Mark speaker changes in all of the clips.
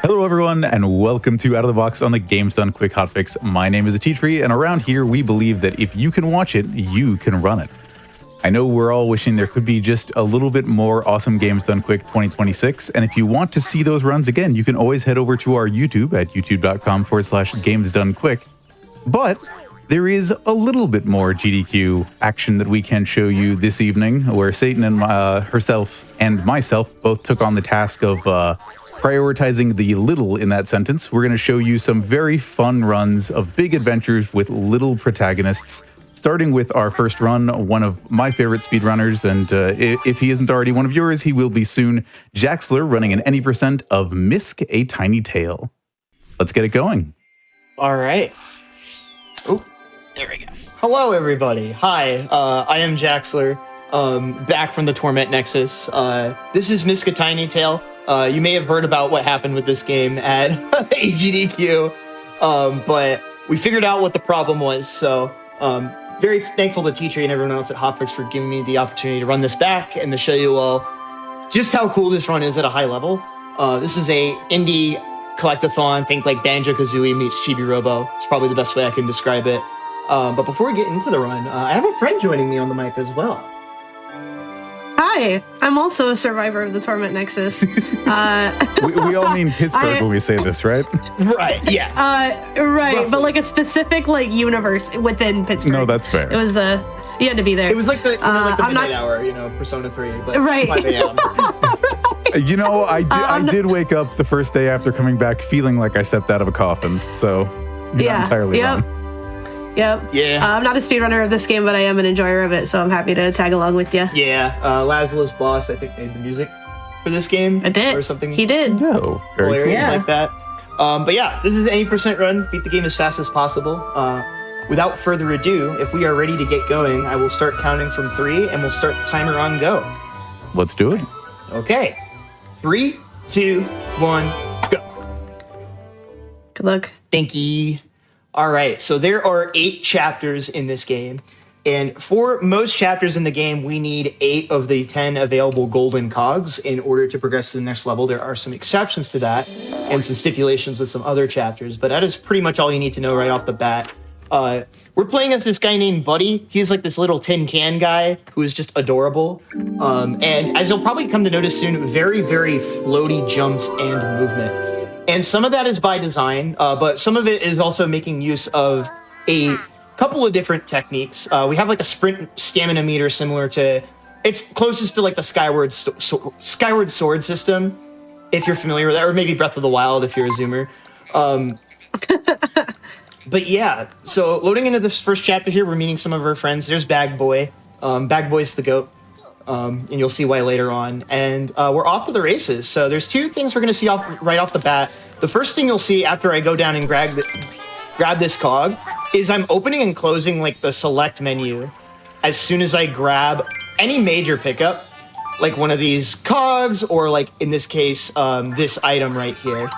Speaker 1: Hello everyone, and welcome to Out of the Box on the Games Done Quick Hotfix. My name is Ateetree, and around here we believe that if you can watch it, you can run it. I know we're all wishing there could be just a little bit more awesome Games Done Quick 2026, and if you want to see those runs again, you can always head over to our YouTube at youtube.com/gamesdonequick. But there is a little bit more GDQ action that we can show you this evening, where Satan and herself and myself both took on the task of prioritizing the little in that sentence. We're going to show you some very fun runs of big adventures with little protagonists, starting with our first run, one of my favorite speedrunners, and if he isn't already one of yours, he will be soon, Jaxler, running an any percent of Misc, A Tiny Tale. Let's get it going.
Speaker 2: All right. Oh, there we go. Hello, everybody. Hi, I am Jaxler, back from the Torment Nexus. This is Misc, A Tiny Tale. You may have heard about what happened with this game at GDQ, but we figured out what the problem was. So very thankful to Ateetree and everyone else at Hotfix for giving me the opportunity to run this back and to show you all just how cool this run is at a high level. This is a indie collectathon. Think like Banjo-Kazooie meets Chibi Robo. It's probably the best way I can describe it. But before we get into the run, I have a friend joining me on the mic as well.
Speaker 3: Hi, I'm also a survivor of the Torment Nexus.
Speaker 1: We all mean Pittsburgh when we say this, right?
Speaker 2: Right, yeah.
Speaker 3: Right,
Speaker 2: Roughly.
Speaker 3: But like a specific like universe within Pittsburgh.
Speaker 1: No, that's fair.
Speaker 3: It was you had to be there.
Speaker 2: It was like the, like the
Speaker 3: I'm
Speaker 2: midnight
Speaker 3: not-
Speaker 2: hour, Persona 3, but
Speaker 3: Right.
Speaker 2: 5 a.m.
Speaker 1: I did wake up the first day after coming back feeling like I stepped out of a coffin, so you're not entirely wrong.
Speaker 3: Yep.
Speaker 2: Yeah.
Speaker 3: I'm not a speedrunner of this game, but I am an enjoyer of it, so I'm happy to tag along with you.
Speaker 2: Yeah, Lazlo's boss, I think, made the music for this game.
Speaker 3: I did.
Speaker 2: Or something.
Speaker 3: He did.
Speaker 1: No, very cool.
Speaker 2: Hilarious
Speaker 3: Yeah.
Speaker 2: like that. But yeah, this is an 80% run. Beat the game as fast as possible. Without further ado, if we are ready to get going, I will start counting from 3, and we'll start the timer on go.
Speaker 1: Let's do it.
Speaker 2: Okay. 3, 2, 1, go.
Speaker 3: Good luck.
Speaker 2: Thank you. All right, so there are 8 chapters in this game. And for most chapters in the game, we need 8 of the 10 available golden cogs in order to progress to the next level. There are some exceptions to that and some stipulations with some other chapters, but that is pretty much all you need to know right off the bat. We're playing as this guy named Buddy. He's like this little tin can guy who is just adorable. And as you'll probably come to notice soon, very, very floaty jumps and movement. And some of that is by design, but some of it is also making use of a couple of different techniques. We have like a sprint stamina meter similar to, it's closest to like the Skyward Sword system, if you're familiar with that, or maybe Breath of the Wild if you're a Zoomer. But yeah, so loading into this first chapter here, we're meeting some of our friends. There's Bag Boy. Bag Boy's the GOAT. And you'll see why later on. And we're off to the races. So there's 2 things we're going to see right off the bat. The first thing you'll see after I go down and grab this cog is I'm opening and closing like the select menu as soon as I grab any major pickup, like one of these cogs or like in this case, this item right here.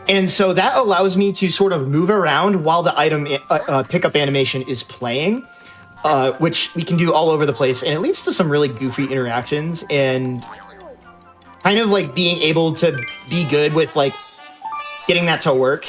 Speaker 2: And so that allows me to sort of move around while the item pickup animation is playing. Which we can do all over the place, and it leads to some really goofy interactions and kind of like being able to be good with like getting that to work.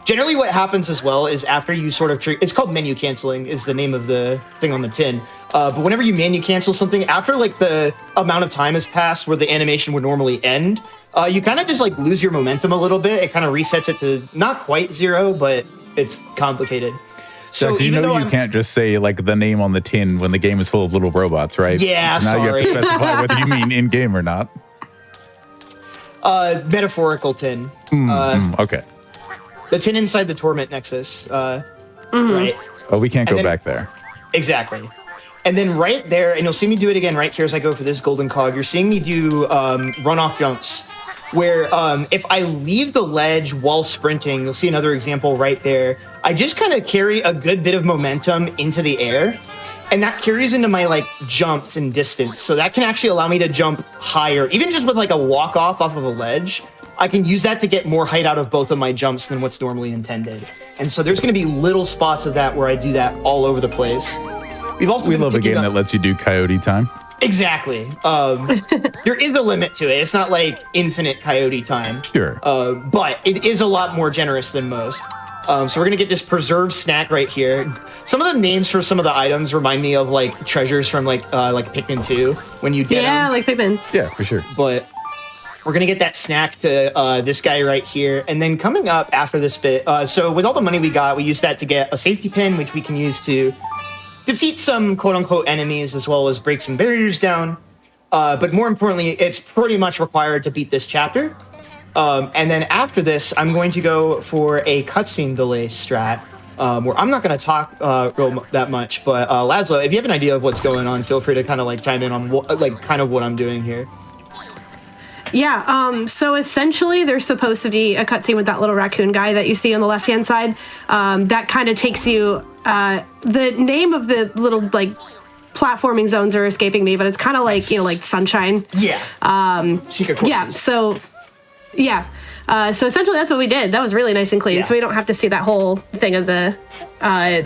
Speaker 2: Generally what happens as well is after you sort of it's called menu canceling is the name of the thing on the tin. But whenever you menu cancel something, after like the amount of time has passed where the animation would normally end, you kind of just like lose your momentum a little bit. It kind of resets it to not quite 0, but it's complicated.
Speaker 1: So you know you can't just say like the name on the tin when the game is full of little robots, right?
Speaker 2: Yeah,
Speaker 1: now
Speaker 2: sorry.
Speaker 1: you have to specify whether you mean in-game or not.
Speaker 2: Metaphorical tin.
Speaker 1: Okay.
Speaker 2: The tin inside the Torment Nexus. Right?
Speaker 1: Oh, we can't go back there.
Speaker 2: Exactly. And then right there, and you'll see me do it again right here as I go for this golden cog, you're seeing me do runoff jumps. Where if I leave the ledge while sprinting, you'll see another example right there. I just kind of carry a good bit of momentum into the air, and that carries into my like jumps and distance. So that can actually allow me to jump higher, even just with like a walk off of a ledge. I can use that to get more height out of both of my jumps than what's normally intended. And so there's going to be little spots of that where I do that all over the place.
Speaker 1: We love a game that lets you do coyote time.
Speaker 2: Exactly. There is a limit to it. It's not like infinite coyote time.
Speaker 1: Sure.
Speaker 2: But it is a lot more generous than most. So we're going to get this preserved snack right here. Some of the names for some of the items remind me of like treasures from like Pikmin 2 when you get them.
Speaker 3: like Pikmin.
Speaker 1: Yeah, for sure.
Speaker 2: But we're going to get that snack to this guy right here. And then coming up after this bit, so with all the money we got, we used that to get a safety pin, which we can use to defeat some quote-unquote enemies as well as break some barriers down. But more importantly, it's pretty much required to beat this chapter. And then after this, I'm going to go for a cutscene delay strat, where I'm not going to talk that much. But Laszlo, if you have an idea of what's going on, feel free to kind of like chime in on what I'm doing here.
Speaker 3: Yeah, so essentially there's supposed to be a cutscene with that little raccoon guy that you see on the left-hand side. That kind of takes you, the name of the little, like, platforming zones are escaping me, but it's kind of like, like Sunshine.
Speaker 2: Yeah. Secret courses.
Speaker 3: Yeah, so essentially that's what we did. That was really nice and clean,
Speaker 2: Yeah.
Speaker 3: so we don't have to see that whole thing of the,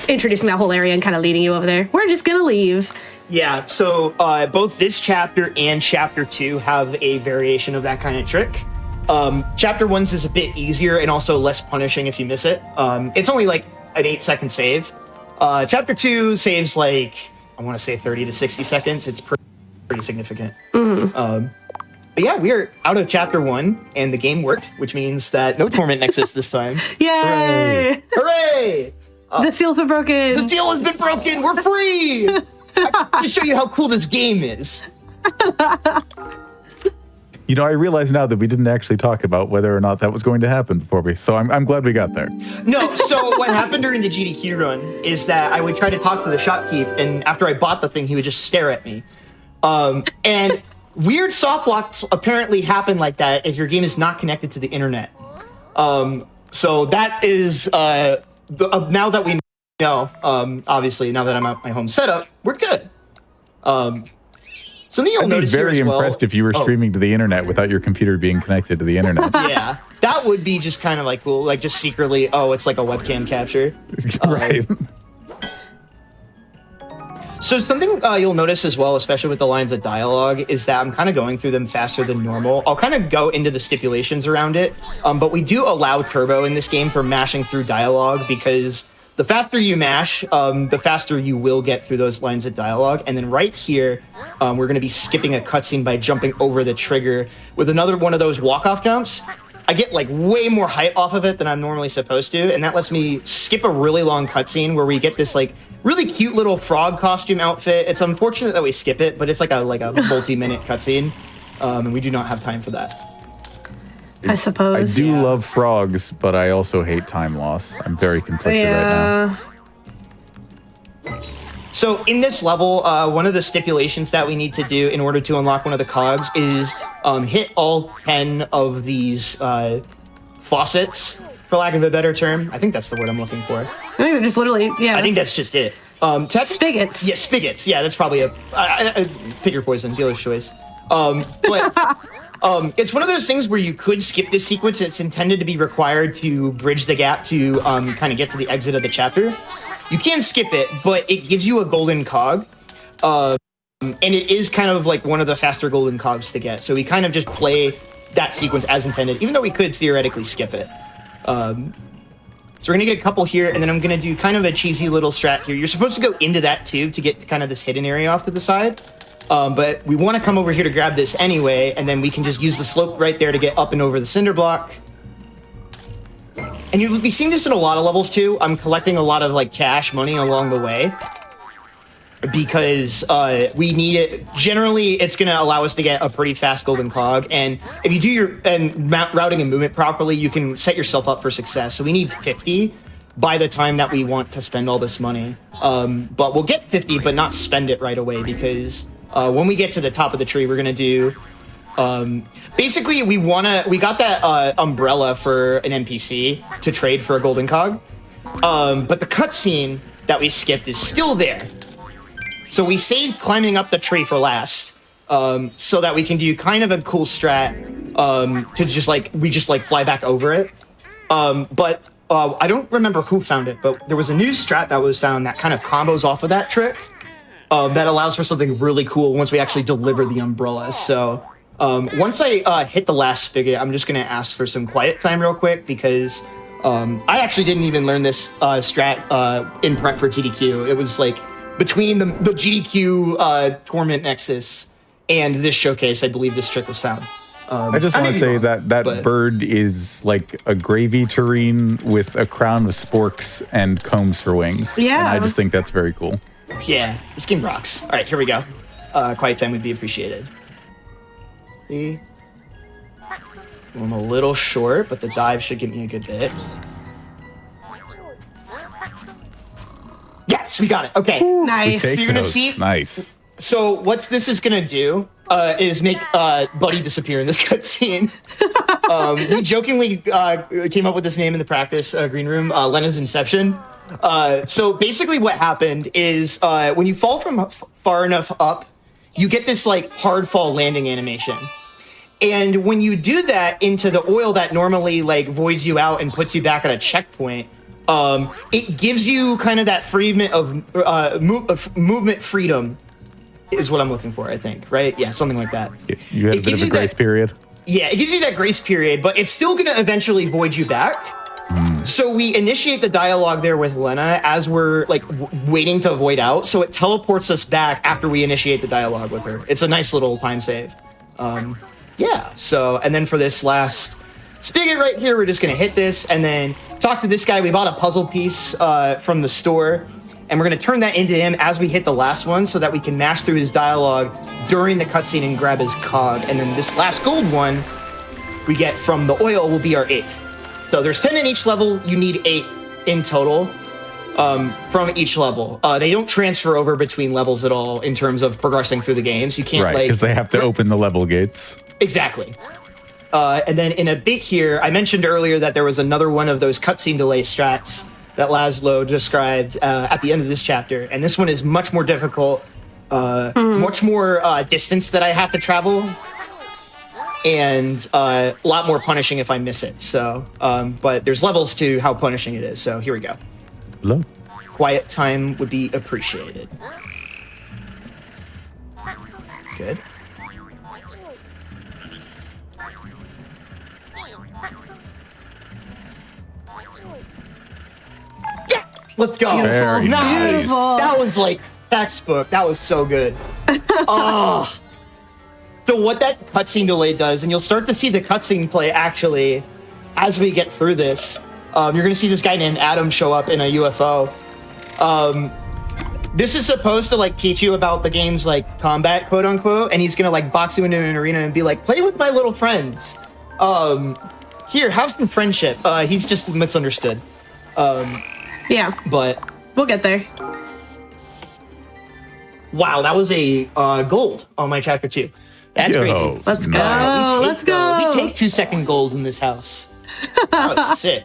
Speaker 3: introducing that whole area and kind of leading you over there. We're just gonna leave.
Speaker 2: Yeah, so both this chapter and chapter 2 have a variation of that kind of trick. Chapter 1's is a bit easier and also less punishing if you miss it. It's only like an 8-second save. Chapter 2 saves like, I want to say 30 to 60 seconds. It's pretty significant.
Speaker 3: Mm-hmm.
Speaker 2: But yeah, we are out of chapter 1 and the game worked, which means that no torment nexus this time.
Speaker 3: Yay!
Speaker 2: Hooray!
Speaker 3: The seals were broken.
Speaker 2: The seal has been broken. We're free. To show you how cool this game is.
Speaker 1: You know, I realize now that we didn't actually talk about whether or not that was going to happen before we, so I'm glad we got there.
Speaker 2: No, so what happened during the GDQ run is that I would try to talk to the shopkeep, and after I bought the thing, he would just stare at me. And weird soft locks apparently happen like that if your game is not connected to the internet. So that is, now that we know, obviously, now that I'm at my home setup, we're good. Something you'll
Speaker 1: I'd be
Speaker 2: notice
Speaker 1: very
Speaker 2: here as well,
Speaker 1: impressed if you were streaming to the internet without your computer being connected to the internet.
Speaker 2: Yeah, that would be just kind of like cool, like just secretly, it's like a webcam capture.
Speaker 1: Right.
Speaker 2: So something you'll notice as well, especially with the lines of dialogue, is that I'm kind of going through them faster than normal. I'll kind of go into the stipulations around it, but we do allow turbo in this game for mashing through dialogue, because the faster you mash, the faster you will get through those lines of dialogue. And then right here, we're going to be skipping a cutscene by jumping over the trigger with another one of those walk-off jumps. I get like way more height off of it than I'm normally supposed to, and that lets me skip a really long cutscene where we get this like really cute little frog costume outfit. It's unfortunate that we skip it, but it's like a multi-minute cutscene, and we do not have time for that.
Speaker 3: I suppose.
Speaker 1: I do love frogs, but I also hate time loss. I'm very conflicted right now.
Speaker 2: So in this level, one of the stipulations that we need to do in order to unlock one of the cogs is hit all 10 of these faucets, for lack of a better term. I think that's the word I'm looking for.
Speaker 3: I think just literally,
Speaker 2: I think that's just it.
Speaker 3: Spigots.
Speaker 2: Yeah, spigots. Yeah, that's probably pick your poison, dealer's choice. But it's one of those things where you could skip this sequence. It's intended to be required to bridge the gap to kind of get to the exit of the chapter. You can skip it, but it gives you a golden cog. And it is kind of like one of the faster golden cogs to get. So we kind of just play that sequence as intended, even though we could theoretically skip it. So we're going to get a couple here, and then I'm going to do kind of a cheesy little strat here. You're supposed to go into that tube to get to kind of this hidden area off to the side. But we want to come over here to grab this anyway, and then we can just use the slope right there to get up and over the cinder block. And you'll be seeing this in a lot of levels too. I'm collecting a lot of like cash money along the way because we need it. Generally, it's going to allow us to get a pretty fast golden cog. And if you do your routing and movement properly, you can set yourself up for success. So we need 50 by the time that we want to spend all this money. But we'll get 50, but not spend it right away, because when we get to the top of the tree, we're going to do... basically, we got that umbrella for an NPC to trade for a golden cog. But the cutscene that we skipped is still there. So we saved climbing up the tree for last, so that we can do kind of a cool strat to just fly back over it. But I don't remember who found it, but there was a new strat that was found that kind of combos off of that trick. that allows for something really cool once we actually deliver the umbrella. So once I hit the last spigot, I'm just going to ask for some quiet time real quick because I actually didn't even learn this strat in prep for GDQ. It was like between the GDQ Torment Nexus and this showcase, I believe this trick was found.
Speaker 1: I just want to say that bird is like a gravy tureen with a crown of sporks and combs for wings.
Speaker 3: Yeah.
Speaker 1: And I just think that's very cool.
Speaker 2: Yeah, this game rocks. All right, here we go. Quiet time would be appreciated. See? I'm a little short, but the dive should give me a good bit. Yes, we got it. Okay.
Speaker 3: Nice.
Speaker 2: You're gonna see.
Speaker 1: Nice.
Speaker 2: So what this is gonna do is make Buddy disappear in this cutscene. We jokingly came up with this name in the practice green room, Lena's Inception. So basically what happened is when you fall from far enough up, you get this like hard fall landing animation. And when you do that into the oil that normally like voids you out and puts you back at a checkpoint, it gives you kind of that movement freedom is what I'm looking for, I think, right? Yeah, something like that.
Speaker 1: You had a bit of a grace period.
Speaker 2: Yeah, it gives you that grace period, but it's still going to eventually void you back. So we initiate the dialogue there with Lena as we're like waiting to void out. So it teleports us back after we initiate the dialogue with her. It's a nice little time save. Yeah, so, and then for this last spigot right here, we're just going to hit this and then talk to this guy. We bought a puzzle piece from the store. And we're going to turn that into him as we hit the last one so that we can mash through his dialogue during the cutscene and grab his cog. And then this last gold one we get from the oil will be our 8th. So there's 10 in each level. You need 8 in total from each level. They don't transfer over between levels at all in terms of progressing through the games. You can't
Speaker 1: because they have to open the level gates.
Speaker 2: Exactly. And then in a bit here, I mentioned earlier that there was another one of those cutscene delay strats that Laszlo described at the end of this chapter. And this one is much more difficult, much more distance that I have to travel, and a lot more punishing if I miss it. So, but there's levels to how punishing it is. So here we go.
Speaker 1: Hello.
Speaker 2: Quiet time would be appreciated. Good. Let's go.
Speaker 1: Very nice.
Speaker 2: That was like textbook. That was so good. Oh. So what that cutscene delay does, and you'll start to see the cutscene play actually as we get through this. You're going to see this guy named Adam show up in a UFO. This is supposed to like teach you about the game's like combat, quote unquote, and he's going to like box you into an arena and be like, play with my little friends. Here, have some friendship. He's just misunderstood.
Speaker 3: Yeah,
Speaker 2: But
Speaker 3: we'll get there.
Speaker 2: wow, that was a gold on my chapter 2. That's crazy.
Speaker 3: Let's go.
Speaker 1: Nice.
Speaker 3: Let's go.
Speaker 2: We take 2-second gold in this house. That was sick.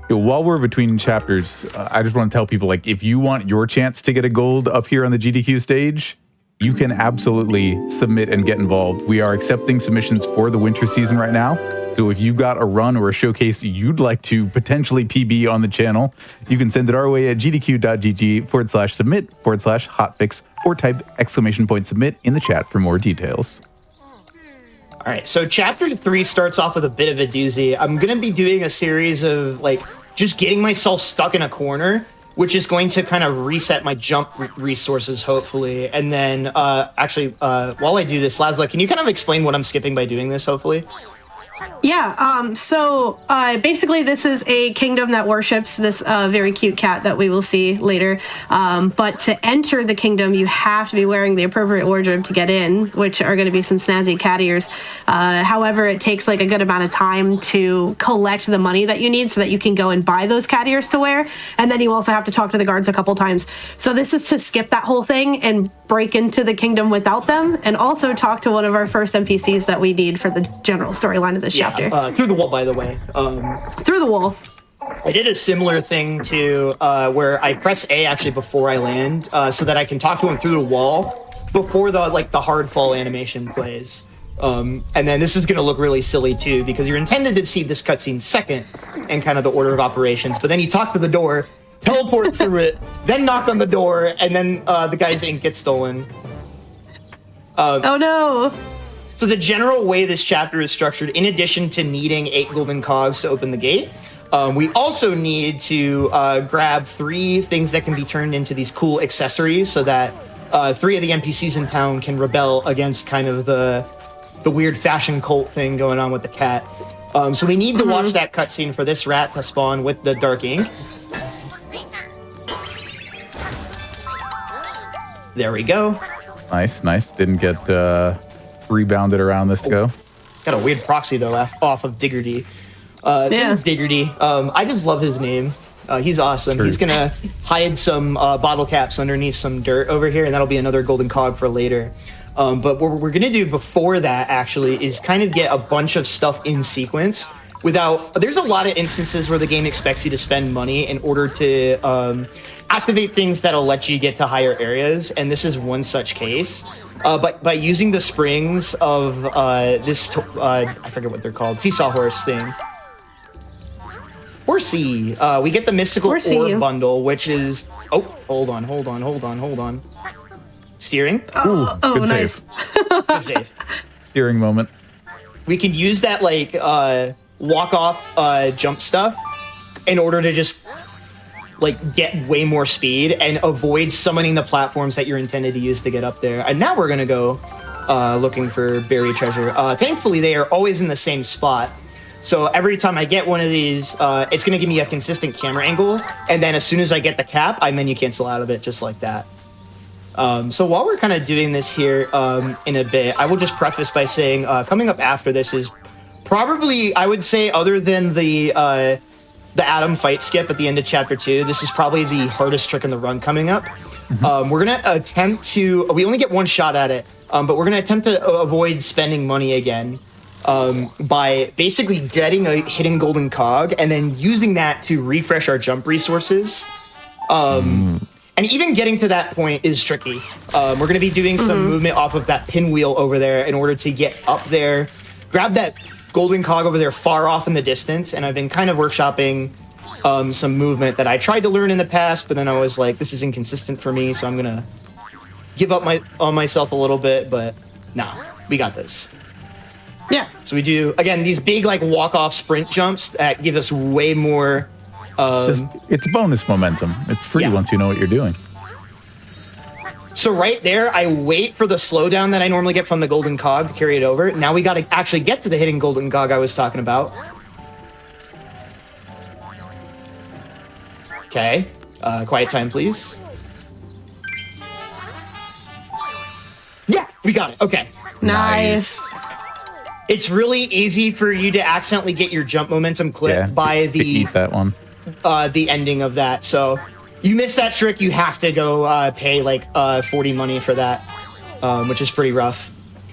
Speaker 1: While we're between chapters, I just want to tell people, like, if you want your chance to get a gold up here on the GDQ stage, you can absolutely submit and get involved. We are accepting submissions for the winter season right now. So if you've got a run or a showcase you'd like to potentially PB on the channel, you can send it our way at gdq.gg/submit/hotfix or type !submit in the chat for more details.
Speaker 2: All right, so chapter 3 starts off with a bit of a doozy. I'm going to be doing a series of, like, just getting myself stuck in a corner, which is going to kind of reset my jump resources, hopefully. And then, while I do this, Laszlo, can you kind of explain what I'm skipping by doing this, hopefully?
Speaker 3: Yeah, so basically this is a kingdom that worships this very cute cat that we will see later. But to enter the kingdom, you have to be wearing the appropriate wardrobe to get in, which are going to be some snazzy cat ears. However, it takes like a good amount of time to collect the money that you need so that you can go and buy those cat ears to wear. And then you also have to talk to the guards a couple times. So this is to skip that whole thing and break into the kingdom without them, and also talk to one of our first NPCs that we need for the general storyline of this chapter.
Speaker 2: Through the wall, by the way.
Speaker 3: Through the wall.
Speaker 2: I did a similar thing to where I press A actually before I land, so that I can talk to him through the wall before the hard fall animation plays. And then this is going to look really silly too, because you're intended to see this cutscene second in kind of the order of operations, but then you talk to the door, teleport through it, then knock on the door, and then the guy's ink gets stolen.
Speaker 3: Oh no!
Speaker 2: So the general way this chapter is structured, in addition to needing 8 golden cogs to open the gate, we also need to grab 3 things that can be turned into these cool accessories so that 3 of the NPCs in town can rebel against kind of the weird fashion cult thing going on with the cat. So we need to watch that cutscene for this rat to spawn with the dark ink. There we go.
Speaker 1: Nice. Didn't get rebounded around this go.
Speaker 2: Got a weird proxy, though, off of Diggerty. This is Diggerty. I just love his name. He's awesome.
Speaker 1: True.
Speaker 2: He's going to hide some bottle caps underneath some dirt over here, and that'll be another golden cog for later. But what we're going to do before that, actually, is kind of get a bunch of stuff in sequence there's a lot of instances where the game expects you to spend money in order to activate things that'll let you get to higher areas, and this is one such case. But by using the springs of this, I forget what they're called, seesaw horse thing. Horsey. We get the mystical orb bundle, which is... Oh, hold on. Steering.
Speaker 3: Oh,
Speaker 1: good
Speaker 3: nice.
Speaker 1: Save.
Speaker 2: Good save.
Speaker 1: Steering moment.
Speaker 2: We can use that, like, walk-off jump stuff in order to just, like, get way more speed and avoid summoning the platforms that you're intended to use to get up there. And now we're going to go looking for buried treasure. Thankfully, they are always in the same spot. So every time I get one of these, it's going to give me a consistent camera angle. And then as soon as I get the cap, I menu cancel out of it just like that. So while we're kind of doing this here in a bit, I will just preface by saying coming up after this is probably, I would say, other than the Adam fight skip at the end of Chapter 2, this is probably the hardest trick in the run coming up. We're going to attempt to... We only get one shot at it, but we're going to attempt to avoid spending money again by basically getting a hidden golden cog and then using that to refresh our jump resources. And even getting to that point is tricky. We're going to be doing some movement off of that pinwheel over there in order to get up there, grab that golden cog over there far off in the distance. And I've been kind of workshopping some movement that I tried to learn in the past, but then I was like, this is inconsistent for me, so I'm going to give up on myself a little bit. But nah, we got this.
Speaker 3: Yeah.
Speaker 2: So we do, again, these big like walk-off sprint jumps that give us way more...
Speaker 1: It's bonus momentum. It's free once you know what you're doing.
Speaker 2: So right there, I wait for the slowdown that I normally get from the golden cog to carry it over. Now we got to actually get to the hidden golden cog I was talking about. Okay. Quiet time, please. Yeah, we got it. Okay.
Speaker 3: Nice.
Speaker 2: It's really easy for you to accidentally get your jump momentum clipped by the...
Speaker 1: eat that one.
Speaker 2: The ending of that. So you miss that trick, you have to go pay like 40 money for that, which is pretty rough.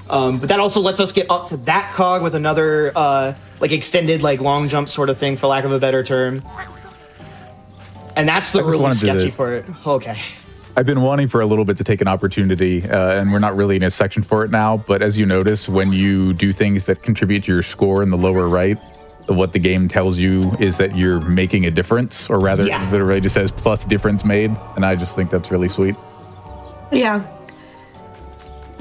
Speaker 2: But that also lets us get up to that cog with another like extended like long jump sort of thing, for lack of a better term. And that's the really sketchy part. Okay.
Speaker 1: I've been wanting for a little bit to take an opportunity, and we're not really in a section for it now, but as you notice, when you do things that contribute to your score in the lower right, what the game tells you is that you're making a difference, or rather, it literally just says plus difference made, and I just think that's really sweet.
Speaker 3: Yeah.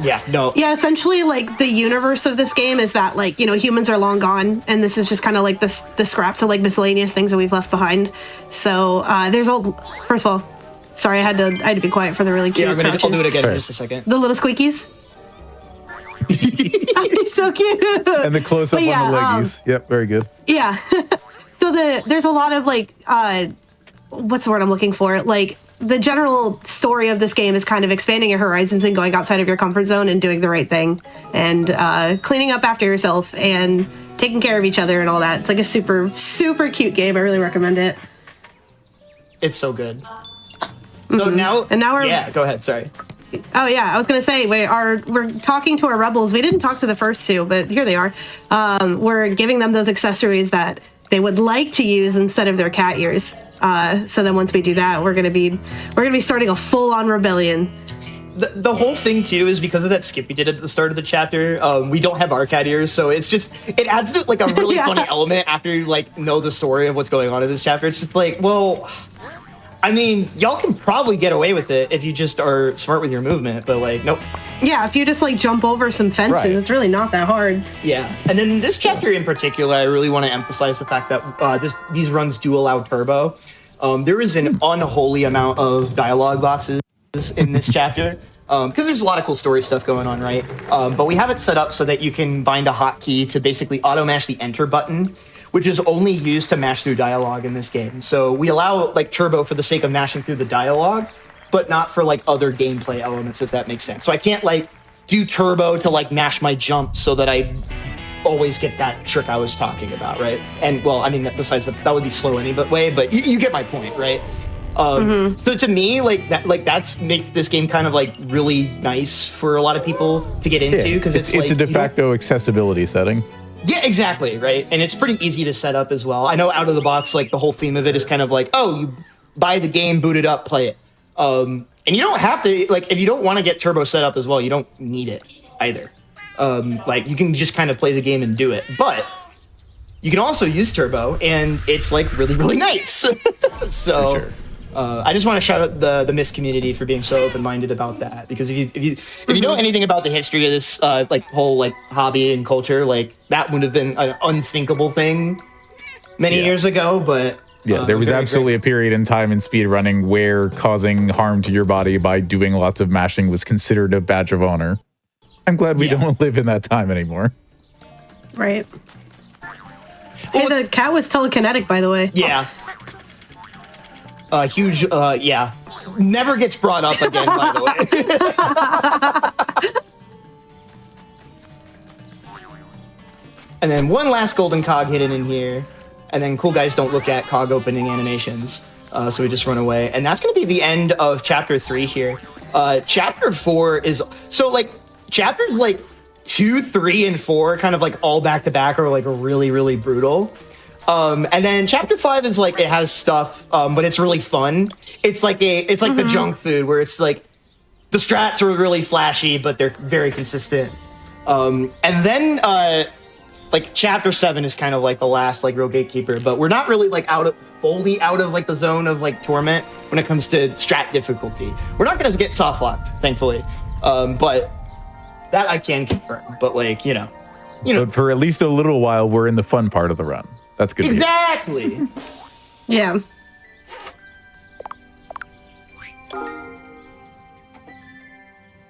Speaker 2: Yeah, no.
Speaker 3: Yeah, essentially, like, the universe of this game is that, like, you know, humans are long gone, and this is just kind of like the scraps of, like, miscellaneous things that we've left behind. So, there's first of all, sorry, I had to be quiet for the really cute
Speaker 2: I'll do it again in just a second.
Speaker 3: The little squeakies. He's so cute.
Speaker 1: And the close-up on the leggies. Yep, very good.
Speaker 3: Yeah. So there's a lot of, like, what's the word I'm looking for? Like, the general story of this game is kind of expanding your horizons and going outside of your comfort zone and doing the right thing and cleaning up after yourself and taking care of each other and all that. It's like a super, super cute game. I really recommend it.
Speaker 2: It's so good. So now we're... Yeah, go ahead, sorry.
Speaker 3: Oh yeah, I was gonna say we're talking to our rebels. We didn't talk to the first two, but here they are. We're giving them those accessories that they would like to use instead of their cat ears. So then once we do that, we're gonna be starting a full-on rebellion.
Speaker 2: The whole thing too is because of that skip we did at the start of the chapter. We don't have our cat ears, so it's just it adds to like a really funny element after you like know the story of what's going on in this chapter. It's just like, well, I mean, y'all can probably get away with it if you just are smart with your movement, but like, nope.
Speaker 3: Yeah, if you just like jump over some fences,
Speaker 1: Right.
Speaker 3: it's really not that hard.
Speaker 2: Yeah, and then in this chapter in particular, I really want to emphasize the fact that these runs do allow turbo. There is an unholy amount of dialogue boxes in this chapter because there's a lot of cool story stuff going on, right? But we have it set up so that you can bind a hotkey to basically auto mash the enter button, which is only used to mash through dialogue in this game. So we allow like turbo for the sake of mashing through the dialogue, but not for like other gameplay elements, if that makes sense. So I can't like do turbo to like mash my jump so that I always get that trick I was talking about, right? And well, I mean, besides that would be slow anyway, but you get my point, right? So to me, like that's makes this game kind of like really nice for a lot of people to get into because it's like,
Speaker 1: a de facto accessibility setting.
Speaker 2: Yeah, exactly, right? And it's pretty easy to set up as well. I know out of the box, like the whole theme of it is kind of like, oh, you buy the game, boot it up, play it. And you don't have to, like, if you don't want to get turbo set up as well, you don't need it either. Like, you can just kind of play the game and do it. But you can also use turbo, and it's, like, really, really nice. So,
Speaker 1: For sure.
Speaker 2: I just want to shout out the Misc community for being so open-minded about that. Because if you know anything about the history of this, like, whole, like, hobby and culture, like, that would have been an unthinkable thing many years ago, but...
Speaker 1: Yeah, there was absolutely a period in time in speedrunning where causing harm to your body by doing lots of mashing was considered a badge of honor. I'm glad we don't live in that time anymore.
Speaker 3: Right. Hey, the cat was telekinetic, by the way.
Speaker 2: Yeah. Huge, yeah. Never gets brought up again, by the way. And then one last golden cog hidden in here. And then cool guys don't look at cog opening animations. So we just run away. And that's going to be the end of chapter 3 here. Chapter 4 is... So, like, chapters, like, 2, 3, and 4 kind of, like, all back-to-back are, like, really, really brutal. And then chapter 5 is, like, it has stuff, but it's really fun. It's like the junk food where it's, like, the strats are really flashy, but they're very consistent. And then... like chapter 7 is kind of like the last like real gatekeeper, but we're not really like fully out of like the zone of like torment when it comes to strat difficulty. We're not gonna get soft locked, thankfully, but that I can confirm. But like you know,
Speaker 1: But for at least a little while, we're in the fun part of the run. That's good.
Speaker 2: Exactly.
Speaker 3: Yeah.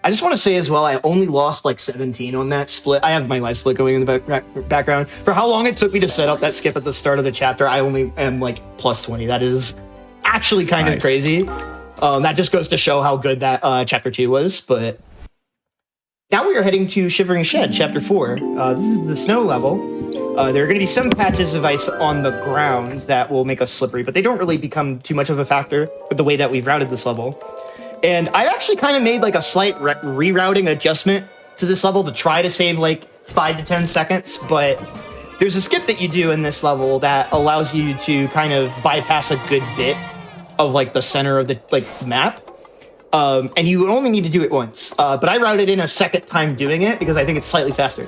Speaker 2: I just want to say as well, I only lost like 17 on that split. I have my life split going in the background. For how long it took me to set up that skip at the start of the chapter, I only am like plus 20. That is actually kind of crazy. That just goes to show how good that chapter 2 was. But now we are heading to Shivering Shed, chapter 4. This is the snow level. There are going to be some patches of ice on the ground that will make us slippery, but they don't really become too much of a factor with the way that we've routed this level. And I actually kind of made like a slight rerouting adjustment to this level to try to save like 5 to 10 seconds, but there's a skip that you do in this level that allows you to kind of bypass a good bit of like the center of the like map. And you only need to do it once. But I routed in a second time doing it because I think it's slightly faster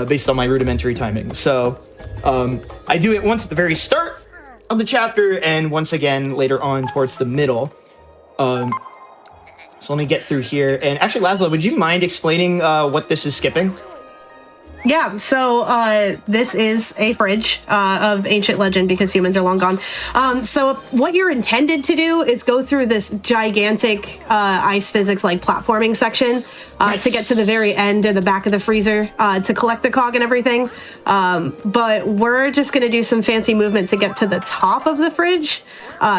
Speaker 2: based on my rudimentary timing. So I do it once at the very start of the chapter and once again later on towards the middle. So let me get through here. And actually, Laszlo, would you mind explaining what this is skipping?
Speaker 3: Yeah, so this is a fridge of ancient legend because humans are long gone. So what you're intended to do is go through this gigantic ice physics like platforming section to get to the very end of the back of the freezer to collect the cog and everything. But we're just going to do some fancy movement to get to the top of the fridge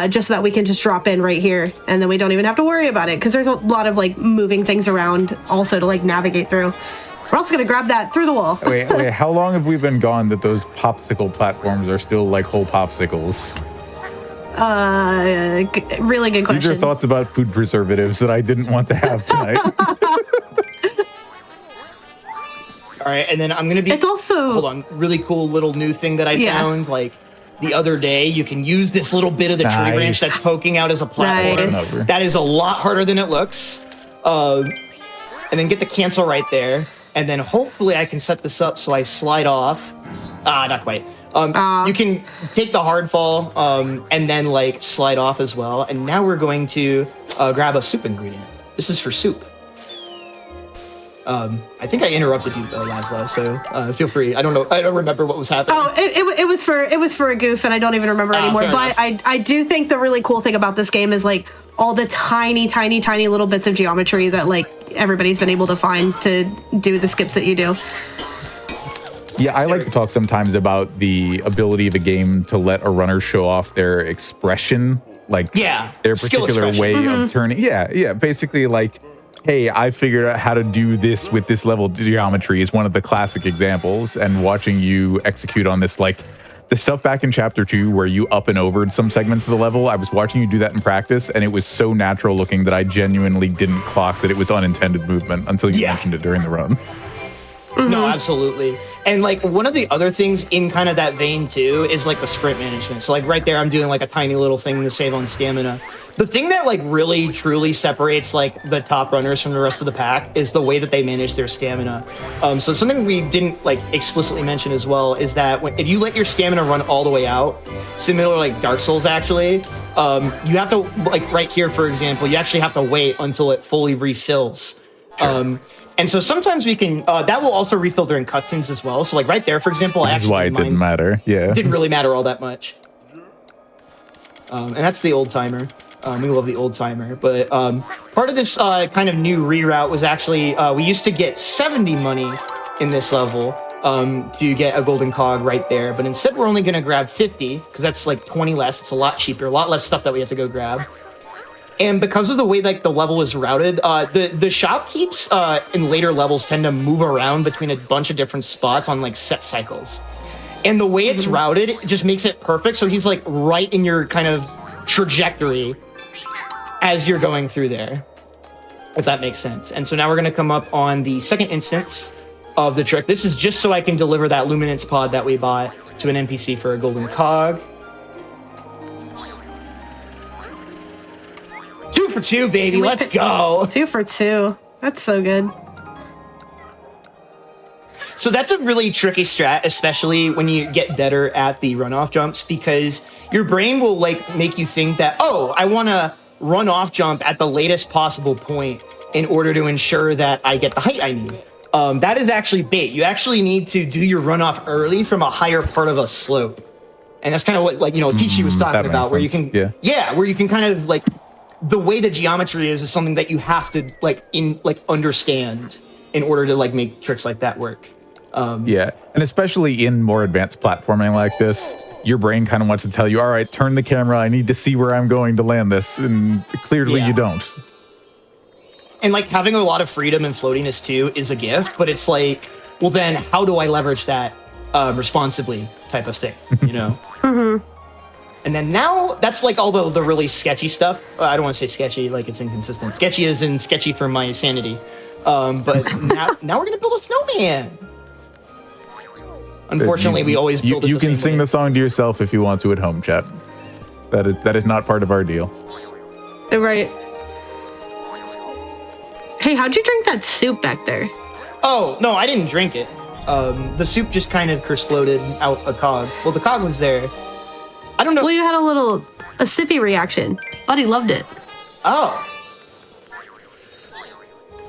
Speaker 3: just so that we can just drop in right here. And then we don't even have to worry about it because there's a lot of like moving things around also to like navigate through. We're also going to grab that through the wall.
Speaker 1: wait, how long have we been gone that those popsicle platforms are still like whole popsicles?
Speaker 3: Really good question.
Speaker 1: These are thoughts about food preservatives that I didn't want to have tonight.
Speaker 2: All right, and then I'm going to be...
Speaker 3: It's also...
Speaker 2: Hold on. Really cool little new thing that I found. Like, the other day, you can use this little bit of the tree branch that's poking out as a platform.
Speaker 3: Nice.
Speaker 2: That is a lot harder than it looks. And then get the cancel right there. And then hopefully I can set this up so I slide off Not quite. You can take the hard fall and then like slide off as well. And now we're going to grab a soup ingredient. This is for soup. I think I interrupted you, Laszlo, so feel free. I don't know. I don't remember what was happening.
Speaker 3: Oh, it was for a goof, and I don't even remember anymore. But I do think the really cool thing about this game is like all the tiny little bits of geometry that like everybody's been able to find to do the skips that you do.
Speaker 1: Yeah, I like to talk sometimes about the ability of a game to let a runner show off their expression, like their particular way of turning. Yeah, basically like, hey, I figured out how to do this with this level of geometry is one of the classic examples. And watching you execute on this, like the stuff back in chapter 2 where you up and overed some segments of the level, I was watching you do that in practice, and it was so natural looking that I genuinely didn't clock that it was unintended movement until you mentioned it during the run.
Speaker 2: No, absolutely. And like one of the other things in kind of that vein too is like the sprint management. So like right there, I'm doing like a tiny little thing to save on stamina. The thing that like really truly separates like the top runners from the rest of the pack is the way that they manage their stamina. So something we didn't like explicitly mention as well is that if you let your stamina run all the way out, similar like Dark Souls actually, you have to like right here, for example, you actually have to wait until it fully refills.
Speaker 1: Sure.
Speaker 2: And so sometimes we can, that will also refill during cutscenes as well. So like right there, for example,
Speaker 1: Which is why it didn't matter. Yeah.
Speaker 2: It didn't really matter all that much. And that's the old timer. We love the old timer. But part of this kind of new reroute was actually, we used to get 70 money in this level to get a golden cog right there. But instead we're only gonna grab 50 because that's like 20 less. It's a lot cheaper, a lot less stuff that we have to go grab. And because of the way like the level is routed, the shopkeeps in later levels tend to move around between a bunch of different spots on like set cycles. And the way it's routed, it just makes it perfect. So he's like right in your kind of trajectory as you're going through there, if that makes sense. And so now we're gonna come up on the second instance of the trick. This is just so I can deliver that luminance pod that we bought to an NPC for a golden cog. 2 for 2, baby. Let's go.
Speaker 3: 2 for 2. That's so good.
Speaker 2: So that's a really tricky strat, especially when you get better at the runoff jumps, because your brain will like make you think that, oh, I want to run off jump at the latest possible point in order to ensure that I get the height I need. That is actually bait. You actually need to do your runoff early from a higher part of a slope. And that's kind of what like, Tichi was talking about, where you can, where you can kind of like, the way the geometry is something that you have to understand in order to like make tricks like that work.
Speaker 1: And especially in more advanced platforming like this, your brain kind of wants to tell you, all right, turn the camera, I need to see where I'm going to land this, and clearly you don't.
Speaker 2: And like having a lot of freedom and floatiness too is a gift, but it's like, well then how do I leverage that responsibly type of thing, And then now, that's like all the really sketchy stuff. I don't want to say sketchy, like it's inconsistent. Sketchy is in sketchy for my sanity. But now we're going to build a snowman. Unfortunately, we always build it the same way. You can
Speaker 1: sing the song to yourself if you want to at home, chat. That is not part of our deal.
Speaker 3: Right. Hey, how'd you drink that soup back there?
Speaker 2: Oh, no, I didn't drink it. The soup just kind of exploded out a cog. Well, the cog was there. I don't know.
Speaker 3: Well, you had a sippy reaction. Buddy loved it.
Speaker 2: Oh.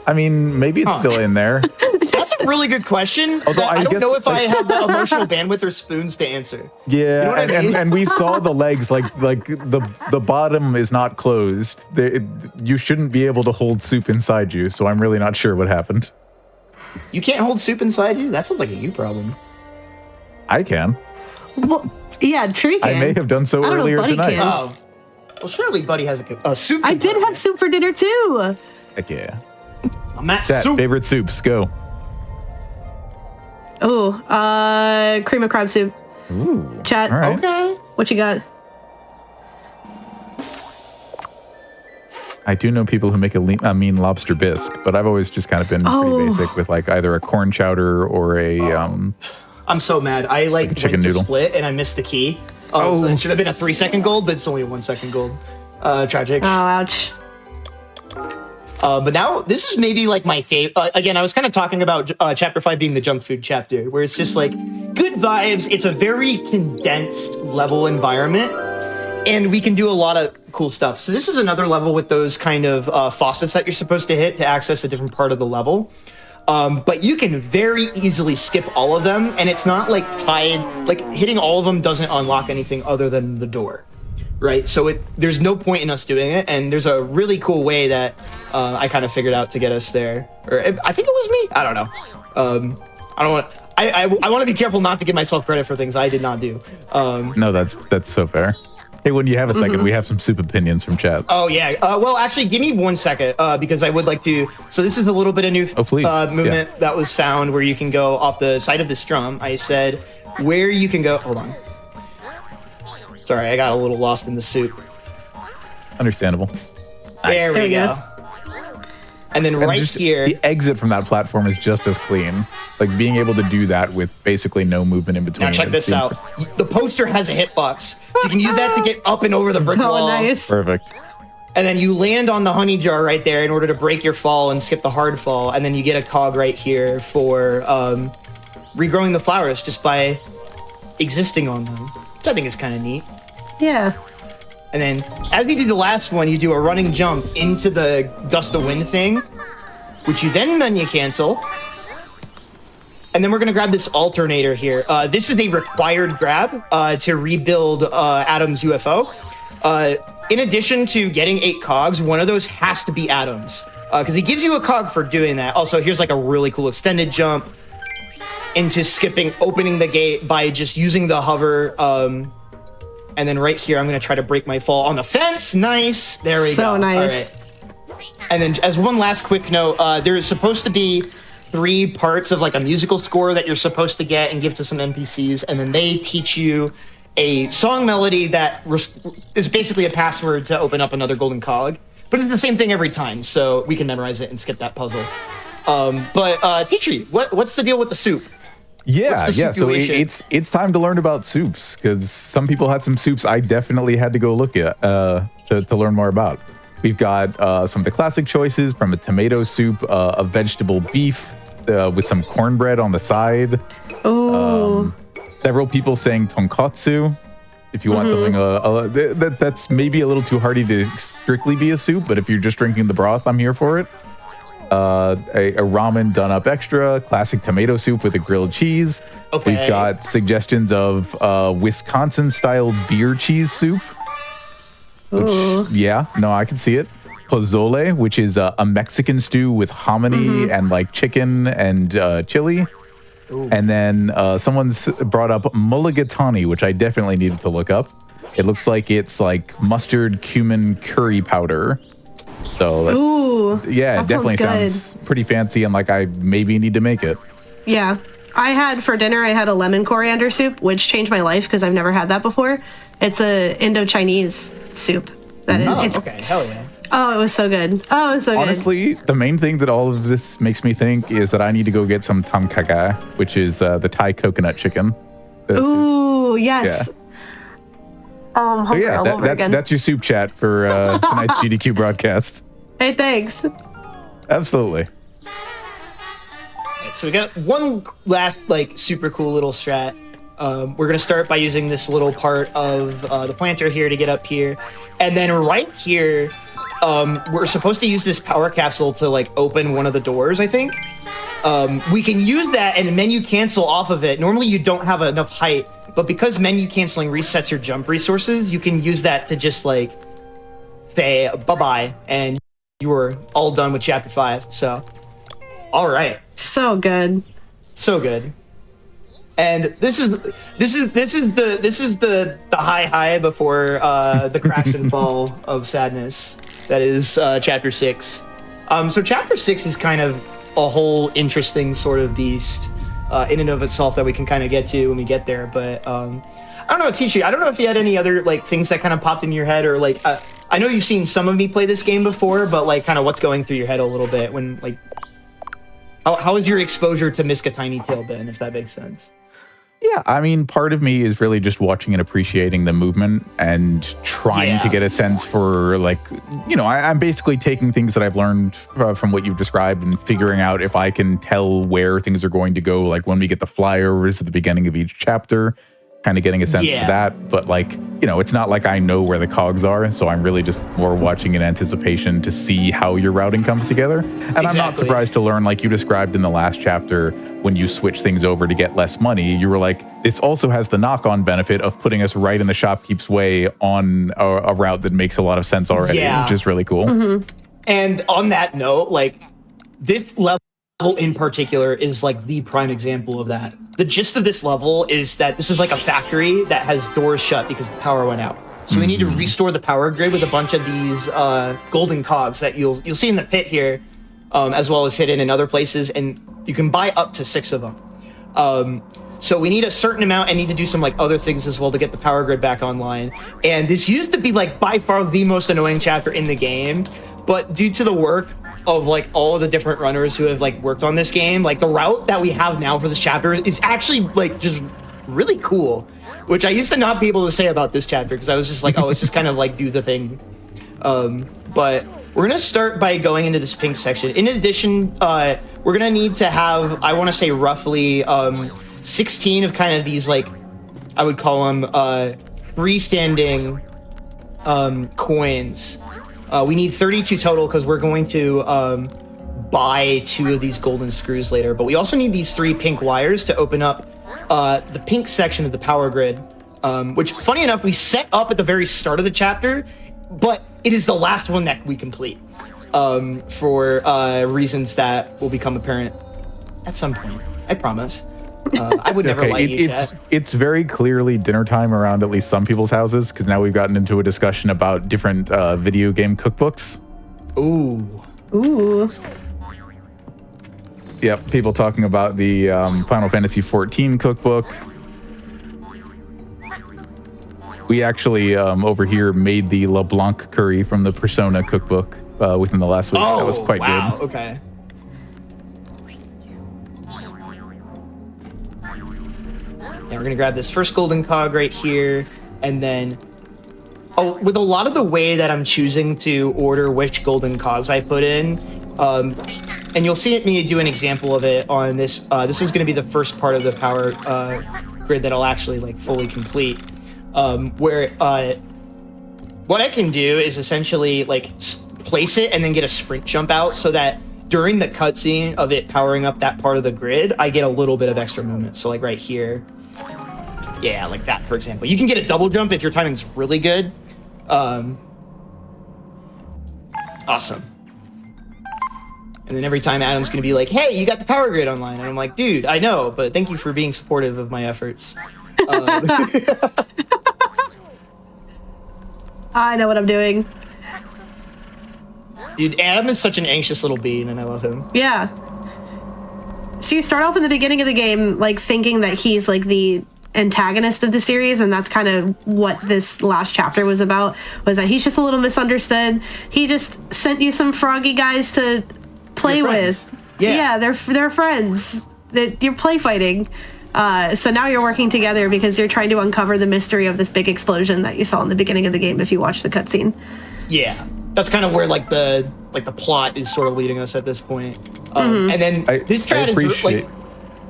Speaker 1: I mean, maybe it's still in there.
Speaker 2: That's a really good question.
Speaker 1: Although
Speaker 2: I don't know if I have the emotional bandwidth or spoons to answer.
Speaker 1: Yeah,
Speaker 2: you know what I mean?
Speaker 1: and we saw the legs, like the bottom is not closed. You shouldn't be able to hold soup inside you, so I'm really not sure what happened.
Speaker 2: You can't hold soup inside you? That sounds like a you problem.
Speaker 1: I can.
Speaker 3: Well, yeah, Tree can.
Speaker 1: I may have done so earlier tonight.
Speaker 3: Can.
Speaker 2: Oh. Well, surely Buddy has a soup.
Speaker 3: I did have soup for dinner, too.
Speaker 1: Heck yeah.
Speaker 2: I'm at
Speaker 1: Chat,
Speaker 2: soup.
Speaker 1: favorite soups, go.
Speaker 3: Oh, cream of crab soup.
Speaker 1: Ooh.
Speaker 3: Chat.
Speaker 1: All right.
Speaker 2: Okay.
Speaker 3: What you got?
Speaker 1: I do know people who make a mean lobster bisque, but I've always just kind of been pretty basic with like either a corn chowder or a
Speaker 2: I'm so mad. I like
Speaker 1: chicken
Speaker 2: went to
Speaker 1: noodle.
Speaker 2: split and I missed the key. So it should have been a 3-second gold, but it's only a 1-second gold. Tragic.
Speaker 3: Oh, ouch.
Speaker 2: But now this is maybe like my favorite. Again, I was kind of talking about chapter 5 being the junk food chapter, where it's just like good vibes. It's a very condensed level environment, and we can do a lot of cool stuff. So this is another level with those kind of faucets that you're supposed to hit to access a different part of the level. But you can very easily skip all of them, and it's not like tied. Like hitting all of them doesn't unlock anything other than the door. Right, so there's no point in us doing it, and there's a really cool way that I kind of figured out to get us there. Or I think it was me. I don't know. I don't want. I want to be careful not to give myself credit for things I did not do.
Speaker 1: No, that's so fair. Hey, when you have a second, we have some soup opinions from chat.
Speaker 2: Oh yeah. Well, actually, give me 1 second because I would like to. So this is a little bit of new movement that was found where you can go off the side of this drum. I said where you can go. Hold on. Sorry, I got a little lost in the soup.
Speaker 1: Understandable.
Speaker 2: There we go. And then right here,
Speaker 1: the exit from that platform is just as clean. Like being able to do that with basically no movement in between.
Speaker 2: Now check this out. The poster has a hitbox, so you can use that to get up and over the brick wall.
Speaker 3: Nice.
Speaker 1: Perfect.
Speaker 2: And then you land on the honey jar right there in order to break your fall and skip the hard fall. And then you get a cog right here for regrowing the flowers just by existing on them, which I think is kind of neat.
Speaker 3: Yeah.
Speaker 2: And then, as you do the last one, you do a running jump into the gust of wind thing, which you then menu cancel. And then we're going to grab this alternator here. This is a required grab to rebuild Adam's UFO. In addition to getting 8 cogs, one of those has to be Adam's, because he gives you a cog for doing that. Also, here's like a really cool extended jump into opening the gate by just using the hover. And then right here, I'm going to try to break my fall on the fence. Nice. There we go.
Speaker 3: So nice.
Speaker 2: All right. And then as one last quick note, there is supposed to be 3 parts of like a musical score that you're supposed to get and give to some NPCs. And then they teach you a song melody that is basically a password to open up another golden cog. But it's the same thing every time. So we can memorize it and skip that puzzle. But Teachery, what's the deal with the soup?
Speaker 1: Yeah. So it's time to learn about soups, because some people had some soups I definitely had to go look at to learn more about. We've got some of the classic choices, from a tomato soup, a vegetable beef with some cornbread on the side.
Speaker 3: Oh.
Speaker 1: Several people saying tonkotsu. If you want something that's maybe a little too hearty to strictly be a soup, but if you're just drinking the broth, I'm here for it. A ramen done up extra, classic tomato soup with a grilled cheese.
Speaker 2: Okay.
Speaker 1: We've got suggestions of Wisconsin style beer cheese soup. Which, I can see it. Pozole, which is a Mexican stew with hominy and like chicken and chili. Ooh. And then someone's brought up mulligatawny, which I definitely needed to look up. It looks like it's like mustard, cumin, curry powder. So it definitely sounds pretty fancy, and like I maybe need to make it.
Speaker 3: Yeah. For dinner, I had a lemon coriander soup, which changed my life because I've never had that before. It's a Indo-Chinese soup.
Speaker 2: Okay, hell yeah.
Speaker 3: Oh, it was so good.
Speaker 1: Honestly, the main thing that all of this makes me think is that I need to go get some tam kha gai, which is the Thai coconut chicken.
Speaker 3: Ooh, yes. Yeah. I'm hungry all over again.
Speaker 1: That's your soup chat for tonight's GDQ broadcast.
Speaker 3: Hey, thanks.
Speaker 1: Absolutely.
Speaker 2: So we got one last super cool little strat. We're going to start by using this little part of the planter here to get up here. And then right here, we're supposed to use this power capsule to open one of the doors, I think. We can use that and menu cancel off of it. Normally you don't have enough height, but because menu canceling resets your jump resources, you can use that to just say bye-bye, and you were all done with chapter 5. So, all right.
Speaker 3: So good.
Speaker 2: So good. And this is the high before the crash and fall of sadness. That is chapter 6. So chapter 6 is kind of a whole interesting sort of beast in and of itself that we can kind of get to when we get there. But I don't know, Tisha, I don't know if you had any other things that kind of popped in your head, or I know you've seen some of me play this game before, but kind of what's going through your head a little bit when how has your exposure to Misc a Tiny Tail been, if that makes sense?
Speaker 1: Yeah, Yeah, I mean, part of me is really just watching and appreciating the movement and trying to get a sense for, like, I'm basically taking things that I've learned from what you've described and figuring out if I can tell where things are going to go, like when we get the flyovers at the beginning of each chapter, kind of getting a sense of that. But, like, it's not like I know where the cogs are, so I'm really just more watching in anticipation to see how your routing comes together. And I'm not surprised to learn, like you described in the last chapter, when you switch things over to get less money, you were like, this also has the knock-on benefit of putting us right in the shopkeep's way on a route that makes a lot of sense already, which is really cool.
Speaker 3: Mm-hmm.
Speaker 2: And on that note, like, this level in particular is like the prime example of that. The gist of this level is that this is like a factory that has doors shut because the power went out. So we need to restore the power grid with a bunch of these golden cogs that you'll see in the pit here, as well as hidden in other places, and you can buy up to 6 of them. So we need a certain amount and need to do some like other things as well to get the power grid back online. And this used to be like by far the most annoying chapter in the game, but due to the work of like all of the different runners who have like worked on this game, like the route that we have now for this chapter is actually like just really cool, which I used to not be able to say about this chapter because I was just like, oh, it's just kind of like do the thing. But we're gonna start by going into this pink section. In addition, we're gonna need to have, I want to say roughly 16 of kind of these, like, I would call them freestanding coins. We need 32 total because we're going to buy 2 of these golden screws later. But we also need these 3 pink wires to open up the pink section of the power grid, which, funny enough, we set up at the very start of the chapter, but it is the last one that we complete for reasons that will become apparent at some point. I promise. I would never lie to you, Chat.
Speaker 1: It's very clearly dinner time around at least some people's houses, because now we've gotten into a discussion about different video game cookbooks.
Speaker 3: Ooh.
Speaker 1: Yep, people talking about the Final Fantasy XIV cookbook. We actually, over here, made the LeBlanc curry from the Persona cookbook within the last week. That was quite good.
Speaker 2: Okay. Yeah, we're gonna grab this first golden cog right here, and then, with a lot of the way that I'm choosing to order which golden cogs I put in, and you'll see me do an example of it on this. This is gonna be the first part of the power grid that I'll actually like fully complete, where what I can do is essentially like place it and then get a sprint jump out so that during the cutscene of it powering up that part of the grid, I get a little bit of extra movement. So like right here. Yeah, like that, for example. You can get a double jump if your timing's really good. Awesome. And then every time Adam's gonna be like, hey, you got the power grid online. And I'm like, dude, I know, but thank you for being supportive of my efforts.
Speaker 3: I know what I'm doing.
Speaker 2: Dude, Adam is such an anxious little bean, and I love him.
Speaker 3: Yeah. So you start off in the beginning of the game, like, thinking that he's, like, the antagonist of the series, and that's kind of what this last chapter was about, was that he's just a little misunderstood. He just sent you some froggy guys to play with.
Speaker 2: Yeah,
Speaker 3: they're friends. You're play fighting. So now you're working together because you're trying to uncover the mystery of this big explosion that you saw in the beginning of the game if you watch the cutscene.
Speaker 2: Yeah. That's kind of where like the plot is sort of leading us at this point. And then this strat is like,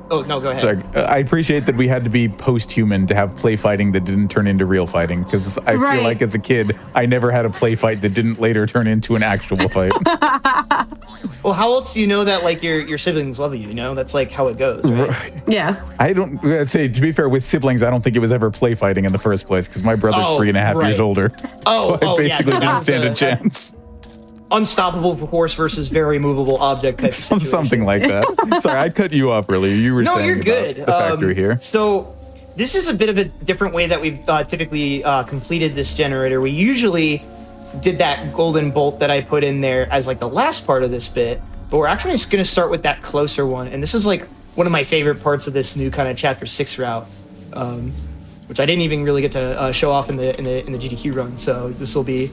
Speaker 2: oh no, go ahead.
Speaker 1: Sorry, I appreciate that we had to be post-human to have play fighting that didn't turn into real fighting, because I feel like as a kid I never had a play fight that didn't later turn into an actual fight.
Speaker 2: Well, how else do you know that like your siblings love you? You know, that's like how it goes, right?
Speaker 3: Yeah.
Speaker 1: I don't say, to be fair, with siblings, I don't think it was ever play fighting in the first place, because my brother's 3.5 years older. So I basically didn't stand a chance.
Speaker 2: Unstoppable horse versus very movable object type
Speaker 1: something like that. Sorry, I cut you off earlier. You were saying
Speaker 2: you're good.
Speaker 1: About the factory here.
Speaker 2: So this is a bit of a different way that we've typically completed this generator. We usually did that golden bolt that I put in there as like the last part of this bit, but we're actually just going to start with that closer one. And this is like one of my favorite parts of this new kind of chapter 6 route, which I didn't even really get to show off in the GDQ run. So this will be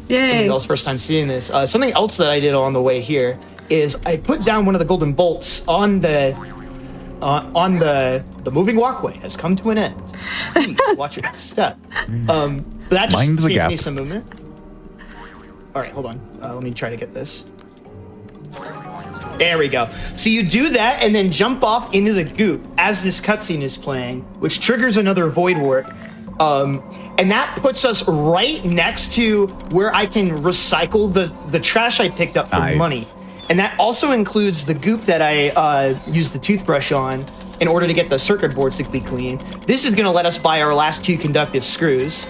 Speaker 2: somebody else's first time seeing this. Something else that I did on the way here is I put down one of the golden bolts on the on the moving walkway has come to an end. Please watch your step. But that just
Speaker 1: Mind the
Speaker 2: saves
Speaker 1: gap.
Speaker 2: me some movement. All right, hold on. Let me try to get this. There we go. So you do that and then jump off into the goop as this cutscene is playing, which triggers another void warp. And that puts us right next to where I can recycle the trash I picked up for
Speaker 1: Nice.
Speaker 2: money. And that also includes the goop that I used the toothbrush on in order to get the circuit boards to be clean. This is going to let us buy our last 2 conductive screws.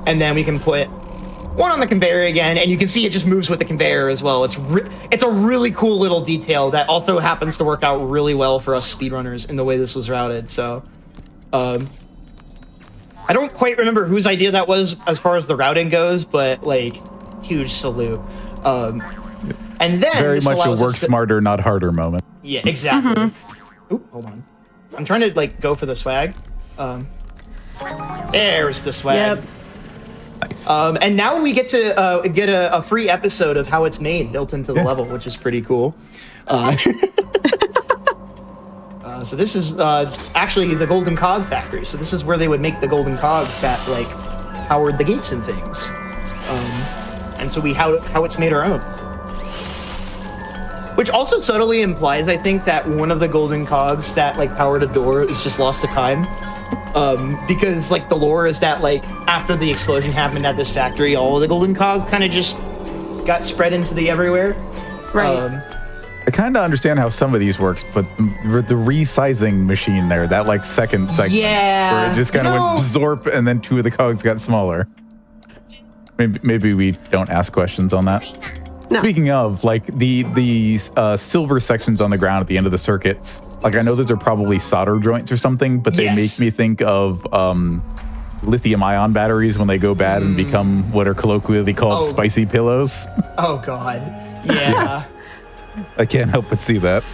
Speaker 2: And then we can put one on the conveyor again, and you can see it just moves with the conveyor as well. It's a really cool little detail that also happens to work out really well for us speedrunners in the way this was routed. So, I don't quite remember whose idea that was as far as the routing goes, but like, huge salute. And then
Speaker 1: Very
Speaker 2: this
Speaker 1: much a
Speaker 2: allows
Speaker 1: work
Speaker 2: us to-
Speaker 1: smarter, not harder moment.
Speaker 2: Yeah, exactly. Oop, hold on. I'm trying to like go for the swag. There's the swag.
Speaker 3: Yep.
Speaker 1: Nice.
Speaker 2: And now we get to get a free episode of how it's made built into the level, which is pretty cool. So this is actually the Golden Cog factory. So this is where they would make the golden cogs that like powered the gates and things. And so we how it's made our own. Which also subtly implies, I think, that one of the golden cogs that like powered a door is just lost to time. Because like the lore is that like after the explosion happened at this factory, all of the golden cog kind of just got spread into the everywhere.
Speaker 3: Right.
Speaker 1: I kind of understand how some of these works, but the resizing machine there, that like second segment,
Speaker 2: Yeah,
Speaker 1: where it just kind of
Speaker 2: no.
Speaker 1: went zorp, and then 2 of the cogs got smaller. Maybe we don't ask questions on that.
Speaker 3: No.
Speaker 1: Speaking of, like the silver sections on the ground at the end of the circuits, like I know those are probably solder joints or something, but they
Speaker 2: Yes.
Speaker 1: make me think of lithium-ion batteries when they go bad and become what are colloquially called
Speaker 2: Oh.
Speaker 1: spicy pillows.
Speaker 2: Oh god. Yeah.
Speaker 1: I can't help but see that.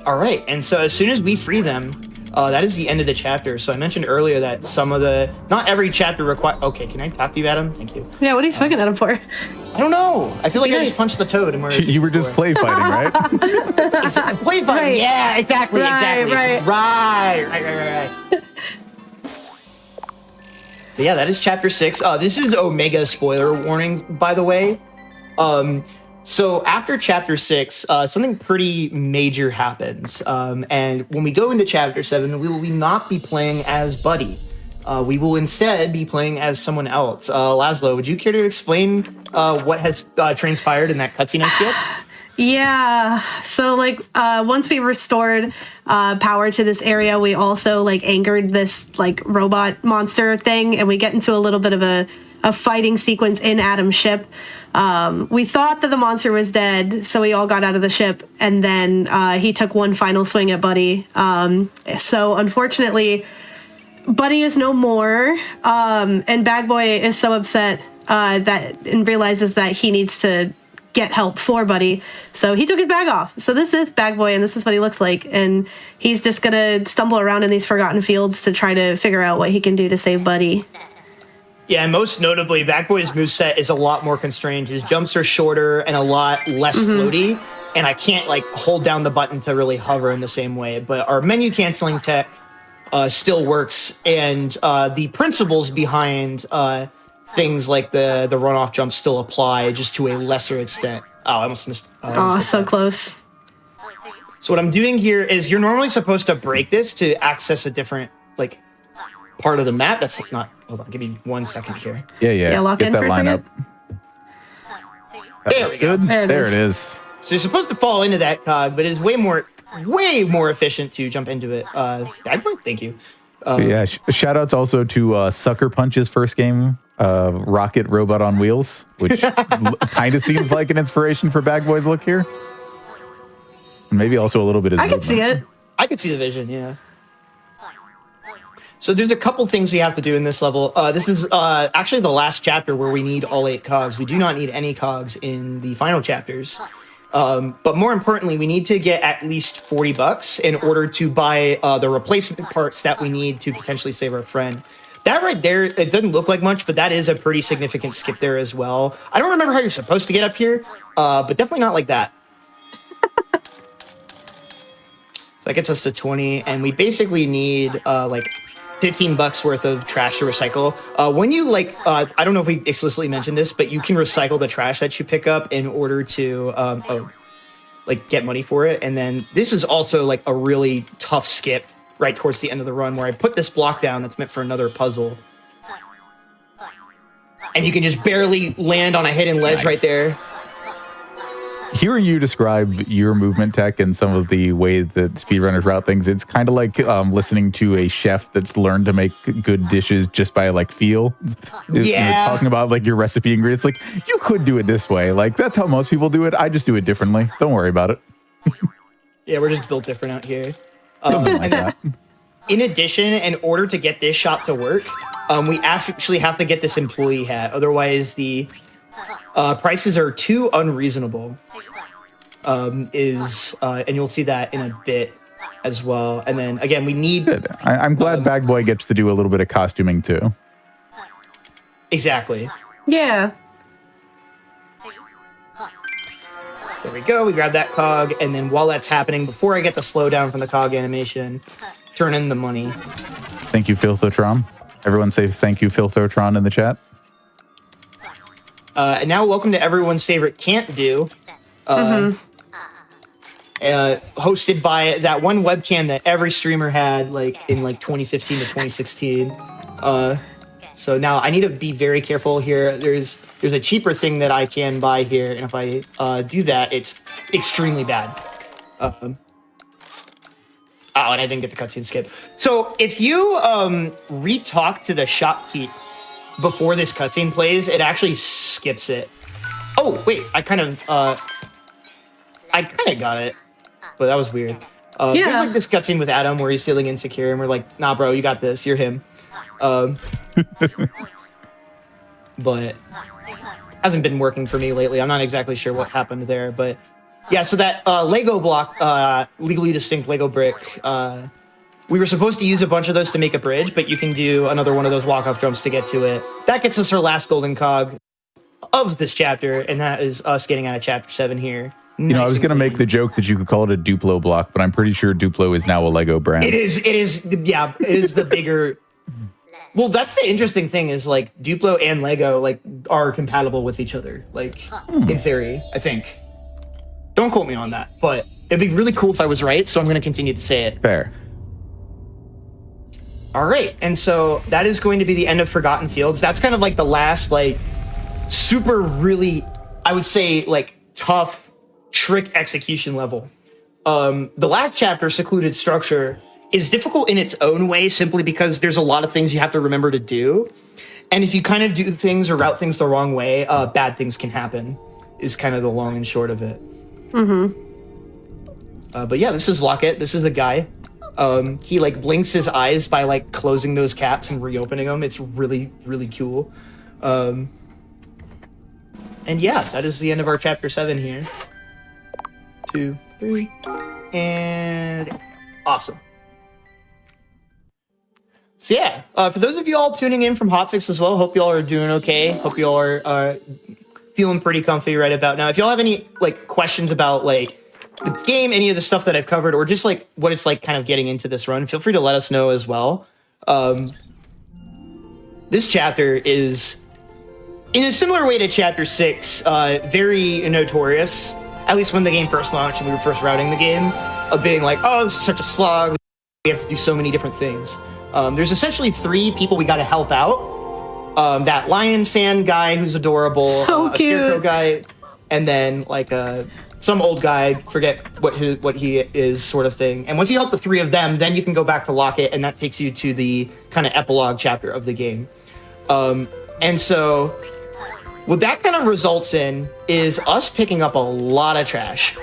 Speaker 2: All right, and so as soon as we free them, that is the end of the chapter. So I mentioned earlier that not every chapter require. Okay, can I talk to you, Adam? Thank you.
Speaker 3: Yeah, what are you smoking at him for?
Speaker 2: I don't know. I feel like I
Speaker 3: Nice.
Speaker 2: just punched the toad and we're.
Speaker 1: You were just play fighting, right?
Speaker 2: play button.
Speaker 3: Right.
Speaker 2: Yeah, exactly,
Speaker 3: Right,
Speaker 2: exactly.
Speaker 3: right.
Speaker 2: Right. But yeah, that is chapter 6. This is Omega spoiler warning, by the way. So after chapter 6, something pretty major happens. And when we go into chapter 7, we will not be playing as Buddy. We will instead be playing as someone else. Laszlo, would you care to explain what has transpired in that cutscene I skipped?
Speaker 3: Yeah. So like once we restored power to this area, we also like angered this like robot monster thing, and we get into a little bit of a fighting sequence in Adam's ship. We thought that the monster was dead, so we all got out of the ship, and then he took one final swing at Buddy. So unfortunately, Buddy is no more, and Bag Boy is so upset and realizes that he needs to get help for Buddy. So he took his bag off. So this is Bag Boy, and this is what he looks like. And he's just gonna stumble around in these forgotten fields to try to figure out what he can do to save Buddy.
Speaker 2: Yeah, and most notably, Bag Boy's moveset is a lot more constrained. His jumps are shorter and a lot less floaty, and I can't like hold down the button to really hover in the same way. But our menu canceling tech still works, and the principles behind things like the runoff jumps still apply, just to a lesser extent. Oh, I almost missed.
Speaker 3: Oh, so close.
Speaker 2: So what I'm doing here is you're normally supposed to break this to access a different like part of the map. That's not. Hold on, give me 1 second here.
Speaker 1: Yeah.
Speaker 3: lock
Speaker 1: Get
Speaker 3: in
Speaker 1: that
Speaker 3: for a
Speaker 1: line
Speaker 3: second.
Speaker 1: up.
Speaker 2: There we go.
Speaker 1: Good.
Speaker 3: There it
Speaker 1: There
Speaker 3: is.
Speaker 1: it is.
Speaker 2: So you're supposed to fall into that cog, but it's way more efficient to jump into it. Bad Boy, thank you.
Speaker 1: But yeah. Shout outs also to Sucker Punch's first game, Rocket Robot on Wheels, which kind of seems like an inspiration for Bag Boy's look here. And maybe also a little bit.
Speaker 3: I can see it.
Speaker 2: I could see the vision, yeah. So there's a couple things we have to do in this level. This is actually the last chapter where we need all 8 cogs. We do not need any cogs in the final chapters. But more importantly, we need to get at least $40 in order to buy the replacement parts that we need to potentially save our friend. That right there, it doesn't look like much, but that is a pretty significant skip there as well. I don't remember how you're supposed to get up here, but definitely not like that. So that gets us to 20, and we basically need like $15 worth of trash to recycle. When you I don't know if we explicitly mentioned this, but you can recycle the trash that you pick up in order to get money for it. And then this is also like a really tough skip right towards the end of the run where I put this block down that's meant for another puzzle. And you can just barely land on a hidden ledge right there.
Speaker 1: Hearing you describe your movement tech and some of the way that speedrunners route things, it's kind of like listening to a chef that's learned to make good dishes just by like feel.
Speaker 2: Yeah.
Speaker 1: Talking about like your recipe ingredients, like you could do it this way. Like that's how most people do it. I just do it differently. Don't worry about it.
Speaker 2: Yeah, we're just built different out here.
Speaker 1: Something like that.
Speaker 2: In addition, in order to get this shop to work, we actually have to get this employee hat. Otherwise, the prices are too unreasonable. And you'll see that in a bit as well. And then again, we need.
Speaker 1: Good. I'm glad Bag Boy gets to do a little bit of costuming too.
Speaker 2: Exactly.
Speaker 3: Yeah.
Speaker 2: There we go. We grab that cog, and then while that's happening, before I get the slowdown from the cog animation, turn in the money.
Speaker 1: Thank you, Filthotron. Everyone say thank you, Filthotron, in the chat.
Speaker 2: And now, welcome to everyone's favorite Can't Do. Hosted by that one webcam that every streamer had in 2015 to 2016. So now I need to be very careful here. There's a cheaper thing that I can buy here, and if I do that, it's extremely bad. And I didn't get the cutscene skip. So if you re-talk to the shopkeep before this cutscene plays, it actually skips it. Oh wait, I kind of got it, but that was weird. There's like this cutscene with Adam where he's feeling insecure, and we're like, "Nah, bro, you got this. You're him." But hasn't been working for me lately. I'm not exactly sure what happened there, but yeah. So that Lego block, legally distinct Lego brick. We were supposed to use a bunch of those to make a bridge, but you can do another one of those walk-off jumps to get to it. That gets us our last golden cog of this chapter, and that is us getting out of chapter 7 here.
Speaker 1: You know, I was going to make the joke that you could call it a Duplo block, but I'm pretty sure Duplo is now a Lego brand.
Speaker 2: It is, yeah, it is the bigger... Well, that's the interesting thing is, like, Duplo and Lego, are compatible with each other, in theory, I think. Don't quote me on that, but it'd be really cool if I was right, so I'm going to continue to say it.
Speaker 1: Fair.
Speaker 2: All right, and so that is going to be the end of Forgotten Fields. That's kind of like the last, super really, I would say, tough trick execution level. The last chapter, Secluded Structure, is difficult in its own way simply because there's a lot of things you have to remember to do. And if you kind of do things or route things the wrong way, bad things can happen, is kind of the long and short of it. But yeah, this is Locket. This is the guy. He blinks his eyes by closing those caps and reopening them. It's really, really cool. And yeah, that is the end of our chapter 7 here. 2, 3, and awesome. So yeah, for those of you all tuning in from Hotfix as well, hope you all are doing okay. Hope you all are feeling pretty comfy right about now. If y'all have any questions about the game, any of the stuff that I've covered, or just what it's kind of getting into this run, feel free to let us know as well. This chapter is, in a similar way to chapter 6, very notorious, at least when the game first launched and we were first routing the game, of being oh, this is such a slog, we have to do so many different things. There's essentially 3 people we got to help out. That lion fan guy who's adorable,
Speaker 3: so
Speaker 2: a scarecrow guy, and then some old guy, forget what he is, sort of thing. And once you help the 3 of them, then you can go back to Locket, and that takes you to the kind of epilogue chapter of the game. And so what that kind of results in is us picking up a lot of trash.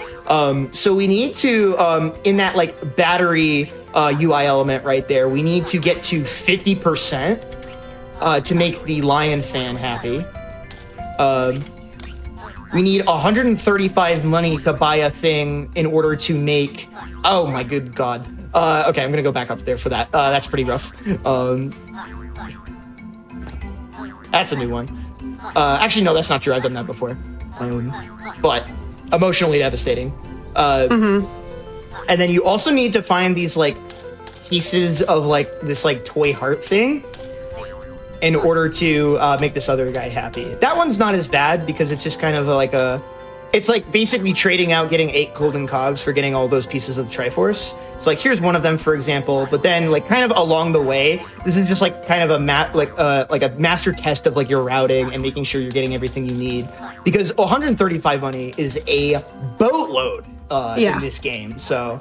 Speaker 2: So we need to, in that battery UI element right there, we need to get to 50% to make the lion fan happy. We need 135 money to buy a thing in order to make... Oh my good god. Okay, I'm gonna go back up there for that. That's pretty rough. That's a new one. Actually, no, that's not true. I've done that before. But emotionally devastating. And then you also need to find these like pieces of like this like toy heart thing in order to make this other guy happy. That one's not as bad because it's just kind of like it's like basically trading out getting 8 golden cogs for getting all those pieces of the Triforce. So like here's one of them, for example, but then like kind of along the way, this is just like kind of a a master test of like your routing and making sure you're getting everything you need, because 135 money is a boatload in this game. So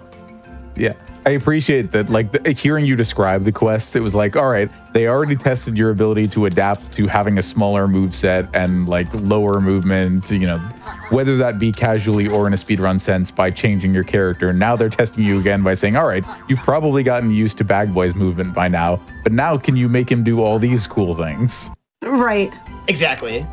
Speaker 1: yeah, I appreciate that. Like hearing you describe the quests, it was like, all right, they already tested your ability to adapt to having a smaller move set and like lower movement, you know, whether that be casually or in a speedrun sense by changing your character. Now they're testing you again by saying, all right, you've probably gotten used to Bag Boy's movement by now, but now can you make him do all these cool things?
Speaker 3: Right.
Speaker 2: Exactly.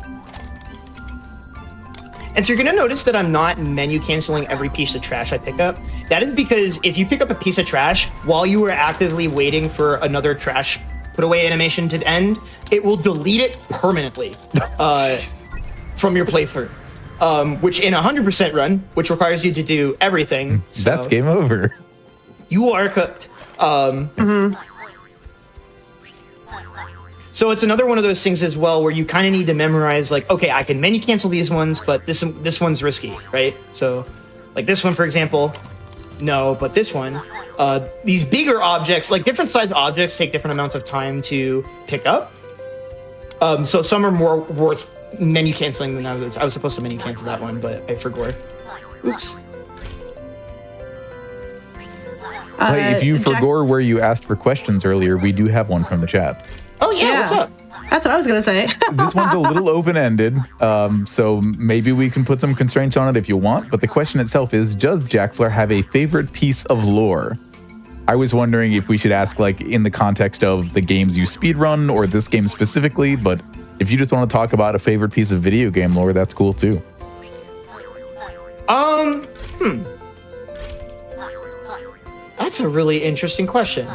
Speaker 2: And so you're going to notice that I'm not menu canceling every piece of trash I pick up. That is because if you pick up a piece of trash while you were actively waiting for another trash put away animation to end, it will delete it permanently from your playthrough. Which in a 100% run, which requires you to do everything. So
Speaker 1: that's game over.
Speaker 2: You are cooked. So it's another one of those things as well where you kind of need to memorize, like, okay, I can menu cancel these ones, but this one's risky, right? So like this one, for example, no, but this one, these bigger objects, like different size objects take different amounts of time to pick up. So some are more worth menu canceling than others. I was supposed to menu cancel that one, but I forgot. Oops.
Speaker 1: Hey, if you forgot where you asked for questions earlier, we do have one from the chat.
Speaker 2: Oh yeah, what's up?
Speaker 3: That's what I was gonna say.
Speaker 1: This one's a little open-ended, so maybe we can put some constraints on it if you want, but the question itself is, does Jaxler have a favorite piece of lore? I was wondering if we should ask like in the context of the games you speedrun or this game specifically, but if you just want to talk about a favorite piece of video game lore, that's cool too.
Speaker 2: That's a really interesting question.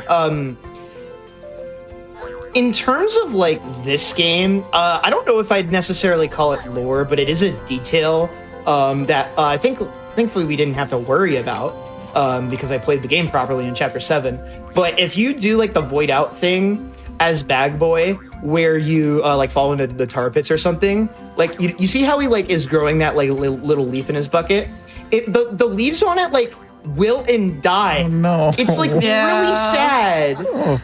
Speaker 2: In terms of like this game, I don't know if I'd necessarily call it lore, but it is a detail that I think thankfully we didn't have to worry about because I played the game properly in Chapter 7. But if you do like the void out thing as Bag Boy, where you like fall into the tar pits or something, like you see how he like is growing that like little leaf in his bucket? The leaves on it like wilt and die.
Speaker 1: Oh, no.
Speaker 2: It's like really sad.
Speaker 1: Oh.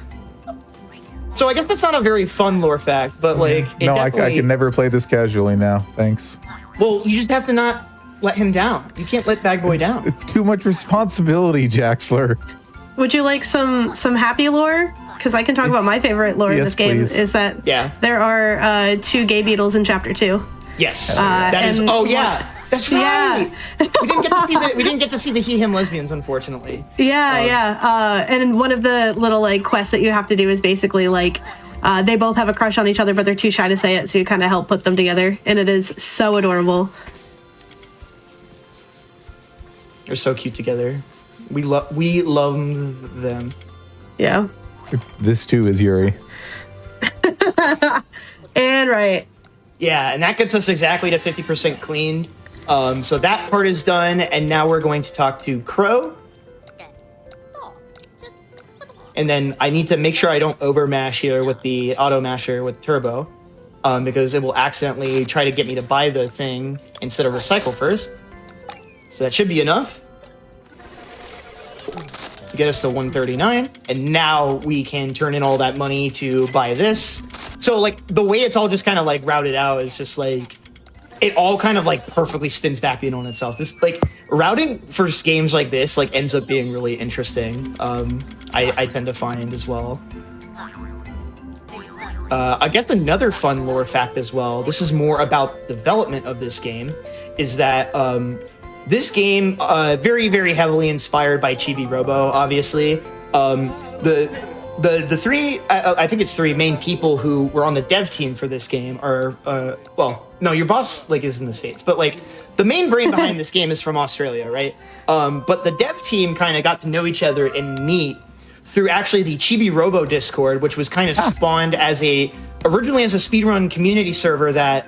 Speaker 2: So I guess that's not a very fun lore fact, but like
Speaker 1: no, I can never play this casually now. Thanks.
Speaker 2: Well, you just have to not let him down. You can't let Bag Boy down.
Speaker 1: It's too much responsibility, Jaxler.
Speaker 3: Would you like some happy lore? Because I can talk about my favorite lore in this game.
Speaker 1: Please.
Speaker 3: Is that there are 2 gay beetles in Chapter 2.
Speaker 2: Yes, that is. Oh yeah. That's right.
Speaker 3: Yeah.
Speaker 2: we didn't get to see the he/him lesbians, unfortunately.
Speaker 3: And one of the little like quests that you have to do is basically like they both have a crush on each other, but they're too shy to say it, so you kind of help put them together, and it is so adorable.
Speaker 2: They're so cute together. We love them.
Speaker 3: Yeah.
Speaker 1: This too is Yuri.
Speaker 3: And right.
Speaker 2: Yeah, and that gets us exactly to 50% cleaned. So that part is done, and now we're going to talk to Crow. And then I need to make sure I don't overmash here with the auto masher with turbo, because it will accidentally try to get me to buy the thing instead of recycle first. So that should be enough. Get us to 139, and now we can turn in all that money to buy this. So like the way it's all just kind of like routed out is just like it all kind of like perfectly spins back in on itself. This like routing for games like this like ends up being really interesting. I tend to find as well. I guess another fun lore fact as well, this is more about development of this game, is that this game very, very heavily inspired by Chibi Robo, obviously. The 3, I think it's 3 main people who were on the dev team for this game are, well, no, your boss like is in the States, but like the main brain behind this game is from Australia, right? But the dev team kind of got to know each other and meet through actually the Chibi Robo Discord, which was kind of spawned as originally as a speedrun community server that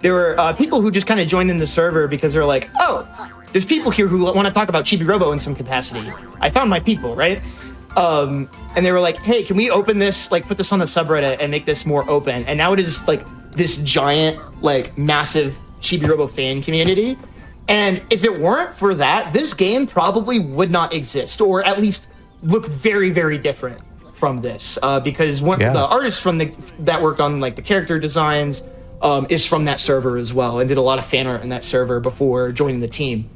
Speaker 2: there were people who just kind of joined in the server because they're like, oh, there's people here who want to talk about Chibi Robo in some capacity. I found my people, right? And they were like, hey, can we open this, like put this on the subreddit and make this more open? And now it is like this giant, like massive Chibi Robo fan community. And if it weren't for that, this game probably would not exist, or at least look very, very different from this. Because one of the artists from that worked on like the character designs is from that server as well, and did a lot of fan art in that server before joining the team.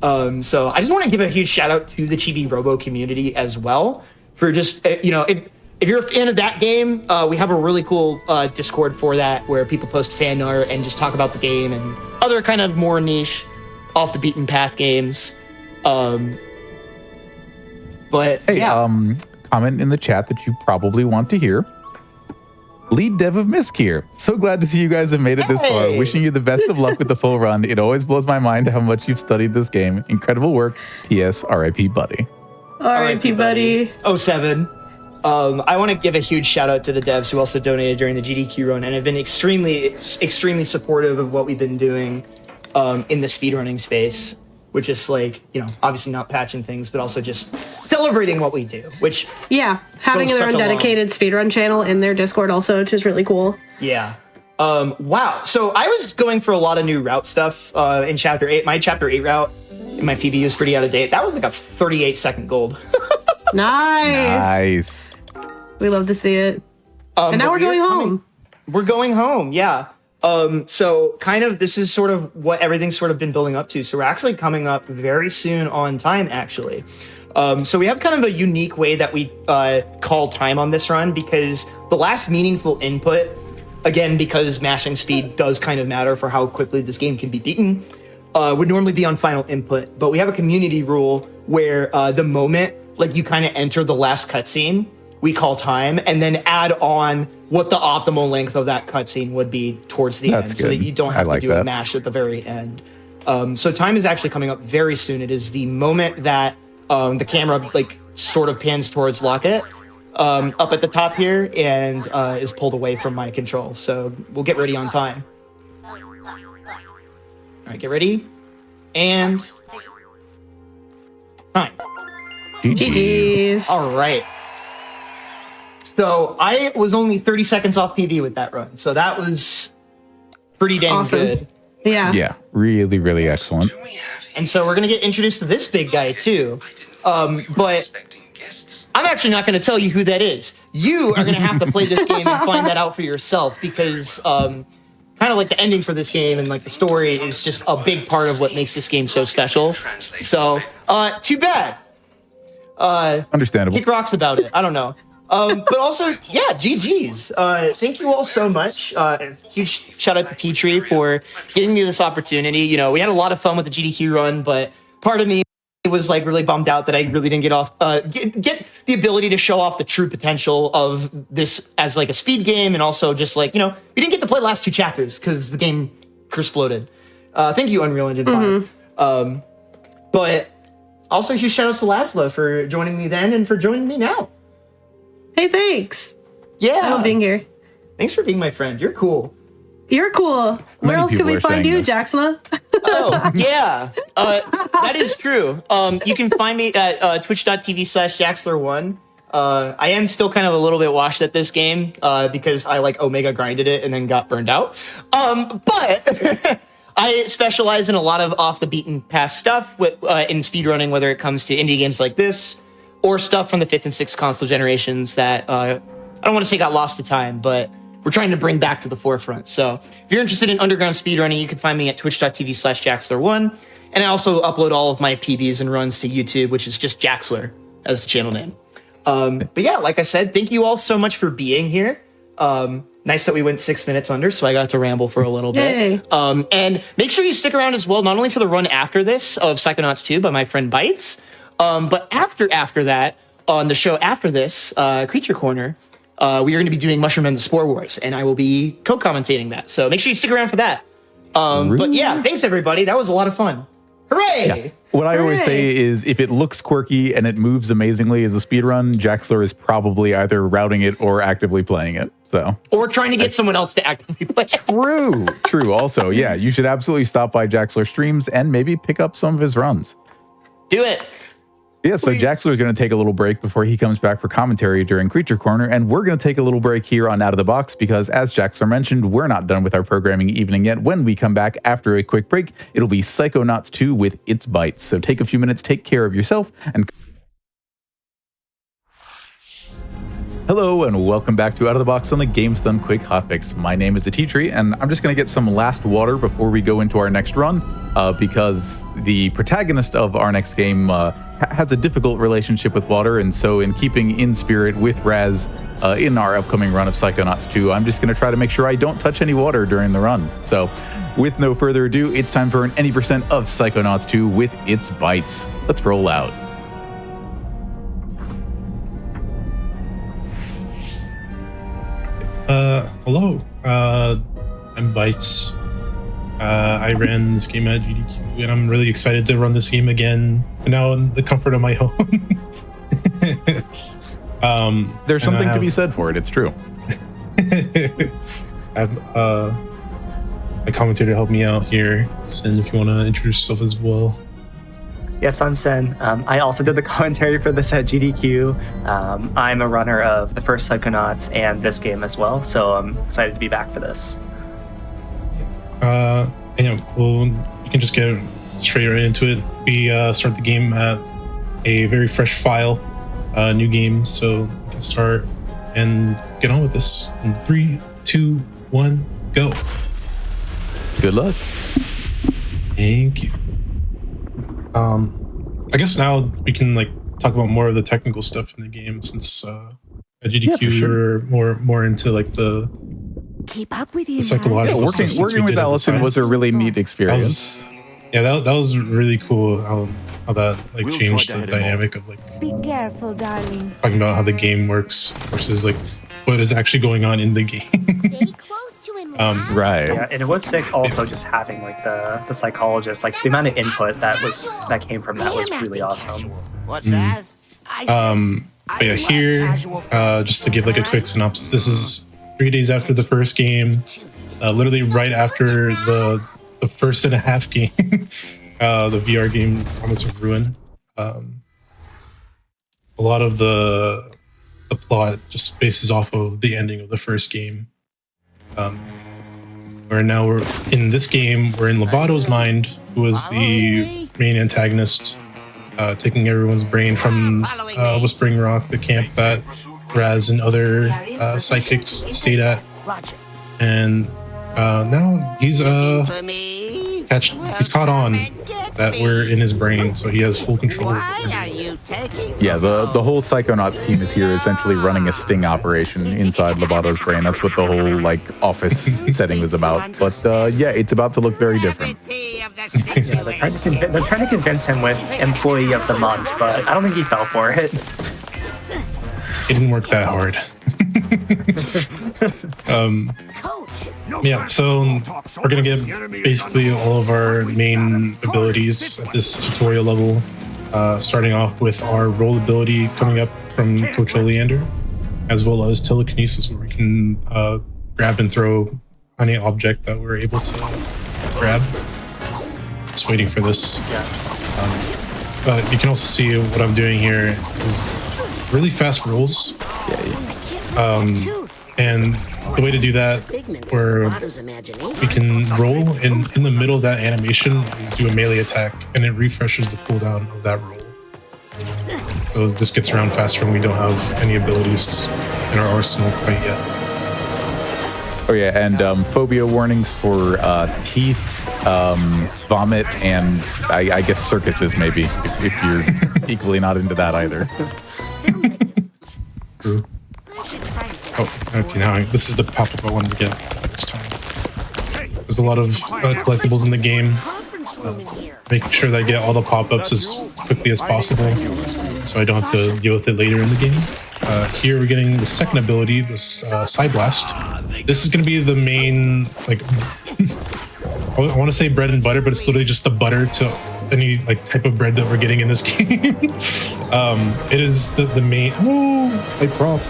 Speaker 2: So I just want to give a huge shout out to the Chibi Robo community as well for just, if you're a fan of that game, we have a really cool Discord for that where people post fan art and just talk about the game and other kind of more niche, off the beaten path games. But
Speaker 1: hey, comment in the chat that you probably want to hear. Lead dev of Misc here. So glad to see you guys have made it this far. Wishing you the best of luck with the full run. It always blows my mind how much you've studied this game. Incredible work. P.S. R.I.P. Buddy.
Speaker 3: R.I.P. Buddy.
Speaker 2: 07. I want to give a huge shout out to the devs who also donated during the GDQ run and have been extremely, extremely supportive of what we've been doing in the speedrunning space, which is like, obviously not patching things, but also just celebrating what we do, which
Speaker 3: having their own dedicated speedrun channel in their Discord also, which is really cool.
Speaker 2: Yeah. Wow. So I was going for a lot of new route stuff in Chapter 8. My Chapter 8 route in my PB is pretty out of date. That was like a 38-second gold.
Speaker 3: Nice. We love to see it. And now we're going home.
Speaker 2: We're going home, yeah. So kind of this is sort of what everything's sort of been building up to. So we're actually coming up very soon on time, actually. So we have kind of a unique way that we call time on this run, because the last meaningful input, again, because mashing speed does kind of matter for how quickly this game can be beaten, would normally be on final input. But we have a community rule where the moment like you kind of enter the last cutscene, we call time, and then add on what the optimal length of that cutscene would be towards the end, so that you don't have to do a mash at the very end. So time is actually coming up very soon. It is the moment that the camera like sort of pans towards Locket up at the top here and is pulled away from my control. So we'll get ready on time. All right, get ready. And time.
Speaker 3: GG's.
Speaker 2: All right. So I was only 30 seconds off PB with that run. So that was pretty dang good.
Speaker 3: Yeah.
Speaker 1: Yeah. Really, really excellent.
Speaker 2: And so we're going to get introduced to this big guy too. But I'm actually not going to tell you who that is. You are going to have to play this game and find that out for yourself, because kind of like the ending for this game and like the story is just a big part of what makes this game so special. So too bad.
Speaker 1: Understandable.
Speaker 2: Kick rocks about it. I don't know. But also, yeah, GG's. Thank you all so much. Huge shout out to T-Tree for giving me this opportunity. We had a lot of fun with the GDQ run, but part of me was like really bummed out that I really didn't get the ability to show off the true potential of this as like a speed game, and also just like, we didn't get to play the last two chapters because the game exploded. Thank you, Unreal Engine 5. But also huge shout outs to Laszlo for joining me then and for joining me now.
Speaker 3: Hey, thanks.
Speaker 2: Yeah.
Speaker 3: I love being here.
Speaker 2: Thanks for being my friend. You're cool.
Speaker 3: You're cool. Where else can we find you, Jaxla?
Speaker 2: Oh, yeah. That is true. You can find me at twitch.tv/Jaxler1. I am still kind of a little bit washed at this game because I like Omega grinded it and then got burned out. But I specialize in a lot of off the beaten path stuff in speedrunning, whether it comes to indie games like this or stuff from the 5th and 6th console generations that I don't want to say got lost to time, but we're trying to bring back to the forefront. So if you're interested in underground speedrunning, you can find me at twitch.tv/Jaxler1. And I also upload all of my PBs and runs to YouTube, which is just Jaxler as the channel name. But yeah, like I said, thank you all so much for being here. Nice that we went 6 minutes under, so I got to ramble for a little bit. And make sure you stick around as well, not only for the run after this of Psychonauts 2 by my friend Bites, but after that, on the show after this, Creature Corner, we are going to be doing Mushroom and the Spore Wars, and I will be co-commentating that. So make sure you stick around for that. But yeah, thanks everybody. That was a lot of fun. Hooray!
Speaker 1: What I always say is if it looks quirky and it moves amazingly as a speedrun, Jaxler is probably either routing it or actively playing it. So,
Speaker 2: or trying to get someone else to actively play.
Speaker 1: True. Also, yeah, you should absolutely stop by Jaxler streams and maybe pick up some of his runs.
Speaker 2: Do it.
Speaker 1: Yeah, so Jaxler is going to take a little break before he comes back for commentary during Creature Corner, and we're going to take a little break here on Out of the Box because, as Jaxler mentioned, we're not done with our programming evening yet. When we come back after a quick break, it'll be Psychonauts 2 with its bites. So take a few minutes, take care of yourself, and... Hello, and welcome back to Out of the Box on the GameStun Quick Hotfix. My name is Atitri, and I'm just going to get some last water before we go into our next run, because the protagonist of our next game has a difficult relationship with water, and so in keeping in spirit with Raz in our upcoming run of Psychonauts 2, I'm just going to try to make sure I don't touch any water during the run. So, with no further ado, it's time for an any percent of Psychonauts 2 with its bites. Let's roll out.
Speaker 4: Hello. I'm Bites. I ran this game at GDQ, and I'm really excited to run this game again, now in the comfort of my home.
Speaker 1: There's something to be said for it, it's true.
Speaker 4: I have my commentator help me out here, Sin, if you want to introduce yourself as well.
Speaker 5: Yes, I'm Sen. I also did the commentary for this at GDQ. I'm a runner of the first Psychonauts and this game as well, so I'm excited to be back for this.
Speaker 4: Well, you can just get straight right into it. We start the game at a very fresh file, new game, so we can start and get on with this. In 3, 2, 1, go.
Speaker 1: Good luck.
Speaker 4: Thank you. I guess now we can talk about more of the technical stuff in the game, since at GDQ you're more into the
Speaker 6: keep up with you.
Speaker 4: psychological
Speaker 1: working with Allison was a really neat experience.
Speaker 4: That was really cool how that changed the dynamic of
Speaker 6: Be careful, darling.
Speaker 4: talking about how the game works versus what is actually going on in the game.
Speaker 6: Stay close to him.
Speaker 1: Right.
Speaker 5: Yeah, and it was sick also just having the psychologist, the amount of input that came from that was really awesome.
Speaker 7: What's that?
Speaker 4: But yeah, here, just to give a quick synopsis, this is 3 days after the first game, literally right after the first and a half game, the VR game Promise of Ruin. A lot of the plot just bases off of the ending of the first game. Where now we're in this game, we're in Lobato's mind, who was the main antagonist, taking everyone's brain from Whispering Rock, the camp that Raz and other psychics stayed at. And now he's caught on that we're in his brain, so he has full control.
Speaker 1: Yeah, the whole Psychonauts team is here essentially running a sting operation inside Lobato's brain. That's what the whole office setting was about. But yeah, it's about to look very different.
Speaker 5: Yeah, they're trying to convince him with Employee of the Month, but I don't think he fell for it.
Speaker 4: It didn't work that hard. Yeah, so we're gonna get basically all of our main abilities at this tutorial level, starting off with our roll ability coming up from Coach Oleander, as well as telekinesis, where we can grab and throw any object that we're able to grab. Just waiting for this. But you can also see what I'm doing here is really fast rolls. And the way to do that, where we can roll in the middle of that animation, is do a melee attack, and it refreshes the cooldown of that roll. So it just gets around faster when we don't have any abilities in our arsenal quite yet.
Speaker 1: Oh yeah, and phobia warnings for teeth, vomit, and I guess circuses maybe, if you're equally not into that either.
Speaker 4: True. Oh, okay, now this is the pop-up I wanted to get this time. There's a lot of collectibles in the game. Making sure that I get all the pop-ups as quickly as possible, so I don't have to deal with it later in the game. Here we're getting the second ability, this Side Blast. This is going to be the main I want to say bread and butter, but it's literally just the butter to any like type of bread that we're getting in this game. It is the main. Oh, I prop.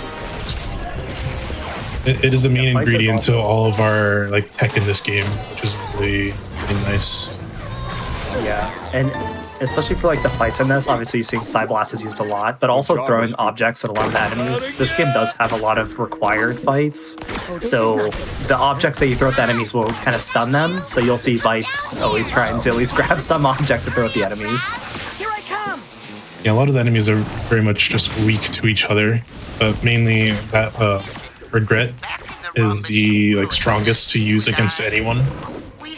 Speaker 4: It is the main ingredient to all of our like tech in this game, which is really, really nice.
Speaker 5: Yeah, and especially for like the fights in this, obviously you're seeing Psy Blast is used a lot, but also throwing objects at a lot of the enemies. This game does have a lot of required fights, so the objects that you throw at the enemies will kind of stun them, so you'll see Bites always trying to at least grab some object to throw at the enemies.
Speaker 6: Here I come.
Speaker 4: Yeah, a lot of the enemies are very much just weak to each other, but mainly that regret is the like strongest to use against anyone.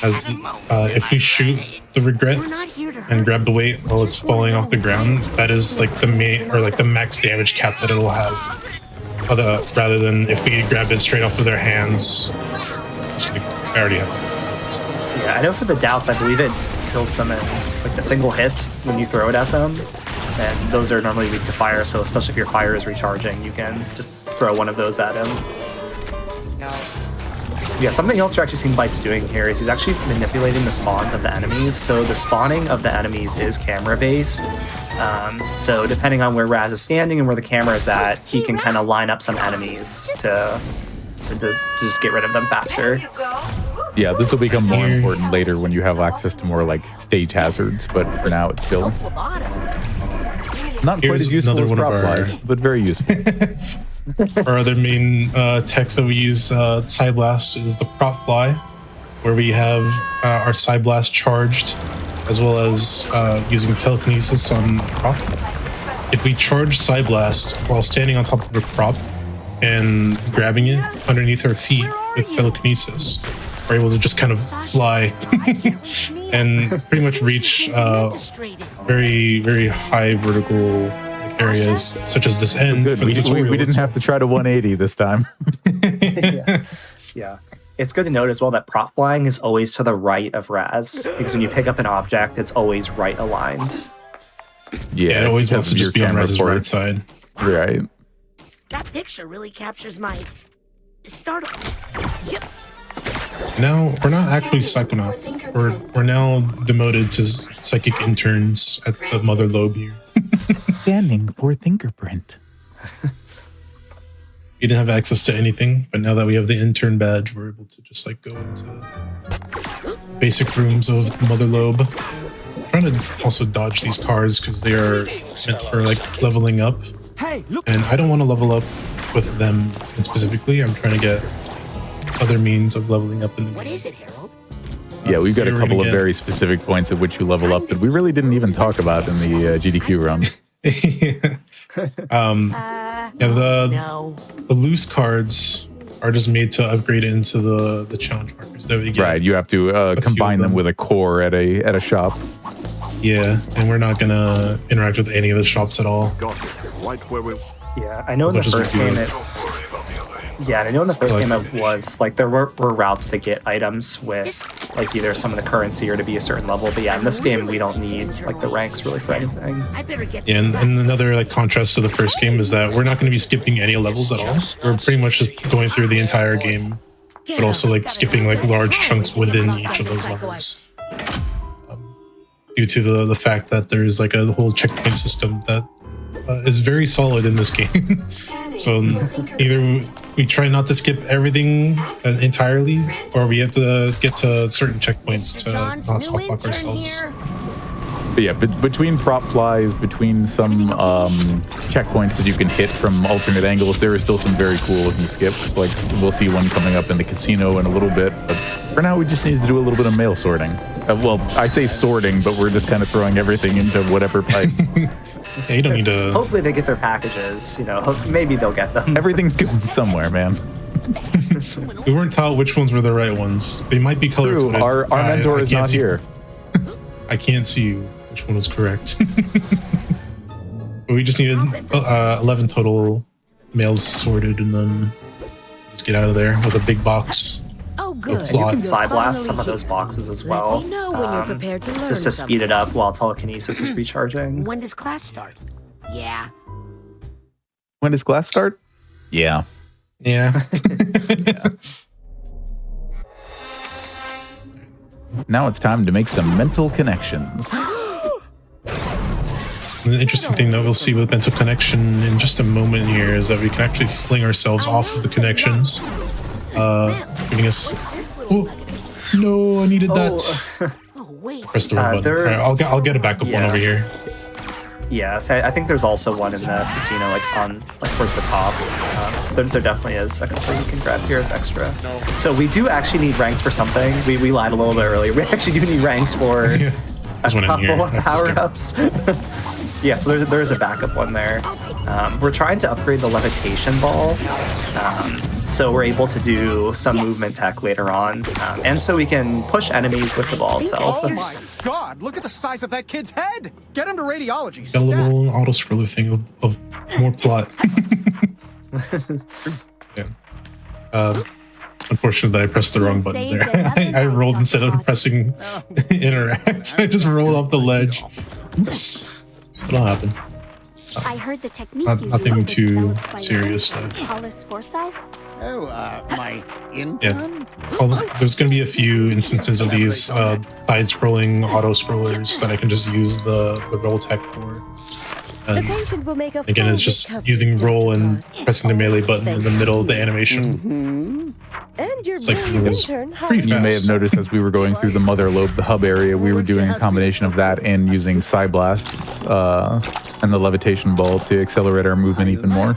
Speaker 4: As if we shoot the regret and grab the weight while it's falling off the ground, that is like the main or like the max damage cap that it'll have. Rather than if we grab it straight off of their hands. I already have it.
Speaker 5: Yeah, I know for the doubts, I believe it kills them in like a single hit when you throw it at them. And those are normally weak to fire, so especially if your fire is recharging, you can just throw one of those at him. Yeah, something else you're actually seeing Bites doing here is he's actually manipulating the spawns of the enemies. So the spawning of the enemies is camera-based. So depending on where Raz is standing and where the camera is at, he can kind of line up some enemies to just get rid of them faster.
Speaker 1: Yeah, this will become more important later when you have access to more like stage hazards, but for now it's still not quite as useful as prop flies, but very useful.
Speaker 4: Our other main techs that we use, Psy Blast, is the prop fly, where we have our Psy Blast charged, as well as using telekinesis on prop. If we charge Psy Blast while standing on top of a prop and grabbing it underneath our feet with telekinesis, we're able to just kind of fly and pretty much reach very, very high vertical areas, such as this end.
Speaker 1: Good. We didn't have to try to 180 this time.
Speaker 5: Yeah. It's good to note as well that prop flying is always to the right of Raz, because when you pick up an object, it's always right aligned.
Speaker 4: Yeah, it always wants to just be on Raz's right side.
Speaker 1: Right.
Speaker 6: That picture really captures my start. Yep.
Speaker 4: Now, we're not actually Psychonauts. We're now demoted to psychic interns at the Mother Lobe here.
Speaker 1: Standing for Thinkerprint.
Speaker 4: We didn't have access to anything, but now that we have the intern badge, we're able to just like go into basic rooms of the Mother Lobe. I'm trying to also dodge these cars because they are meant for like leveling up. And I don't want to level up with them specifically. I'm trying to get other means of leveling up in the game.
Speaker 6: What is it, Harold?
Speaker 1: Yeah, we've got a couple of very specific points at which you level up that we really didn't even talk about in the GDQ run.
Speaker 4: The loose cards are just made to upgrade into the challenge markers that we get.
Speaker 1: Right, you have to combine them with a core at a shop.
Speaker 4: Yeah, and we're not gonna interact with any of the shops at all.
Speaker 5: Yeah, I know in the first game it was like there were routes to get items with like either some of the currency or to be a certain level, but yeah, in this game we don't need like the ranks really for anything.
Speaker 4: Yeah, and another like contrast to the first game is that we're not going to be skipping any levels at all. We're pretty much just going through the entire game, but also like skipping like large chunks within each of those levels. Due to the fact that there's like a whole checkpoint system that is very solid in this game. So either we try not to skip everything entirely, or we have to get to certain checkpoints to not softlock ourselves.
Speaker 1: But yeah, between prop flies, between some checkpoints that you can hit from alternate angles, there are still some very cool looking skips. Like we'll see one coming up in the casino in a little bit, but for now we just need to do a little bit of mail sorting. Well, I say sorting, but we're just kind of throwing everything into whatever pipe.
Speaker 4: Yeah, you don't need to.
Speaker 5: Hopefully they get their packages. You know, maybe they'll get them.
Speaker 1: Everything's going somewhere, man.
Speaker 4: We weren't taught which ones were the right ones. They might be color coded.
Speaker 1: Our mentor is not here.
Speaker 4: I can't see which one was correct. But we just needed 11 total mails sorted, and then just get out of there with a big box.
Speaker 6: Oh, good.
Speaker 5: You can Psy Blast some of those boxes as well.
Speaker 6: Let me know when you're prepared to learn
Speaker 5: just to speed it
Speaker 6: something.
Speaker 5: up while telekinesis is recharging.
Speaker 6: When does class start? Yeah.
Speaker 1: When does class start? Yeah.
Speaker 4: Yeah.
Speaker 1: Now it's time to make some mental connections.
Speaker 4: The interesting thing that we'll see with mental connection in just a moment here is that we can actually fling ourselves off of the connections, giving us. Oh, no, I needed that. Press the wrong button. All right, I'll get a backup one over here.
Speaker 5: Yes, I think there's also one in the casino, like towards the top. So there definitely is a couple you can grab here as extra. So we do actually need ranks for something. We lied a little bit earlier. We actually do need ranks for a couple of power-ups. Yeah, so there's a backup one there. We're trying to upgrade the levitation ball, so we're able to do some movement tech later on, and so we can push enemies with the ball itself.
Speaker 7: Oh my God! Look at the size of that kid's head. Get him to radiology.
Speaker 4: Got a little auto scroller thing of more plot. Yeah. Unfortunate that I pressed the wrong button there. I rolled instead of pressing interact. I just rolled off the ledge. Oops. It'll happen.
Speaker 8: I heard the technique
Speaker 4: Nothing too serious though.
Speaker 8: Hollis Forsyth?
Speaker 7: Oh, my intern?
Speaker 4: Yeah. Well, there's going to be a few instances of these side-scrolling auto-scrollers that I can just use the roll tech for. And again, it's just using roll and pressing the melee button in the middle of the animation.
Speaker 9: And your
Speaker 4: It's like it was pretty fast.
Speaker 1: You may have noticed as we were going through the mother lobe, the hub area, we were doing a combination of that and using Psy Blasts and the levitation ball to accelerate our movement even more.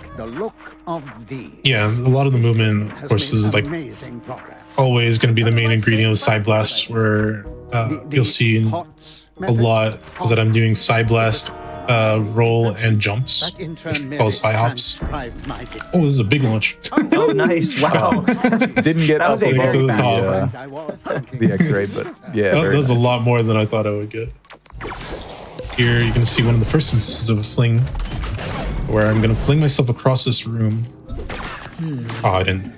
Speaker 4: Yeah, a lot of the movement, of course, is like always going to be the main ingredient of Psy Blasts, where you'll see a lot is that I'm doing Psy Blast, roll, and jumps, called Psy Hops. Oh, this is a big launch.
Speaker 5: Oh, nice! Wow.
Speaker 1: Didn't get up
Speaker 5: a
Speaker 1: above
Speaker 5: very
Speaker 1: the X-ray, but yeah.
Speaker 4: That was a lot more than I thought I would get. Here you can see one of the first instances of a fling, where I'm going to fling myself across this room. Oh, I didn't.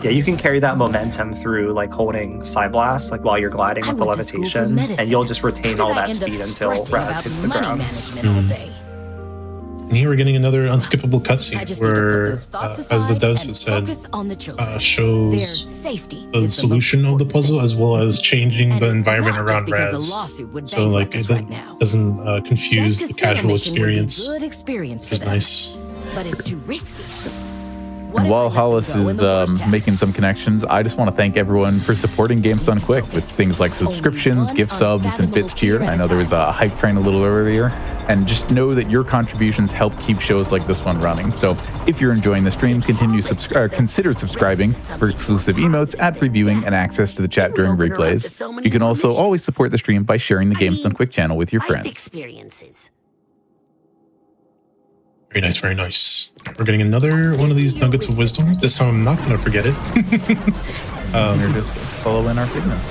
Speaker 5: Yeah, you can carry that momentum through like holding Psy Blast, like while you're gliding with the levitation, and you'll just retain all that speed until Raz hits the ground.
Speaker 4: And here we're getting another unskippable cutscene where, as the devs have said, shows the solution of the puzzle as well as changing the environment around Raz. So like it doesn't confuse the casual experience, which is nice.
Speaker 6: But it's too risky.
Speaker 1: And while Hollis is making some connections, I just want to thank everyone for supporting Games Done Quick with things like subscriptions, gift subs, and bits tiered. I know there was a hype train a little earlier, and just know that your contributions help keep shows like this one running. So if you're enjoying the stream, consider subscribing for exclusive emotes, ad-free viewing, and access to the chat during replays. You can also always support the stream by sharing the Games Done Quick channel with your friends.
Speaker 6: Experiences.
Speaker 4: Very nice, very nice. We're getting another one of these nuggets of wisdom. This time I'm not going to forget it.
Speaker 1: You're just following our figments.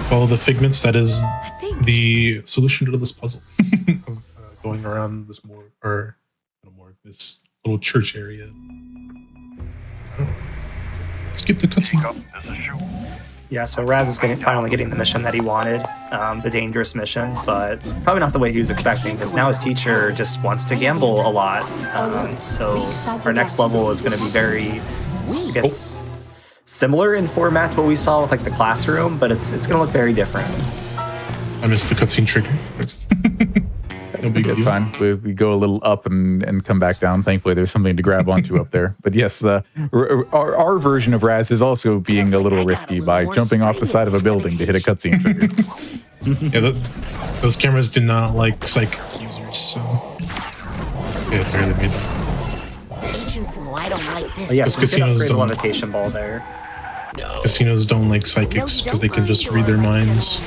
Speaker 4: Follow the figments. That is the solution to this puzzle. Of, going around this this little church area. Skip the cutscene.
Speaker 5: Yeah, so Raz is finally getting the mission that he wanted, the dangerous mission, but probably not the way he was expecting, because now his teacher just wants to gamble a lot. So our next level is going to be very, I guess, similar in format to what we saw with like the classroom, but it's going to look very different.
Speaker 4: I missed the cutscene trigger. No big deal.
Speaker 1: It's fine. We go a little up and come back down. Thankfully, there's something to grab onto up there. But yes, our version of Raz is also being a little risky by jumping off the side of a building to hit a cutscene trigger.
Speaker 4: Yeah, those cameras did not like psych users, so yeah, barely made that.
Speaker 6: I don't like this.
Speaker 5: Yes, we can upgrade the
Speaker 4: don't-
Speaker 5: levitation ball there.
Speaker 4: Casinos don't like psychics because they can just read their minds.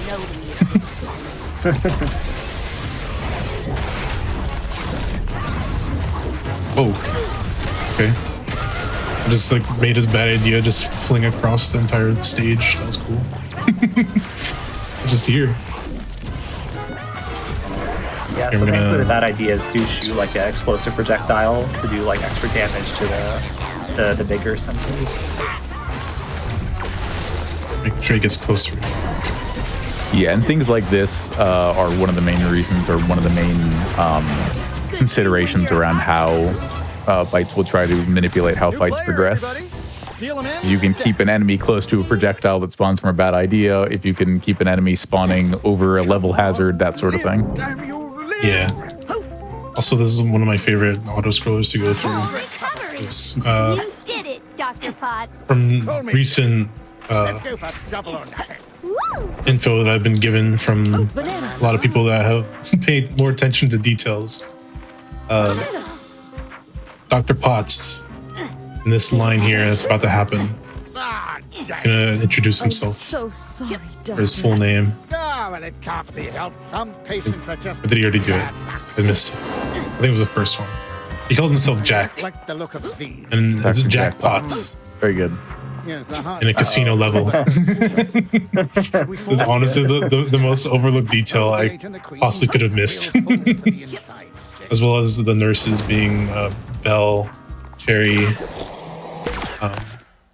Speaker 4: Oh, okay. I just like made his bad idea just fling across the entire stage. That was cool. It's just here.
Speaker 5: Yeah, so thankfully the bad idea is to shoot like an explosive projectile to do like extra damage to the bigger sensors.
Speaker 4: Make sure he gets closer.
Speaker 1: Yeah, and things like this are one of the main reasons, or one of the main considerations around how Bytes will try to manipulate how fights progress.
Speaker 7: Deal 'em in.
Speaker 1: You can keep an enemy close to a projectile that spawns from a bad idea. If you can keep an enemy spawning over a level hazard, that sort of thing.
Speaker 7: Damn you, live.
Speaker 4: Yeah. Also, this is one of my favorite auto scrollers to go through. It's,
Speaker 8: You did it, Dr. Potts.
Speaker 4: from recent
Speaker 7: Let's go for double or nothing.
Speaker 8: Woo!
Speaker 4: info that I've been given from a lot of people that have paid more attention to details. Dr. Potts, in this line here that's about to happen,
Speaker 7: Ah,
Speaker 4: is gonna introduce himself
Speaker 9: So sorry,
Speaker 4: for his full name.
Speaker 7: well, it can't be helped. Some patients are just.
Speaker 4: Or did he already do it? I missed it. I think it was the first one. He called himself Jack,
Speaker 7: Like the look of these.
Speaker 4: and it's
Speaker 1: Dr.
Speaker 4: Jack
Speaker 1: Jack
Speaker 4: Potts
Speaker 1: Very good.
Speaker 7: Yes, the heart.
Speaker 4: in a casino level. This is honestly the most overlooked detail I possibly could have missed. As well as the nurses being Belle, Cherry,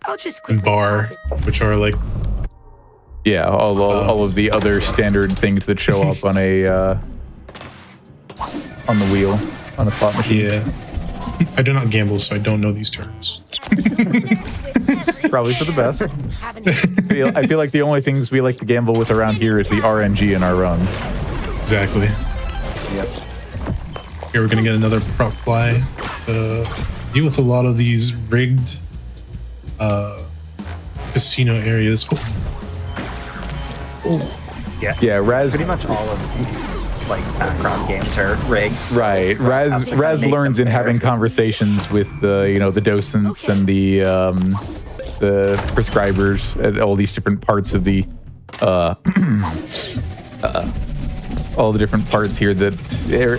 Speaker 6: I'll just
Speaker 4: and Bar, which are like
Speaker 1: Yeah, all of the other standard things that show up on a on the wheel on a slot machine.
Speaker 4: yeah. I do not gamble, so I don't know these terms.
Speaker 1: Probably for the best.
Speaker 6: having it.
Speaker 1: I feel like the only things we like to gamble with around here is the RNG in our runs.
Speaker 4: Exactly.
Speaker 5: Yep.
Speaker 4: Here we're gonna get another prop fly to deal with a lot of these rigged casino areas.
Speaker 1: Yeah, Raz.
Speaker 5: Pretty much all of these like background games are rigged. So
Speaker 1: Right,
Speaker 5: Raz has to
Speaker 1: Raz
Speaker 5: make
Speaker 1: learns
Speaker 5: them
Speaker 1: in
Speaker 5: fair.
Speaker 1: having conversations with the the docents and the prescribers at all these different parts of the all the different parts here that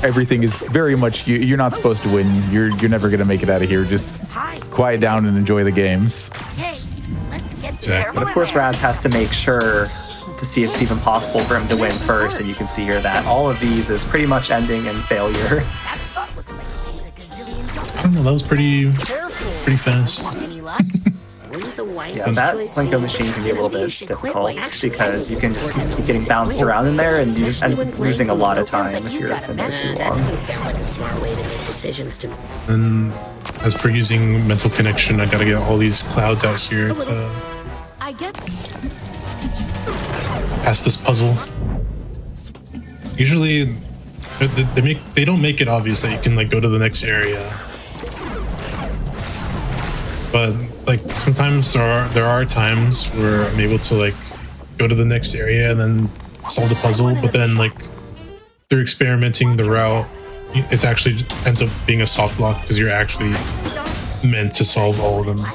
Speaker 1: everything is very much you're not supposed to win. You're never gonna make it out of here. Just
Speaker 6: Hi.
Speaker 1: quiet down and enjoy the games.
Speaker 6: Hey, let's get
Speaker 4: Exactly.
Speaker 5: But of course, Raz has to make sure to see if it's even possible for him to win first, and you can see here that all of these is pretty much ending in failure.
Speaker 6: That spot looks like it pays a gazillion
Speaker 4: I
Speaker 6: dollars.
Speaker 4: don't know, that was pretty
Speaker 6: Careful.
Speaker 4: fast.
Speaker 6: Any luck? Wouldn't the wisest
Speaker 5: Yeah, that
Speaker 6: choice
Speaker 5: Plinko
Speaker 6: be-
Speaker 5: machine can be a little
Speaker 6: Maybe you
Speaker 5: bit
Speaker 6: should quit
Speaker 5: difficult
Speaker 6: while actually
Speaker 5: because you can just
Speaker 6: angry.
Speaker 5: keep getting bounced around in there and
Speaker 6: Especially when
Speaker 5: losing a lot of
Speaker 6: sounds
Speaker 5: time
Speaker 6: like
Speaker 5: if
Speaker 6: you've
Speaker 5: you're
Speaker 6: got a
Speaker 5: in there too
Speaker 6: that
Speaker 5: long.
Speaker 6: doesn't sound like a smart way to make decisions to me.
Speaker 4: And as per using mental connection, I gotta get all these clouds out here to
Speaker 9: I get
Speaker 4: pass this puzzle. Usually, they don't make it obvious that you can like go to the next area. But like sometimes there are times where I'm able to like go to the next area and then solve the puzzle. But then like through experimenting the route, it's actually ends up being a soft block because you're actually meant to solve all of them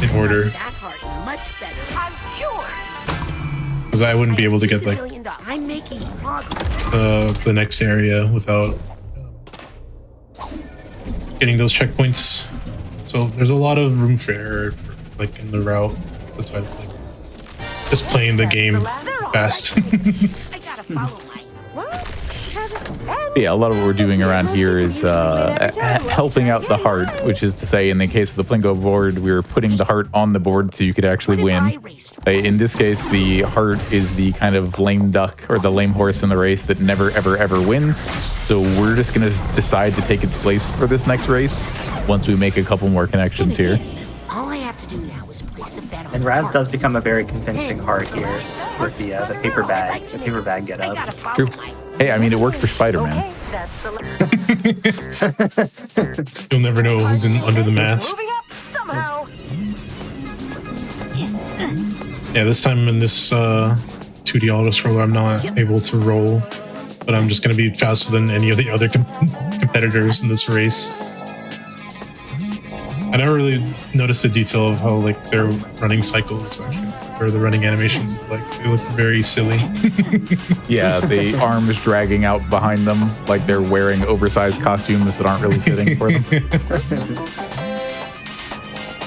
Speaker 4: in order.
Speaker 6: That heart much better. I'm cured.
Speaker 4: Because I wouldn't be able to get like
Speaker 6: Gazillion dollars. I'm making progress.
Speaker 4: the next area without getting those checkpoints. So there's a lot of room for error, like in the route. Besides like just playing the game fast.
Speaker 6: I gotta follow my what?
Speaker 1: Yeah, a lot of what we're doing around here is helping out the heart, which is to say, in the case of the Plinko board, we're putting the heart on the board so you could actually win. In this case, the heart is the kind of lame duck or the lame horse in the race that never, ever, ever wins. So we're just going to decide to take its place for this next race once we make a couple more connections here.
Speaker 6: All I have to do now is place a bet on
Speaker 5: And Raz does
Speaker 6: hearts.
Speaker 5: become a very convincing heart here with the paper bag, get
Speaker 6: I
Speaker 5: up.
Speaker 6: gotta follow
Speaker 1: True.
Speaker 6: my
Speaker 1: Hey, I mean, it worked for Spider-Man.
Speaker 4: You'll never know who's under the mask.
Speaker 6: somehow.
Speaker 4: Yeah, this time in this 2D auto scroller, I'm not able to roll, but I'm just gonna be faster than any of the other competitors in this race. I never really noticed the detail of how like their running cycles actually, or the running animations look like. They look very silly.
Speaker 1: Yeah, the arms dragging out behind them like they're wearing oversized costumes that aren't really fitting for them.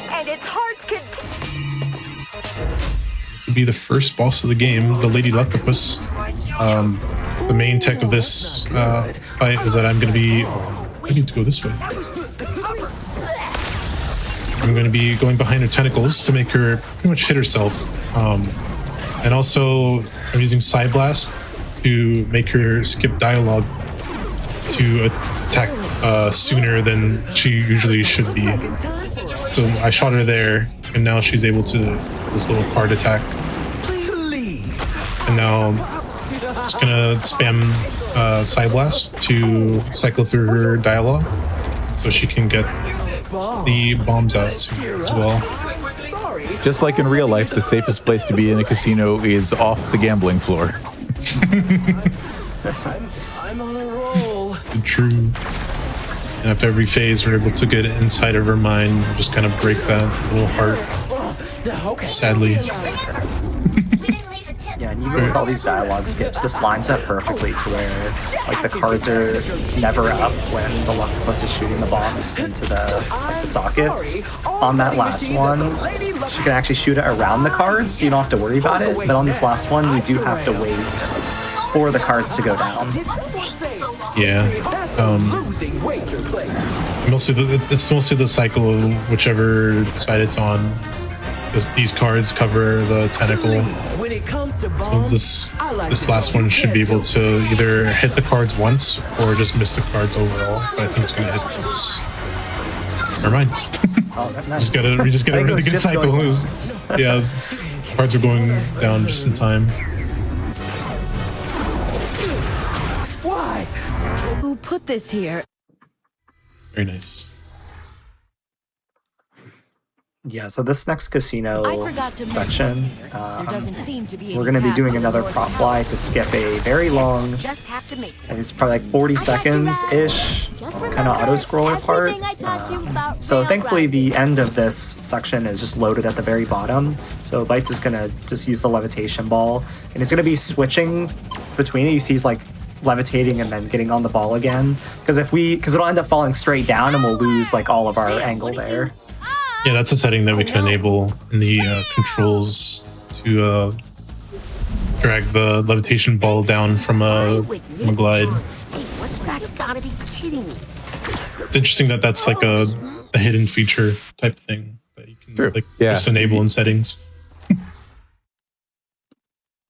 Speaker 6: And its hearts can
Speaker 4: This would be the first boss of the game, the Lady Luctopus. The main tech of this fight is that I'm going to be... I need to go this way. I'm going to be going behind her tentacles to make her pretty much hit herself. And also, I'm using Side Blast to make her skip dialogue to attack sooner than she usually should be. So I shot her there and now she's able to this little card attack. And now it's gonna spam Side Blast to cycle through her dialogue, so she can get the bombs out soon as well.
Speaker 1: Just like in real life, the safest place to be in a casino is off the gambling floor.
Speaker 9: I'm on a roll.
Speaker 4: True. And after every phase, we're able to get inside of her mind and just kind of break that little heart. Sadly.
Speaker 5: Yeah, and even with all these dialogue skips, this lines up perfectly to where like the cards are never up when the Luctopus is shooting the bombs into the sockets. On that last one, she can actually shoot it around the cards, so you don't have to worry about it. But on this last one, we do have to wait for the cards to go down.
Speaker 4: Yeah. It's mostly the cycle of whichever side it's on. These cards cover the tentacle. So this last one should be able to either hit the cards once or just miss the cards overall. But I think it's gonna hit once. Never mind.
Speaker 5: Oh, nice.
Speaker 4: We just get a really good cycle. Yeah, cards are going down just in time.
Speaker 9: Why? Who put this here?
Speaker 4: Very nice.
Speaker 5: Yeah, so this next casino section, we're going to be doing another prop fly to skip a very long, I think it's probably like 40 seconds-ish, kind of auto-scroller part. So thankfully the end of this section is just loaded at the very bottom. So Bites is going to just use the levitation ball, and it's going to be switching between it. You see he's like levitating and then getting on the ball again. Because it'll end up falling straight down and we'll lose like all of our angle there.
Speaker 4: Yeah, that's a setting that we can enable in the controls to drag the levitation ball down from a glide. It's interesting that that's like a hidden feature type thing that you can just enable in settings.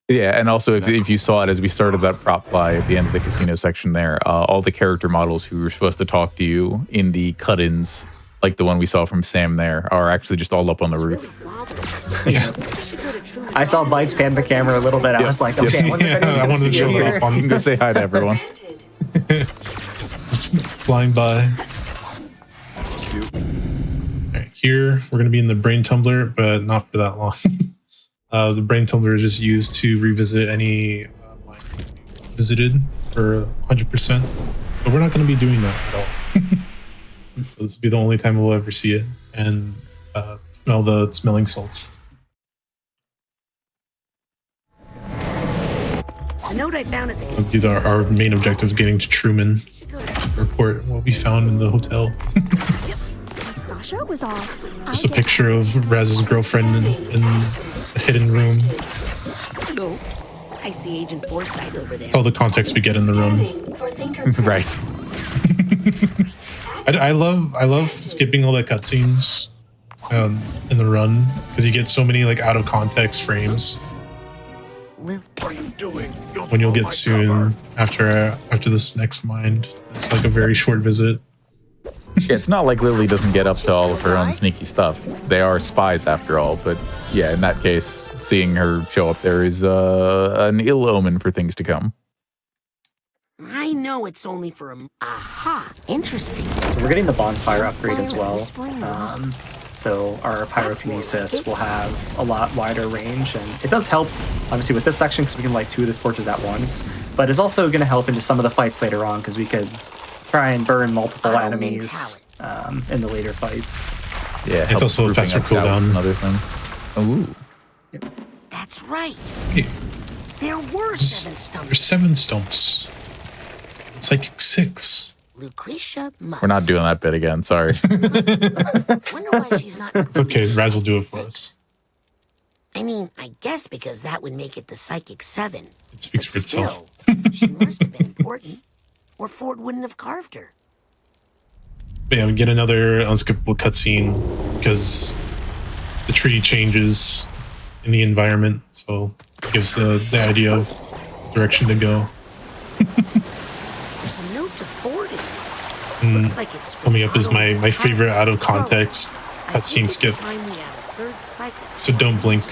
Speaker 1: Yeah, and also if you saw it as we started that prop fly at the end of the casino section there, all the character models who were supposed to talk to you in the cut-ins, like the one we saw from Sam there, are actually just all up on the roof.
Speaker 4: Yeah.
Speaker 5: I saw Bites pan the camera a little bit. I was like, okay, I
Speaker 4: wanted to show up.
Speaker 1: You can go say hi to everyone.
Speaker 4: Just flying by. Right, here, we're going to be in the Brain Tumbler, but not for that long. The Brain Tumbler is just used to revisit any mines that we visited for 100%. But we're not going to be doing that at all. So this will be the only time we'll ever see it and smell the smelling salts.
Speaker 6: The note I found at the
Speaker 4: Our main objective is getting to Truman. Report what we found in the hotel.
Speaker 8: Sasha was all.
Speaker 4: Just a picture of Raz's girlfriend in a hidden room.
Speaker 6: Oh, I see Agent Forsyth over there.
Speaker 4: All the context we get in the room.
Speaker 1: Right.
Speaker 4: I love skipping all the cutscenes in the run because you get so many like out of context frames.
Speaker 6: What are you doing?
Speaker 4: When you'll get soon after this next mind, it's like a very short visit.
Speaker 1: Yeah, it's not like Lily doesn't get up to all of her own sneaky stuff. They are spies after all, but yeah, in that case, seeing her show up there is an ill omen for things to come.
Speaker 6: I know it's only for a... Aha, interesting.
Speaker 5: So we're getting the bonfire upgrade as well. So our pyrokinesis will have a lot wider range, and it does help, obviously, with this section because we can light 2 of the torches at once. But it's also going to help in just some of the fights later on because we could try and burn multiple enemies in the later fights.
Speaker 1: Yeah,
Speaker 4: it's also a faster cooldown
Speaker 1: and other things. Ooh.
Speaker 6: That's right.
Speaker 4: Hey,
Speaker 6: there were 7 stumps.
Speaker 4: There's 7 stumps. Psychic 6.
Speaker 6: Lucretia must.
Speaker 1: We're not doing that bit again, sorry.
Speaker 6: Wonder why she's not.
Speaker 4: It's okay, Raz will do it for us.
Speaker 6: I mean, I guess because that would make it the Psychic 7.
Speaker 4: It speaks for itself.
Speaker 6: She must have been important, or Ford wouldn't have carved her.
Speaker 4: But yeah, we get another unskippable cutscene because the tree changes in the environment, so it gives the idea of direction to go.
Speaker 6: There's a note to Ford in it. Looks like it's
Speaker 4: coming up is my favorite out of context cutscene skip.
Speaker 6: third cycle.
Speaker 4: So don't blink.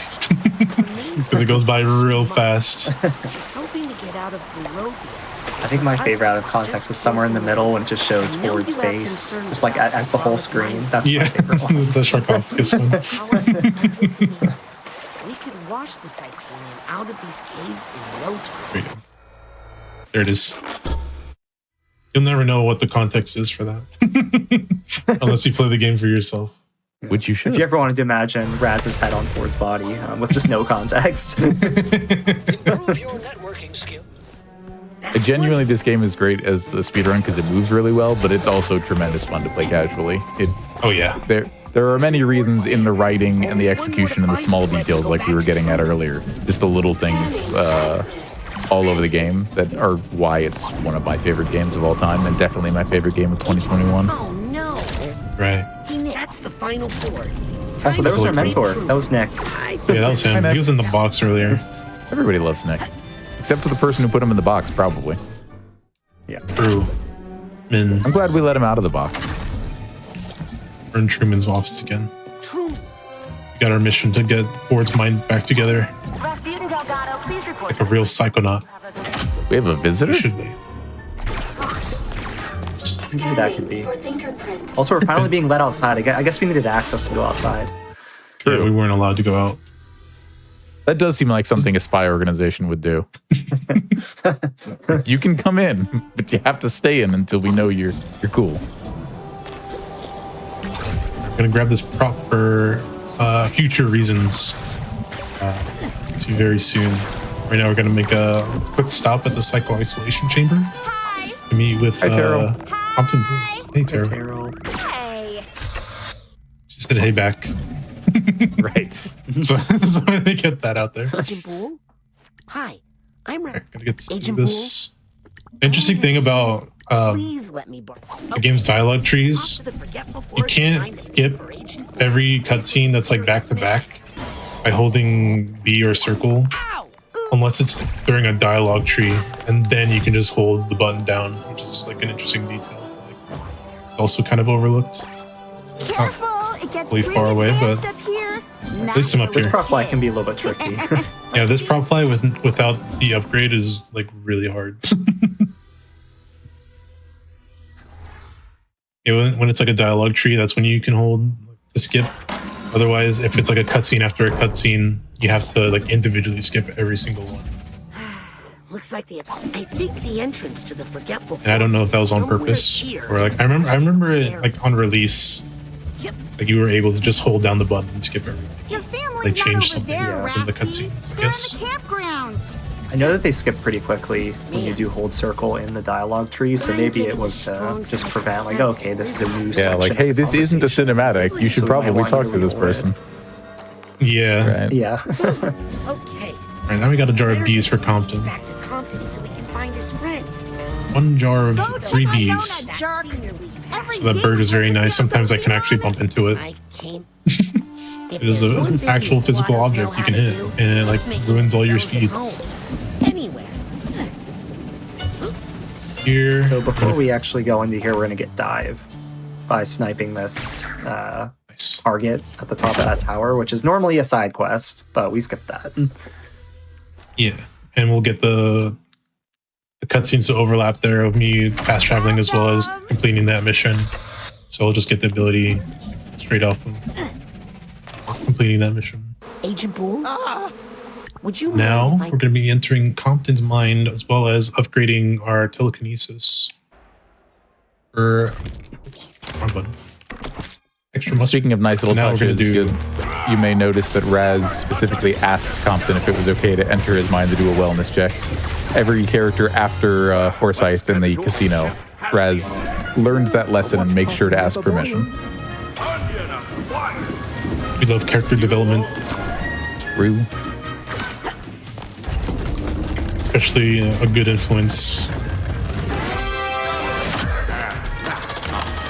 Speaker 4: Because it goes by real fast.
Speaker 6: She's hoping to get out of Barovia.
Speaker 5: I think my favorite out of context is somewhere in the middle when it just shows Ford's face, just like as the whole screen. That's my favorite one.
Speaker 4: The Sharkov one.
Speaker 6: We could wash the Titanium out of these caves in no time.
Speaker 4: There it is. You'll never know what the context is for that. Unless you play the game for yourself.
Speaker 1: Which you should.
Speaker 5: If you ever wanted to imagine Raz's head on Ford's body with just no context.
Speaker 1: Genuinely, this game is great as a speedrun because it moves really well, but it's also tremendous fun to play casually.
Speaker 4: Oh yeah.
Speaker 1: There are many reasons in the writing and the execution and the small details like we were getting at earlier. Just the little things all over the game that are why it's one of my favorite games of all time and definitely my favorite game of 2021.
Speaker 6: Oh no!
Speaker 4: Right.
Speaker 6: That's the final board.
Speaker 5: Also, there was our mentor. That was Nick.
Speaker 4: Yeah, that was him. He was in the box earlier.
Speaker 1: Everybody loves Nick. Except for the person who put him in the box, probably.
Speaker 5: Yeah.
Speaker 4: True. Min.
Speaker 1: I'm glad we let him out of the box.
Speaker 4: We're in Truman's office again.
Speaker 6: True.
Speaker 4: We got our mission to get Ford's mind back together. Like a real psychonaut.
Speaker 1: We have a visitor?
Speaker 4: We should be.
Speaker 5: Maybe that could be. Also, we're finally being let outside. I guess we needed access to go outside.
Speaker 4: True. Yeah, we weren't allowed to go out.
Speaker 1: That does seem like something a spy organization would do. You can come in, but you have to stay in until we know you're cool.
Speaker 4: I'm gonna grab this prop for future reasons. See you very soon. Right now, we're gonna make a quick stop at the psycho isolation chamber.
Speaker 8: Hi.
Speaker 4: To meet with
Speaker 1: Taro.
Speaker 4: Compton. Hey, Taro.
Speaker 8: Hey.
Speaker 4: She said, "Hey, back."
Speaker 1: Right.
Speaker 4: So I'm gonna get that out there.
Speaker 6: Agent Bull? Hi, I'm
Speaker 4: Gotta get
Speaker 6: Agent
Speaker 4: this. Interesting thing about
Speaker 6: Please let me borrow.
Speaker 4: the game's dialogue trees, you can't skip every cutscene that's like back to back by holding B or circle, unless it's during a dialogue tree, and then you can just hold the button down, which is like an interesting detail. Like, it's also kind of overlooked.
Speaker 8: Careful, it gets
Speaker 4: really far away, but
Speaker 8: up here.
Speaker 4: at least I'm up
Speaker 5: This
Speaker 4: here.
Speaker 5: prop fly can be a little bit tricky.
Speaker 4: Yeah, this prop fly without the upgrade is like really hard. Yeah, when it's like a dialogue tree, that's when you can hold to skip. Otherwise, if it's like a cutscene after a cutscene, you have to like individually skip every single one.
Speaker 6: Looks like I think the entrance to the Forgetful
Speaker 4: And I don't know if that was on purpose or like I remember it like on release, like you were able to just hold down the button and skip everything.
Speaker 8: Your family's
Speaker 4: They changed
Speaker 8: not over
Speaker 4: something
Speaker 8: there,
Speaker 4: in the
Speaker 8: Raspy.
Speaker 4: cutscenes, I
Speaker 8: They're
Speaker 4: guess.
Speaker 8: in the campgrounds.
Speaker 5: I know that they skip pretty quickly when you do hold circle in the dialogue tree, so maybe it was to just prevent, like, okay, this is a new
Speaker 1: Yeah,
Speaker 5: section
Speaker 1: like,
Speaker 5: of
Speaker 1: hey, this isn't a
Speaker 5: conversation.
Speaker 1: cinematic. You should
Speaker 5: So
Speaker 1: probably
Speaker 5: why
Speaker 1: talk
Speaker 5: do
Speaker 1: to this
Speaker 5: we
Speaker 1: person.
Speaker 4: Yeah.
Speaker 1: Right.
Speaker 5: Yeah.
Speaker 6: Okay.
Speaker 4: All right, now we got a jar of bees for Compton.
Speaker 6: Back to Compton so we can find his friend.
Speaker 4: One jar of
Speaker 8: Go
Speaker 4: 3
Speaker 8: check my
Speaker 4: bees.
Speaker 8: donut, jerk. Every
Speaker 4: So that bird is very nice. Sometimes I can actually bump into it.
Speaker 6: I came.
Speaker 4: It is an actual physical object you can hit, and it like ruins all your speed.
Speaker 6: Anywhere.
Speaker 4: Here,
Speaker 5: So before we actually go into here, we're going to get dive by sniping this
Speaker 4: nice.
Speaker 5: target at the top of that tower, which is normally a side quest, but we skipped that.
Speaker 4: Yeah, and we'll get the cutscenes to overlap there of me fast traveling as well as completing that mission. So I'll just get the ability straight off of completing that mission.
Speaker 6: Agent Bull? Would you
Speaker 4: Now
Speaker 6: mind
Speaker 4: we're
Speaker 6: if
Speaker 4: going to be entering Compton's mind as well as upgrading our telekinesis. For wrong button. Extra muscle.
Speaker 1: Speaking of nice little
Speaker 4: Now we're gonna
Speaker 1: touches,
Speaker 4: do-
Speaker 1: you may notice that Raz specifically asked Compton if it was okay to enter his mind to do a wellness check. Every character after Forsyth in the casino, Raz learned that lesson and makes sure to ask permission.
Speaker 4: We love character development,
Speaker 1: True.
Speaker 4: especially a good influence.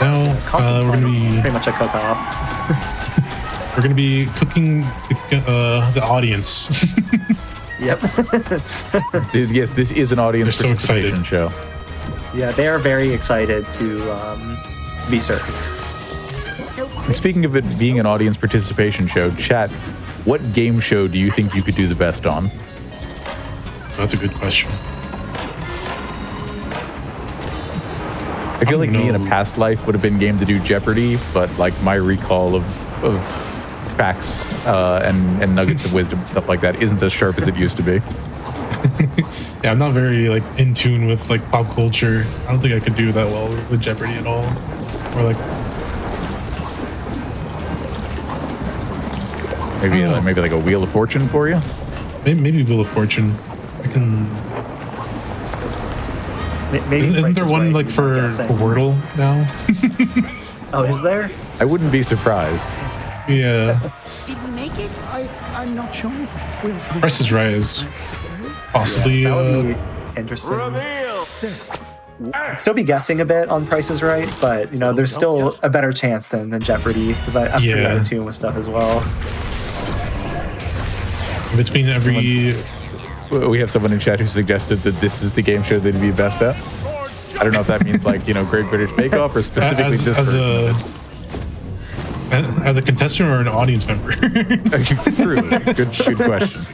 Speaker 4: Now
Speaker 5: Compton's
Speaker 4: we're
Speaker 5: fine.
Speaker 4: going to
Speaker 5: It's
Speaker 4: be
Speaker 5: pretty much a cook-off.
Speaker 4: we're going to be cooking the audience.
Speaker 5: Yep.
Speaker 1: Yes, this is an audience
Speaker 4: They're so
Speaker 1: participation
Speaker 4: excited.
Speaker 1: show.
Speaker 5: Yeah, they are very excited to be served.
Speaker 6: so
Speaker 1: And speaking of it being an audience participation show, chat, what game show do you think you could do the best on?
Speaker 4: That's a good question.
Speaker 1: I feel like me in a past life would have been game to do Jeopardy, but like my recall of facts and nuggets of wisdom and stuff like that isn't as sharp as it used to be.
Speaker 4: Yeah, I'm not very like in tune with like pop culture. I don't think I could do that well with Jeopardy at all. Or like
Speaker 1: maybe like a Wheel of Fortune for you.
Speaker 4: Maybe Wheel of Fortune. I can.
Speaker 5: Maybe
Speaker 4: Isn't there one like for Wordle now?
Speaker 5: Oh, is there?
Speaker 1: I wouldn't be surprised.
Speaker 4: Yeah.
Speaker 8: Did we make it?
Speaker 7: I'm not sure. We'll find
Speaker 4: Price is Right is possibly.
Speaker 5: That would be interesting. I'd still be guessing a bit on Price is Right, but you know, there's still a better chance than Jeopardy because I'm pretty out of tune with stuff as well.
Speaker 4: Between every.
Speaker 1: We have someone in chat who suggested that this is the game show that he'd be best at. I don't know if that means like, you know, Great British Bake Off or specifically
Speaker 4: as a contestant or an audience member.
Speaker 1: True. Good question.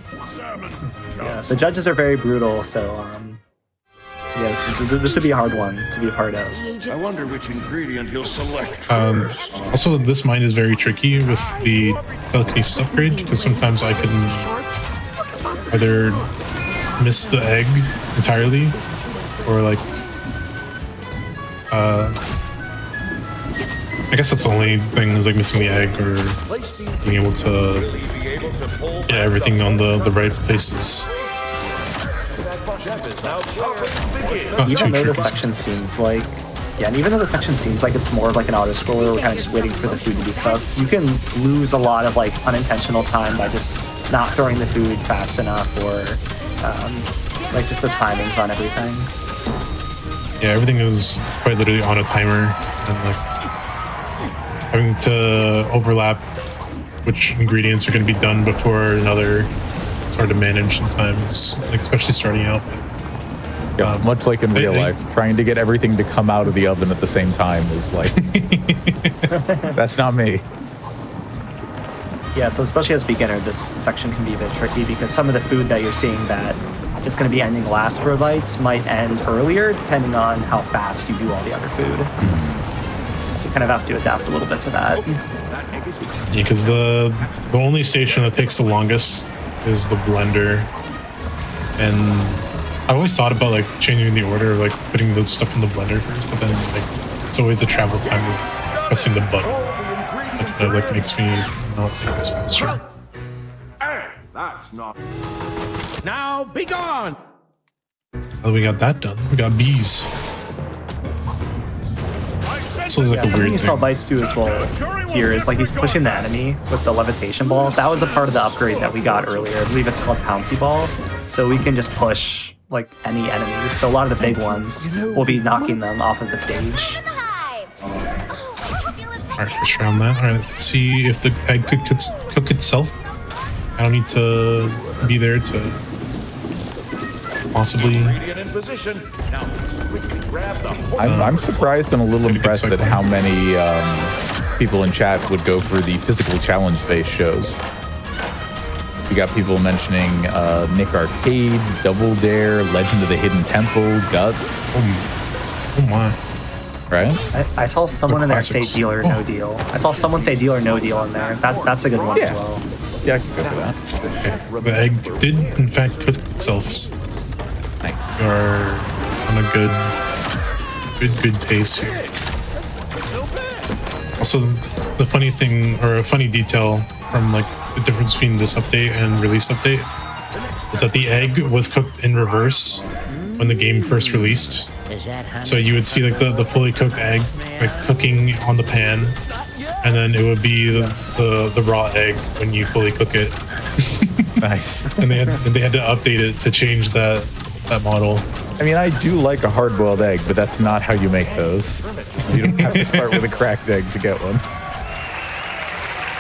Speaker 5: Yeah, the judges are very brutal, so yes, this would be a hard one to be a part of.
Speaker 10: I wonder which ingredient he'll select first.
Speaker 4: Also, this mine is very tricky with the telekinesis upgrade because sometimes I can either miss the egg entirely or like I guess that's the only thing is like missing the egg or being able to get everything on the right places.
Speaker 5: Even though the section seems like it's more of like an auto-scroller, we're kind of just waiting for the food to be cooked, you can lose a lot of like unintentional time by just not throwing the food fast enough or like just the timings on everything.
Speaker 4: Yeah, everything is quite literally on a timer and like having to overlap which ingredients are going to be done before another. It's hard to manage sometimes, like especially starting out.
Speaker 1: Yeah, much like in real life, trying to get everything to come out of the oven at the same time is like, that's not me.
Speaker 5: Yeah, so especially as a beginner, this section can be a bit tricky because some of the food that you're seeing that is going to be ending last for bites might end earlier depending on how fast you do all the other food. So you kind of have to adapt a little bit to that.
Speaker 4: Yeah, because the only station that takes the longest is the blender, and I always thought about like changing the order, like putting the stuff in the blender first, but then like it's always the travel time of pressing the button that like makes me not think it's faster.
Speaker 10: That's not.
Speaker 7: Now be gone.
Speaker 4: Oh, we got that done. We got bees. So it's like a
Speaker 5: something
Speaker 4: weird
Speaker 5: you saw
Speaker 4: thing.
Speaker 5: Bites do as well here is like he's pushing the enemy with the levitation ball. That was a part of the upgrade that we got earlier. I believe it's called Pouncy Ball. So we can just push like any enemies. So a lot of the big ones will be knocking them off of the stage.
Speaker 4: Alright, let's try on that. Alright, let's see if the egg cook itself. I don't need to be there to possibly.
Speaker 1: I'm surprised and a little impressed at how many people in chat would go for the physical challenge-based shows. We got people mentioning Nick Arcade, Double Dare, Legend of the Hidden Temple, Guts.
Speaker 4: Oh my.
Speaker 1: Right?
Speaker 5: I saw someone in there say
Speaker 4: classics.
Speaker 5: Deal or No Deal. I saw someone say Deal or No Deal in there. That's a good one as well.
Speaker 1: Yeah, I can go for that.
Speaker 4: Okay. The egg did in fact cook itself.
Speaker 1: Nice.
Speaker 4: We are on a good pace here. Also, the funny thing, or a funny detail from like the difference between this update and release update is that the egg was cooked in reverse when the game first released. So you would see like the fully cooked egg like cooking on the pan, and then it would be the raw egg when you fully cook it.
Speaker 1: Nice.
Speaker 4: And they had to update it to change that model.
Speaker 1: I mean, I do like a hard-boiled egg, but that's not how you make those. You don't have to start with a cracked egg to get one.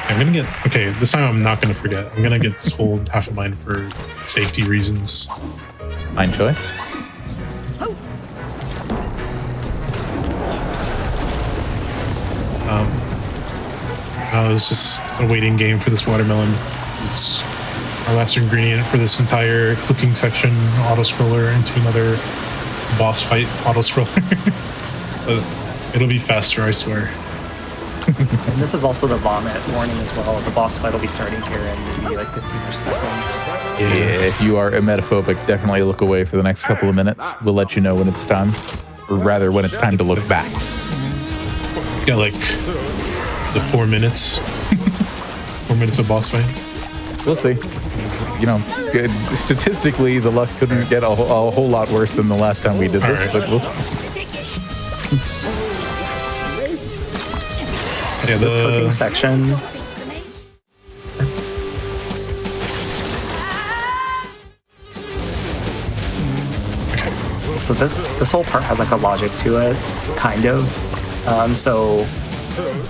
Speaker 4: I'm gonna get, okay, this time I'm not gonna forget. I'm gonna get this whole half of mine for safety reasons.
Speaker 1: Mine choice.
Speaker 4: It's just a waiting game for this watermelon. It's our last ingredient for this entire cooking section. Auto scroller into another boss fight. Auto scroller. It'll be faster, I swear.
Speaker 5: And this is also the vomit warning as well. The boss fight will be starting here in maybe like 15 more seconds.
Speaker 1: Yeah, if you are emetophobic, definitely look away for the next couple of minutes. We'll let you know when it's time, or rather, when it's time to look back.
Speaker 4: Yeah, like the 4 minutes. 4 minutes of boss fight.
Speaker 1: We'll see. You know, statistically, the luck couldn't get a whole lot worse than the last time we did this, but we'll see.
Speaker 5: So this cooking section. So this whole part has like a logic to it, kind of. So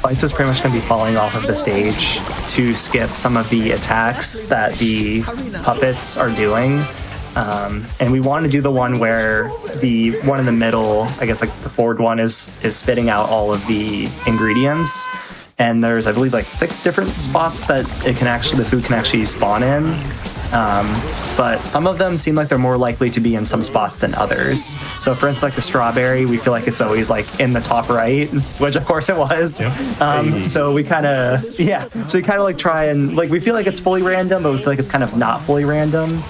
Speaker 5: Bites is pretty much going to be falling off of the stage to skip some of the attacks that the puppets are doing. And we want to do the one where the one in the middle, I guess like the forward one, is spitting out all of the ingredients. And there's, I believe, like 6 different spots that the food can actually spawn in. But some of them seem like they're more likely to be in some spots than others. So for instance, like the strawberry, we feel like it's always like in the top right, which of course it was. Yep. So we kind of, like try and like, we feel like it's fully random, but we feel like it's kind of not fully random.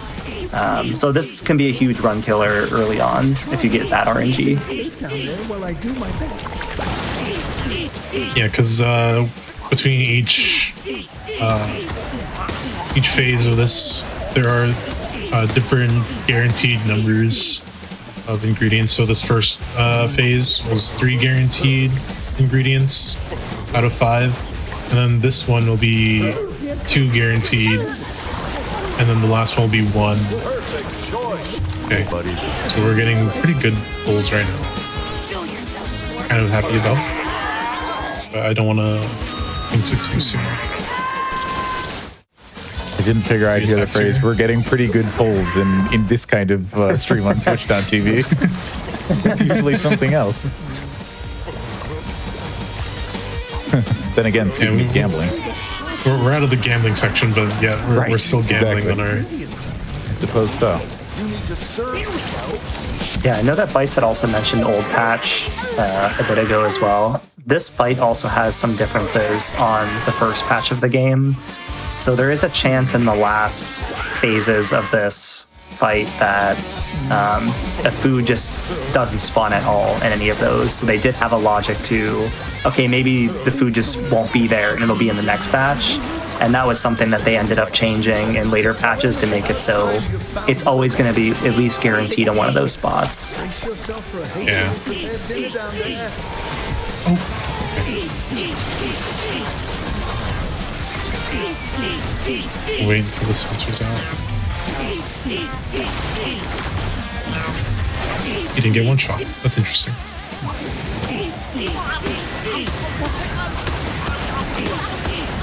Speaker 5: So this can be a huge run killer early on if you get that RNG.
Speaker 4: Yeah, because between each phase of this, there are different guaranteed numbers of ingredients. So this first phase was 3 guaranteed ingredients out of 5, and then this one will be 2 guaranteed, and then the last one will be 1. Okay, so we're getting pretty good pulls right now. Kind of happy about. I don't want to jinx it too soon.
Speaker 1: I didn't figure I'd hear the phrase, we're getting pretty good polls in this kind of stream on Twitch.tv. It's usually something else. Then again, speaking of gambling.
Speaker 4: We're out of the gambling section, but yeah, we're still gambling on our...
Speaker 1: I suppose so.
Speaker 5: Yeah, I know that Bites had also mentioned Old Patch a bit ago as well. This fight also has some differences on the first patch of the game. So there is a chance in the last phases of this fight that a food just doesn't spawn at all in any of those. So they did have a logic to, okay, maybe the food just won't be there and it'll be in the next patch. And that was something that they ended up changing in later patches to make it so it's always going to be at least guaranteed in one of those spots.
Speaker 4: Yeah. Wait until the sensor's out. You didn't get one shot. That's interesting.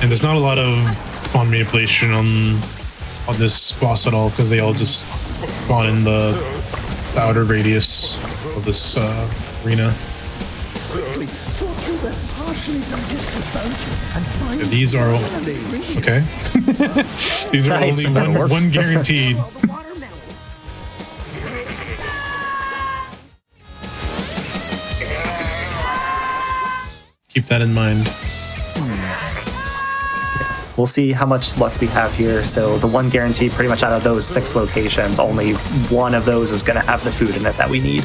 Speaker 4: And there's not a lot of spawn manipulation on this boss at all, because they all just spawn in the outer radius of this arena. Yeah, these are okay. These are
Speaker 5: nice.
Speaker 4: Only one guaranteed. Keep that in mind.
Speaker 5: We'll see how much luck we have here. So the one guarantee, pretty much out of those 6 locations, only one of those is going to have the food in it that we need.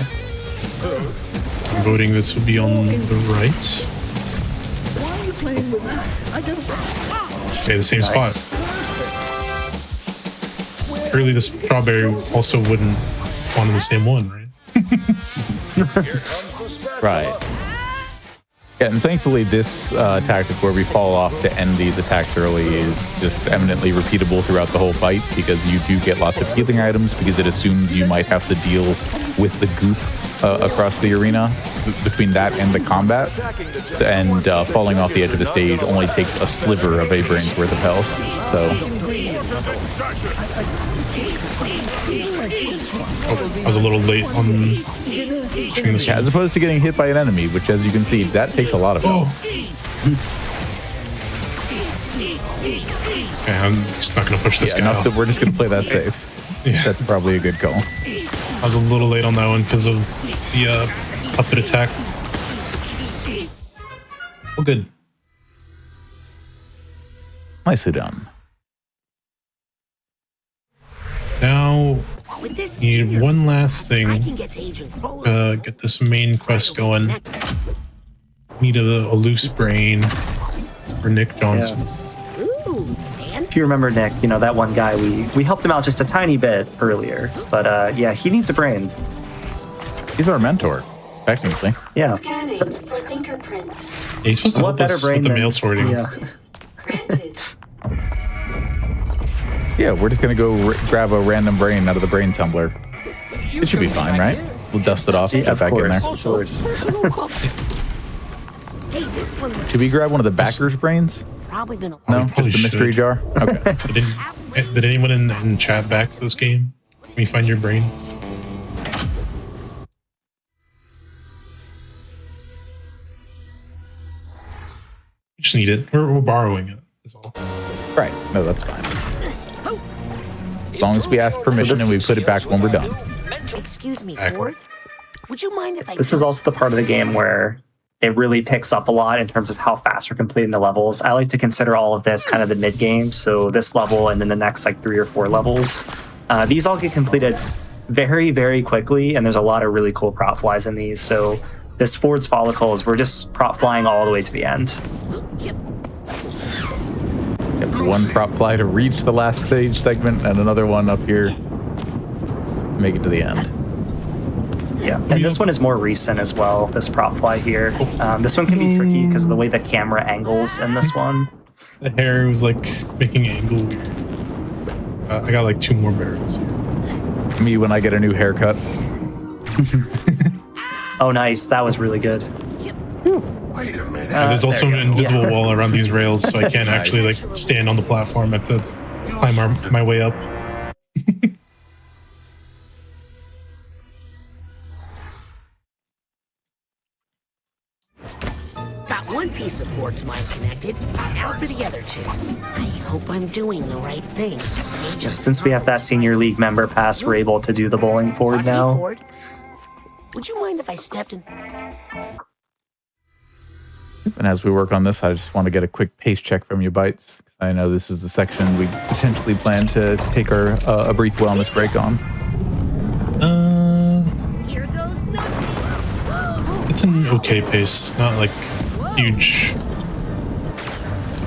Speaker 4: I'm voting this will be on the right. Okay, the same spot. Surely the strawberry also wouldn't spawn in the same one, right?
Speaker 1: Right. Yeah, and thankfully this tactic where we fall off to end these attacks early is just eminently repeatable throughout the whole fight, because you do get lots of healing items, because it assumes you might have to deal with the goop across the arena. Between that and the combat, and falling off the edge of the stage only takes a sliver of a brain's worth of health. So
Speaker 4: I was a little late on this.
Speaker 1: Yeah, as opposed to getting hit by an enemy, which, as you can see, that takes a lot of health.
Speaker 4: Okay, I'm just not gonna push this guy
Speaker 1: enough
Speaker 4: off.
Speaker 1: that we're just gonna play that safe.
Speaker 4: Yeah.
Speaker 1: That's probably a good call.
Speaker 4: I was a little late on that one because of the puppet attack. Oh, good.
Speaker 1: Nicely done.
Speaker 4: Now,
Speaker 6: With this
Speaker 4: need
Speaker 6: senior
Speaker 4: one last
Speaker 6: class, I
Speaker 4: thing.
Speaker 6: can get to Agent Crawler.
Speaker 4: Get this main quest going. Need a loose brain for Nick Johnson.
Speaker 6: Ooh,
Speaker 5: If you remember Nick, you know, that one guy, we helped him out just a tiny bit earlier. But yeah, he needs a brain.
Speaker 1: He's our mentor, technically.
Speaker 5: Yeah.
Speaker 9: Scanning for fingerprint.
Speaker 4: Yeah, he's supposed to
Speaker 5: What
Speaker 4: help
Speaker 5: better
Speaker 4: us
Speaker 5: brain
Speaker 4: with the
Speaker 5: than-
Speaker 4: mail sorting.
Speaker 5: Yeah.
Speaker 9: Granted.
Speaker 1: Yeah, we're just gonna go grab a random brain out of the brain tumbler. It should be fine, right? We'll dust it off and
Speaker 5: Yeah,
Speaker 1: get
Speaker 5: of
Speaker 1: back in there.
Speaker 5: course. Of course.
Speaker 6: Hey, this one
Speaker 1: Should we grab one of the backers' brains?
Speaker 6: probably been.
Speaker 1: No,
Speaker 4: We probably
Speaker 1: just the mystery
Speaker 4: should.
Speaker 1: jar. Okay.
Speaker 4: Did anyone in chat back this game? Can we find your brain? We just need it. We're borrowing it. That's all.
Speaker 1: Right. No, that's fine. As long as we ask permission
Speaker 5: this-
Speaker 1: and we put it back when we're done.
Speaker 6: Excuse me,
Speaker 4: Exactly.
Speaker 6: Ford. Would you mind if I?
Speaker 5: This is also the part of the game where it really picks up a lot in terms of how fast we're completing the levels. I like to consider all of this kind of the mid game. So this level and then the next like 3 or 4 levels. These all get completed very, very quickly, and there's a lot of really cool prop flies in these. So this Ford's Follicles, we're just prop flying all the way to the end.
Speaker 1: Yep, one prop fly to reach the last stage segment and another one up here. Make it to the end.
Speaker 5: Yeah, and this one is more recent as well, this prop fly here. This one can be tricky because of the way the camera angles in this one.
Speaker 4: The hair was like making an angle weird. I got like 2 more barrels here.
Speaker 1: Me when I get a new haircut.
Speaker 5: Oh, nice. That was really good.
Speaker 10: Wait a minute.
Speaker 4: There's also an
Speaker 5: there you go.
Speaker 4: invisible
Speaker 5: Yeah.
Speaker 4: wall around these rails, so I can't actually like stand on the platform. I have to climb my way up.
Speaker 6: Got one piece of Ford's mind connected. Now for the other 2. I hope I'm doing the right thing. Agent
Speaker 5: Since we have that senior league member pass, we're able to do the bowling forward
Speaker 6: Pardon me,
Speaker 5: now.
Speaker 6: Ford. Would you mind if I stepped in?
Speaker 1: And as we work on this, I just want to get a quick pace check from you, Bites. 'Cause I know this is the section we potentially plan to take our a brief wellness break on.
Speaker 6: Here goes nothing.
Speaker 4: It's an okay pace, not like huge,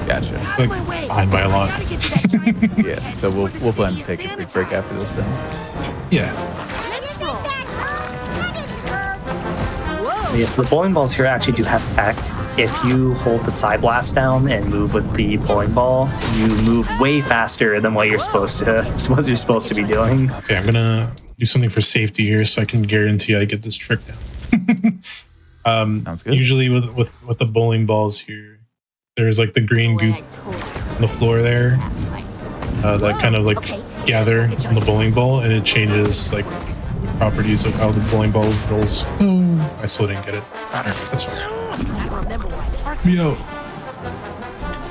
Speaker 1: Gotcha.
Speaker 6: Out
Speaker 4: like
Speaker 6: of my way.
Speaker 4: behind by a lot.
Speaker 6: Gotta get to that giant bird
Speaker 1: Yeah,
Speaker 6: head
Speaker 1: so we'll
Speaker 6: before the
Speaker 1: plan to
Speaker 6: city
Speaker 1: take a
Speaker 6: is
Speaker 1: quick break after this then.
Speaker 4: Yeah.
Speaker 6: Let's roll.
Speaker 5: Yeah, so the bowling balls here actually do have tech. If you hold the side blast down and move with the bowling ball, you move way faster than what you're supposed to be doing.
Speaker 4: Okay, I'm gonna do something for safety here, so I can guarantee I get this trick down.
Speaker 1: Sounds good.
Speaker 4: Usually with the bowling balls here, there's like the green goop on the floor there that kind of like gather on the bowling ball, and it changes like properties of how the bowling ball rolls. Oh, I still didn't get it. That's fine.
Speaker 6: Gotta remember why I parked.
Speaker 4: Me out.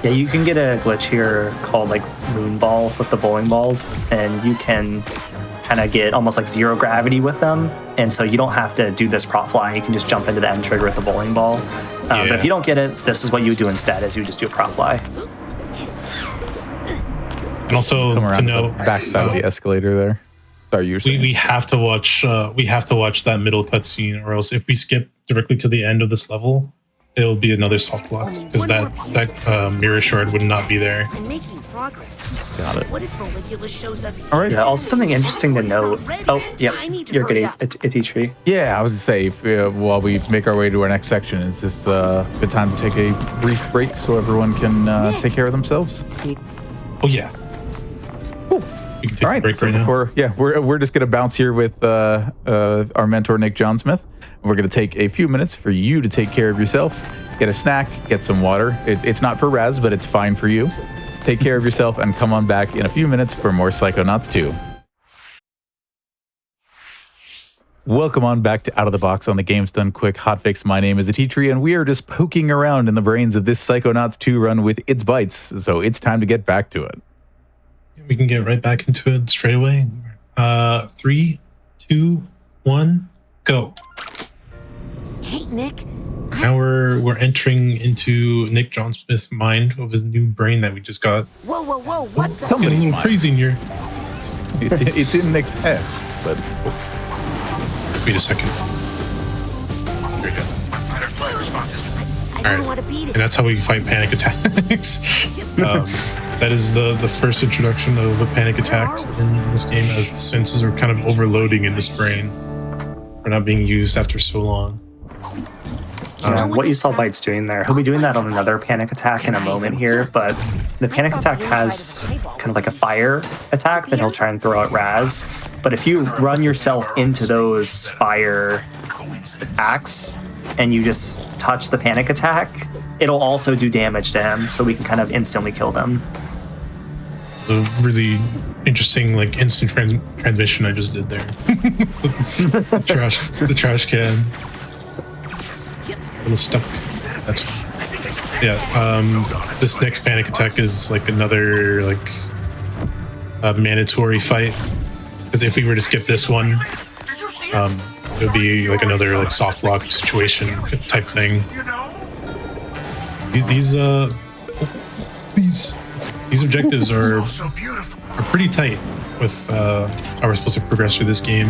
Speaker 5: Yeah, you can get a glitch here called like Moonball with the bowling balls, and you can kind of get almost like 0 gravity with them. And so you don't have to do this prop fly. You can just jump into the end trigger with the bowling ball. But
Speaker 4: Yeah.
Speaker 5: if you don't get it, this is what you would do instead, is you just do a prop fly.
Speaker 4: And also
Speaker 1: Come
Speaker 4: to
Speaker 1: around
Speaker 4: know,
Speaker 1: the backside of the escalator there. Sorry, you were saying.
Speaker 4: we have to watch that middle cutscene, or else if we skip directly to the end of this level, it'll be another soft block because that mirror shard would not be there.
Speaker 6: I'm making progress.
Speaker 1: Got it.
Speaker 6: What if Maligula shows up?
Speaker 1: All right.
Speaker 5: Yeah, also something interesting to note. Oh, yep, you're good, Ititri.
Speaker 1: Yeah, I was gonna say, if, while we make our way to our next section, is this a good time to take a brief break so everyone can take care of themselves?
Speaker 4: Oh yeah. We can take
Speaker 1: All
Speaker 4: a
Speaker 1: right.
Speaker 4: break
Speaker 1: So
Speaker 4: right now.
Speaker 1: we're just gonna bounce here with our mentor Nick John Smith. We're gonna take a few minutes for you to take care of yourself, get a snack, get some water. It's not for Raz, but it's fine for you. Take care of yourself and come on back in a few minutes for more Psychonauts 2. Welcome on back to Out of the Box on the Games Done Quick Hotfix. My name is Atitri, and we are just poking around in the brains of this Psychonauts 2 run with its bites, so it's time to get back to it.
Speaker 4: we can get right back into it straight away. 3, 2, 1, go.
Speaker 6: Hey, Nick.
Speaker 4: Now we're entering into Nick John Smith's mind of his new brain that we just got.
Speaker 6: Whoa, whoa, whoa, what the?
Speaker 1: Somebody's
Speaker 4: Getting
Speaker 1: mind.
Speaker 4: crazy in here.
Speaker 1: It's in Nick's head, but
Speaker 4: Wait a second. There we go.
Speaker 6: I
Speaker 4: All
Speaker 6: don't
Speaker 4: right.
Speaker 6: want to beat
Speaker 4: And
Speaker 6: it.
Speaker 4: that's how we fight panic attacks. That is the first introduction of a panic attack in this game, as the senses are kind of overloading in this brain. They're not being used after so long.
Speaker 5: What you saw Bites doing there, he'll be doing that on another panic attack in a moment here, but the panic attack has kind of like a fire attack that he'll try and throw at Raz. But if you run yourself into those fire attacks and you just touch the panic attack, it'll also do damage to him, so we can kind of instantly kill them.
Speaker 4: The really interesting, like, instant transmission I just did there. the trash can. A little stuck. That's fine. Yeah. This next panic attack is like another like mandatory fight. Because if we were to skip this one, it would be like another like soft lock situation type thing. These objectives are pretty tight with how we're supposed to progress through this game.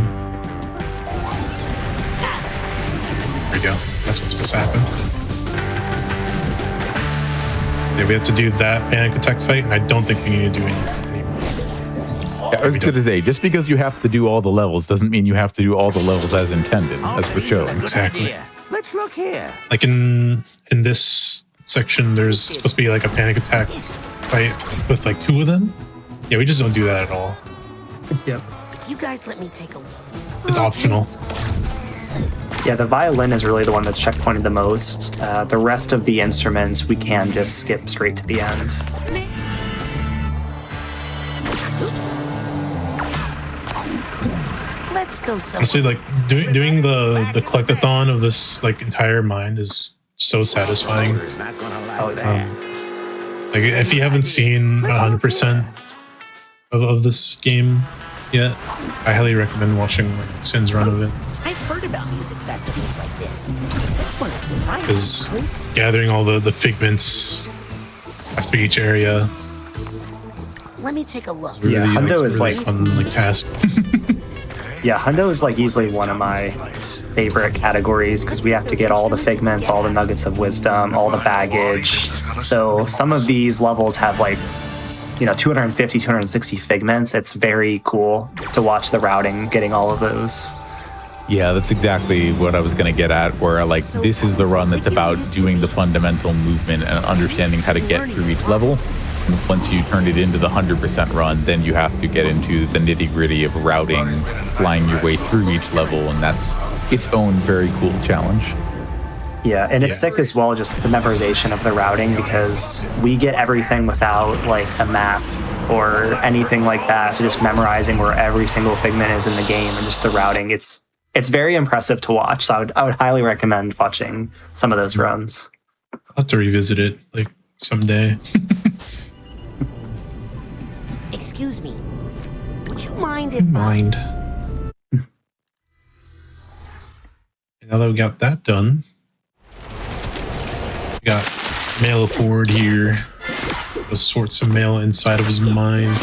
Speaker 4: There we go. That's what's supposed to happen. Yeah, we have to do that panic attack fight, and I don't think we need to do anything.
Speaker 1: I was going to say, just because you have to do all the levels doesn't mean you have to do all the levels as intended, as for showing.
Speaker 4: Exactly.
Speaker 10: Let's look here.
Speaker 4: Like in this section, there's supposed to be like a panic attack fight with like 2 of them. Yeah, we just don't do that at all.
Speaker 5: Yep.
Speaker 6: You guys let me take a look.
Speaker 4: It's optional.
Speaker 5: Yeah, the violin is really the one that's checkpointed the most. The rest of the instruments, we can just skip straight to the end.
Speaker 6: Let's go somewhere.
Speaker 4: Honestly, like doing the collectathon of this like entire mine is so satisfying.
Speaker 5: Oh, yeah.
Speaker 4: Like if you haven't seen 100% of this game yet, I highly recommend watching like, Sin's run of it.
Speaker 6: I've heard about music festivals like this. This one is
Speaker 4: Because
Speaker 6: surprising.
Speaker 4: gathering all the figments after each area
Speaker 6: Let me take a look.
Speaker 4: really,
Speaker 5: Yeah, Hundo
Speaker 4: it's
Speaker 5: is
Speaker 4: really
Speaker 5: like-
Speaker 4: fun like task.
Speaker 5: Yeah, Hundo is like easily one of my favorite categories because we have to get all the figments, all the nuggets of wisdom, all the baggage. So some of these levels have like, 250, 260 figments. It's very cool to watch the routing, getting all of those.
Speaker 1: Yeah, that's exactly what I was going to get at, where like this is the run that's about doing the fundamental movement and understanding how to get through each level. And once you turn it into the 100% run, then you have to get into the nitty-gritty of routing, flying your way through each level, and that's its own very cool challenge.
Speaker 5: Yeah, and it's
Speaker 4: Yeah.
Speaker 5: sick as well, just the memorization of the routing, because we get everything without like a map or anything like that. So just memorizing where every single figment is in the game and just the routing, it's very impressive to watch. So I would highly recommend watching some of those runs.
Speaker 4: I'll have to revisit it like someday.
Speaker 6: Excuse me. Would you mind if
Speaker 4: Mind. Now that we got that done, we got mail aboard here. Those sorts of mail inside of his mind.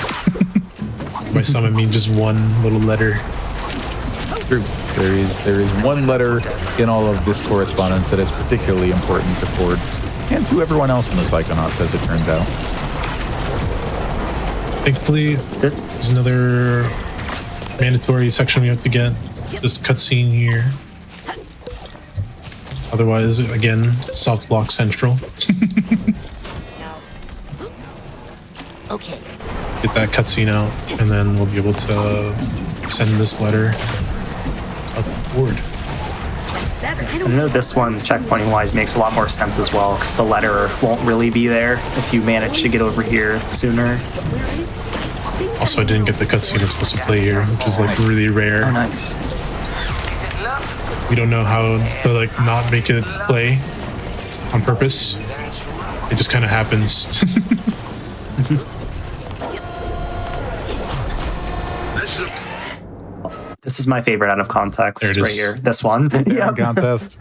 Speaker 4: By some I mean just one little letter.
Speaker 1: True. There is one letter in all of this correspondence that is particularly important to Ford and to everyone else in the Psychonauts, as it turns out.
Speaker 4: Thankfully,
Speaker 5: This,
Speaker 4: there's another mandatory section we have to get. This cutscene here. Otherwise, again, soft lock central.
Speaker 6: Okay.
Speaker 4: Get that cutscene out, and then we'll be able to send this letter out the board.
Speaker 5: I know this one, checkpointing wise, makes a lot more sense as well, because the letter won't really be there if you manage to get over here sooner.
Speaker 6: Where is it? I think
Speaker 4: Also, I didn't get the cutscene that's supposed to play here, which is like really
Speaker 5: Oh,
Speaker 4: rare.
Speaker 5: nice.
Speaker 4: We don't know how to like not make it play on purpose. It just kind of happens.
Speaker 5: This is my favorite out of context
Speaker 4: There it
Speaker 5: right
Speaker 4: is.
Speaker 5: here. This one.
Speaker 1: Staring contest.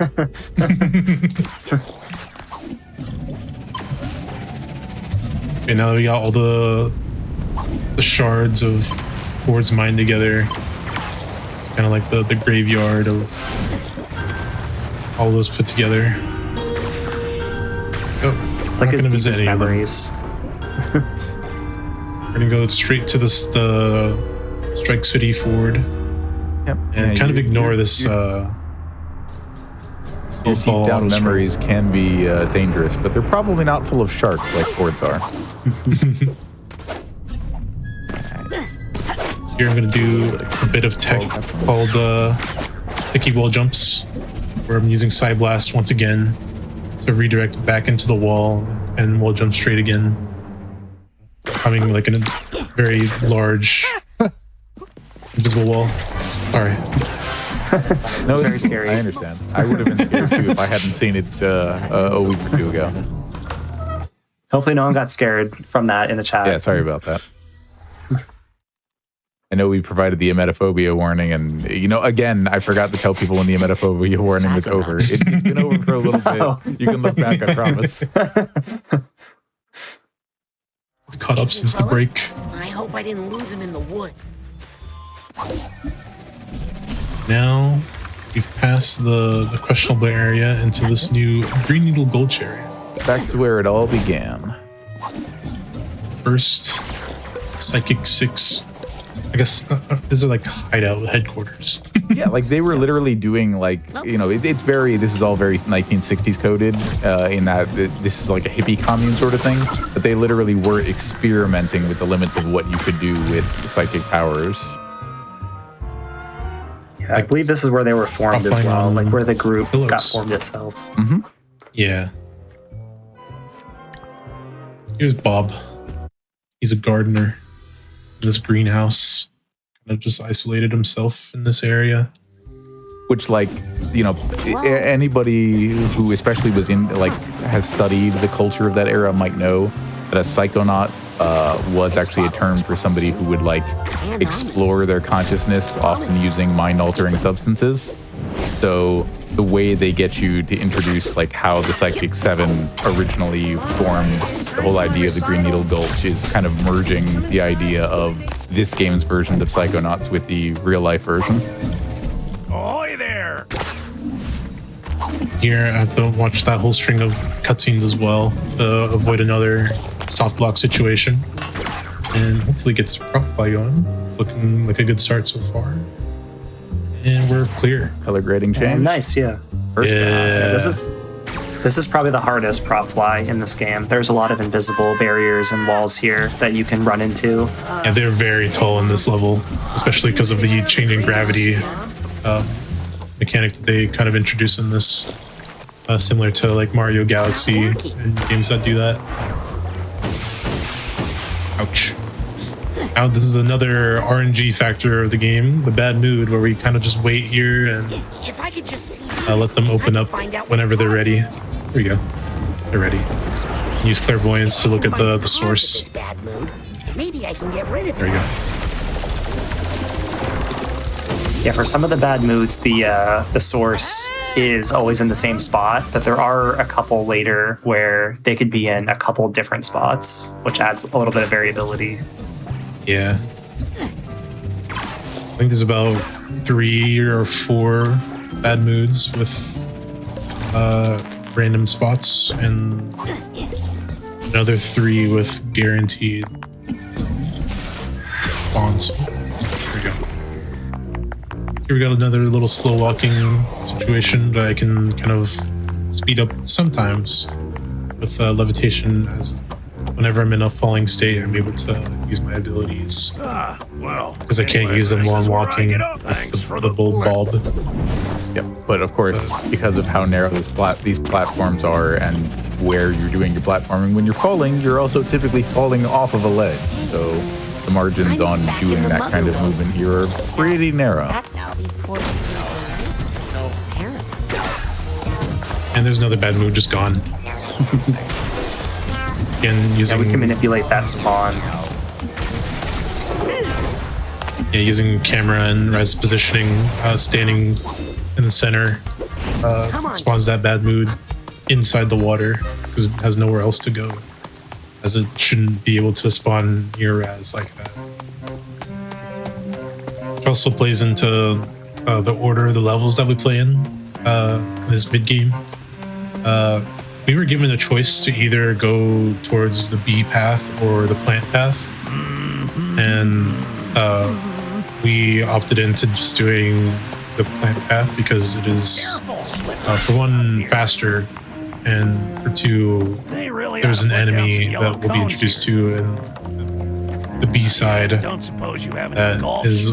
Speaker 4: Okay, now that we got all the shards of Ford's mind together, it's kind of like the graveyard of all those put together. Oh,
Speaker 5: It's like his deepest
Speaker 4: any of them.
Speaker 5: memories.
Speaker 4: We're gonna go straight to the Strike City Ford
Speaker 1: Yep.
Speaker 4: and
Speaker 1: Yeah,
Speaker 4: kind of
Speaker 1: your-
Speaker 4: ignore
Speaker 1: your-
Speaker 4: this
Speaker 1: Your deep
Speaker 4: fall
Speaker 1: down
Speaker 4: auto
Speaker 1: memories can be dangerous, but they're probably not full of sharks like Fords are.
Speaker 4: Here I'm gonna do a bit of tech called Picky Wall Jumps, where I'm using Psy Blast once again to redirect back into the wall and wall jump straight again. Coming like in a very large invisible wall. Sorry.
Speaker 1: No,
Speaker 5: It's very scary.
Speaker 1: I understand. I would have been scared too if I hadn't seen it a week or two ago.
Speaker 5: Hopefully no one got scared from that in the chat.
Speaker 1: Yeah, sorry about that. I know we provided the emetophobia warning, and again, I forgot to tell people when the emetophobia warning was over. It's been over for a little bit. You can look back, I promise.
Speaker 4: It's caught up since the break.
Speaker 6: I hope I didn't lose him in the wood.
Speaker 4: Now we've passed the questionable area into this new Green Needle Gulch area.
Speaker 1: Back to where it all began.
Speaker 4: First, Psychic 6. I guess, is it like hideout headquarters?
Speaker 1: Yeah, like they were literally doing this is all very 1960s coded in that this is like a hippie commune sort of thing, but they literally were experimenting with the limits of what you could do with psychic powers.
Speaker 5: Yeah, I believe this is where they were formed as
Speaker 4: Offline
Speaker 5: well,
Speaker 4: on
Speaker 5: like where the group got
Speaker 4: pillows.
Speaker 5: formed itself.
Speaker 4: Yeah. Here's Bob. He's a gardener in this greenhouse. Kind of just isolated himself in this area.
Speaker 1: Which, anybody who especially was has studied the culture of that era might know that a psychonaut was actually a term for somebody who would explore their consciousness, often using mind-altering substances. So the way they get you to introduce how the Psychic 7 originally formed the whole idea of the Green Needle Gulch is kind of merging the idea of this game's version of Psychonauts with the real-life version.
Speaker 7: Ahoy there!
Speaker 4: Here, I have to watch that whole string of cutscenes as well to avoid another soft block situation. And hopefully get this profile going. It's looking like a good start so far. And we're clear.
Speaker 1: Color grading change.
Speaker 5: Nice, yeah.
Speaker 1: First
Speaker 4: Yeah.
Speaker 5: This is probably the hardest prop fly in this game. There's a lot of invisible barriers and walls here that you can run into.
Speaker 4: Yeah, they're very tall in this level, especially because of the changing gravity mechanic that they kind of introduce in this, similar to Mario Galaxy and games that do that. Ouch. Now this is another RNG factor of the game, the bad mood, where we kind of just wait here and
Speaker 6: If I could just see
Speaker 4: let them open up whenever they're ready. Here we go. They're ready. Use clairvoyance to look at the source.
Speaker 6: This bad mood. Maybe I can get rid of
Speaker 4: There
Speaker 6: it.
Speaker 4: we go.
Speaker 5: Yeah, for some of the bad moods, the source is always in the same spot, but there are a couple later where they could be in a couple different spots, which adds a little bit of variability.
Speaker 4: Yeah. I think there's about 3 or 4 bad moods with random spots and another 3 with guaranteed spawns. There we go. Here we got another little slow walking situation that I can kind of speed up sometimes with levitation, as whenever I'm in a falling state, I'm able to use my abilities. Because I can't use them while I'm walking with the bulb bulb.
Speaker 1: Yep. But of course, because of how narrow these platforms are and where you're doing your platforming, when you're falling, you're also typically falling off of a ledge. So the margins on doing that kind of movement here are pretty narrow.
Speaker 4: And there's another bad mood just gone. Again, using...
Speaker 5: Yeah, we can manipulate that spawn.
Speaker 4: Yeah, using camera and res positioning, standing in the center spawns that bad mood inside the water because it has nowhere else to go, as it shouldn't be able to spawn near res like that. It also plays into the order of the levels that we play in this mid game. We were given a choice to either go towards the bee path or the plant path, and we opted into just doing the plant path because it is, for one, faster, and for two, there's an enemy that we'll be introduced to in the B side that is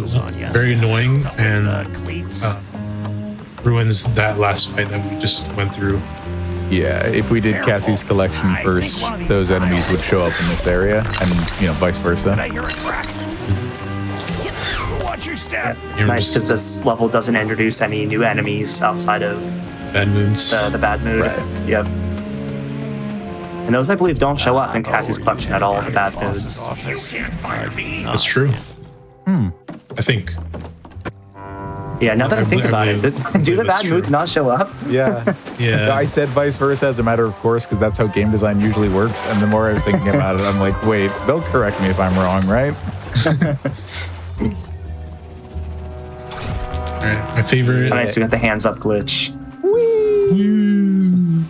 Speaker 4: very annoying and ruins that last fight that we just went through.
Speaker 1: Yeah, if we did Cassie's collection first, those enemies would show up in this area, and vice versa.
Speaker 5: Yeah, it's nice because this level doesn't introduce any new enemies outside of
Speaker 4: bad moods.
Speaker 5: The bad mood.
Speaker 1: Right.
Speaker 5: Yep. And those, I believe, don't show up in Cassie's collection at all, the bad moods.
Speaker 4: That's true. I think.
Speaker 5: Yeah, now that I think about it, do the bad moods not show up?
Speaker 1: Yeah.
Speaker 4: Yeah.
Speaker 1: I said vice versa as a matter of course, because that's how game design usually works. And the more I was thinking about it, I'm like, wait, they'll correct me if I'm wrong, right?
Speaker 4: Alright, my favorite.
Speaker 5: Nice, we got the hands up glitch.
Speaker 4: Wee.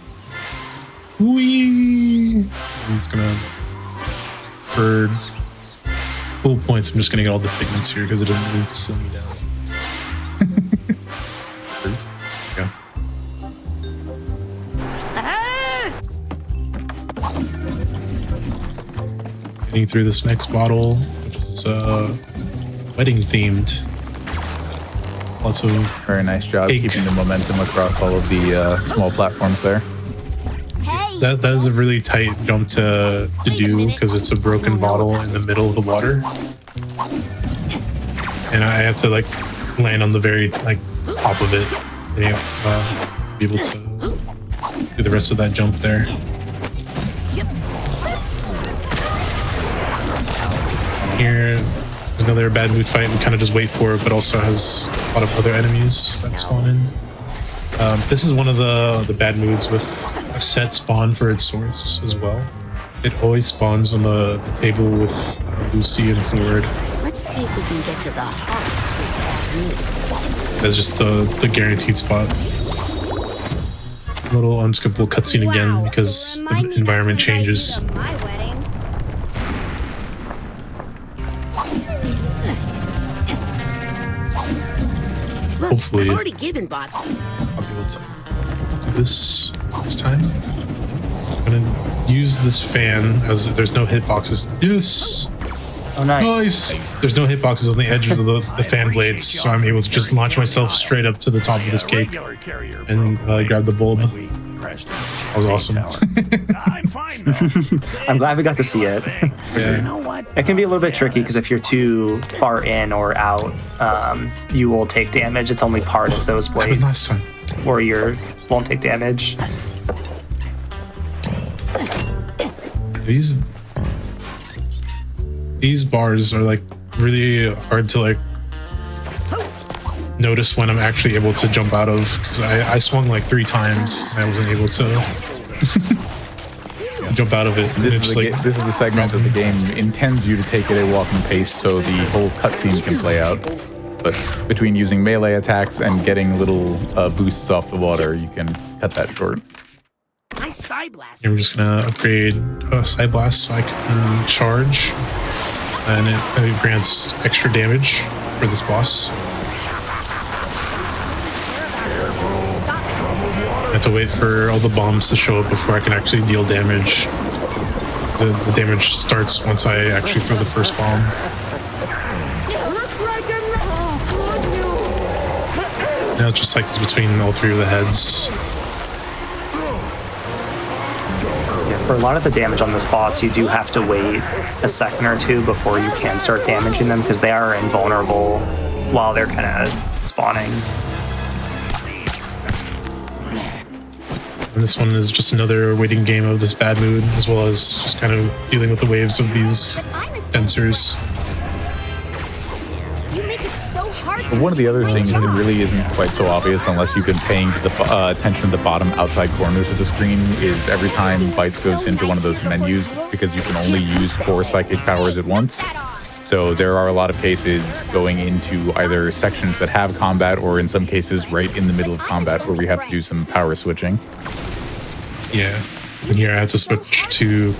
Speaker 4: Wee. I'm just gonna, for full points, I'm just gonna get all the figments here because it doesn't really slow me down. Yeah. Getting through this next bottle, which is wedding themed. Lots of
Speaker 1: Very nice job
Speaker 4: cake.
Speaker 1: keeping the momentum across all of the small platforms there.
Speaker 4: That is a really tight jump to do because it's a broken bottle in the middle of the water, and I have to land on the very top of it, and be able to do the rest of that jump there. Here, another bad mood fight. We kind of just wait for it, but also has a lot of other enemies that spawn in. This is one of the bad moods with a set spawn for its source as well. It always spawns on the table with Lucy and Ford.
Speaker 6: Let's see if we can get to the heart of this bad mood.
Speaker 4: That's just the guaranteed spot. A little unskippable cutscene again because the environment changes. Hopefully,
Speaker 6: I've already given Bob.
Speaker 4: I'll be able to do this time. I'm gonna use this fan as there's no hitboxes. Yes!
Speaker 5: Oh, nice.
Speaker 4: Nice! There's no hitboxes on the edges of the fan blades, so I'm able to just launch myself straight up to the top of this cake and grab the bulb. That was awesome.
Speaker 5: I'm glad we got to see it.
Speaker 4: Yeah.
Speaker 5: It can be a little bit tricky because if you're too far in or out, you will take damage. It's only part of those blades
Speaker 4: Last time.
Speaker 5: where you won't take damage.
Speaker 4: These bars are really hard to notice when I'm actually able to jump out of, because I swung 3 times and I wasn't able to jump out of it.
Speaker 1: This is a segment that the game intends you to take at a walking pace so the whole cutscene can play out. But between using melee attacks and getting little boosts off the water, you can cut that short.
Speaker 6: Nice side blast.
Speaker 4: And we're just gonna upgrade Side Blast so I can charge, and it grants extra damage for this boss. I have to wait for all the bombs to show up before I can actually deal damage. The damage starts once I actually throw the first bomb. Now it's just it's between all 3 of the heads.
Speaker 5: Yeah, for a lot of the damage on this boss, you do have to wait a second or 2 before you can start damaging them because they are invulnerable while they're kind of spawning.
Speaker 4: And this one is just another waiting game of this bad mood, as well as just kind of dealing with the waves of these sensors.
Speaker 1: one of the other things that really isn't quite so obvious unless you've been paying attention to the bottom outside corners of the screen is every time Bytes goes into one of those menus, it's because you can only use 4 psychic powers at once. So there are a lot of cases going into either sections that have combat or in some cases right in the middle of combat where we have to do some power switching.
Speaker 4: Yeah. And here I have to switch to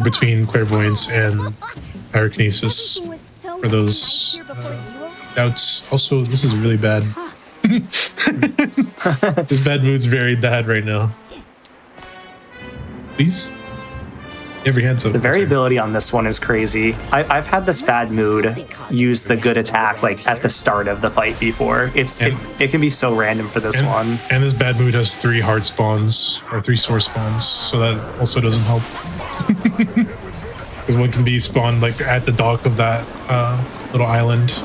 Speaker 4: between clairvoyance and pyrokinesis for those doubts. Also, this is really bad. This bad mood's very bad right now. Please? You have your hands up.
Speaker 5: The variability on this one is crazy. I've had this bad mood use the good attack like at the start of the fight before. It can be so random for this one.
Speaker 4: And this bad mood has 3 heart spawns or 3 source spawns, so that also doesn't help. Because one can be spawned like at the dock of that little island,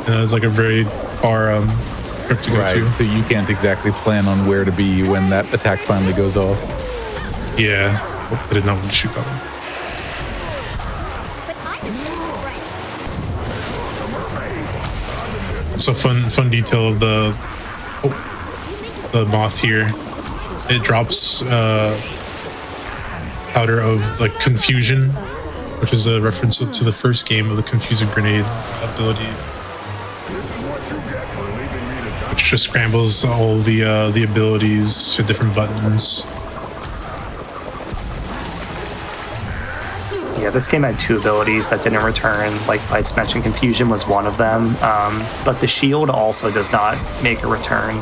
Speaker 4: and it's like a very far trip to go to.
Speaker 1: So you can't exactly plan on where to be when that attack finally goes off.
Speaker 4: Yeah. Oh, I did not want to shoot that one. So fun detail of the moth here. It drops powder of like confusion, which is a reference to the first game of the confusing grenade ability, which just scrambles all the abilities to different buttons.
Speaker 5: Yeah, this game had 2 abilities that didn't return. Like Bytes mentioned, Confusion was one of them, but the shield also does not make a return.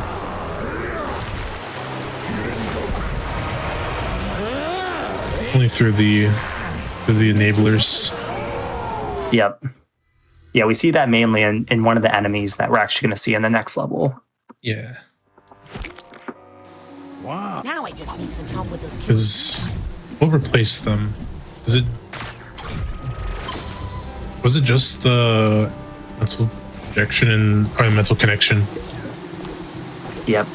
Speaker 4: Only through the enablers.
Speaker 5: Yep. Yeah, we see that mainly in one of the enemies that we're actually going to see in the next level.
Speaker 4: Yeah.
Speaker 6: Wow. Now I just need some help with those kids.
Speaker 4: Because we'll replace them. Was it just the mental projection or mental connection?
Speaker 5: Yep.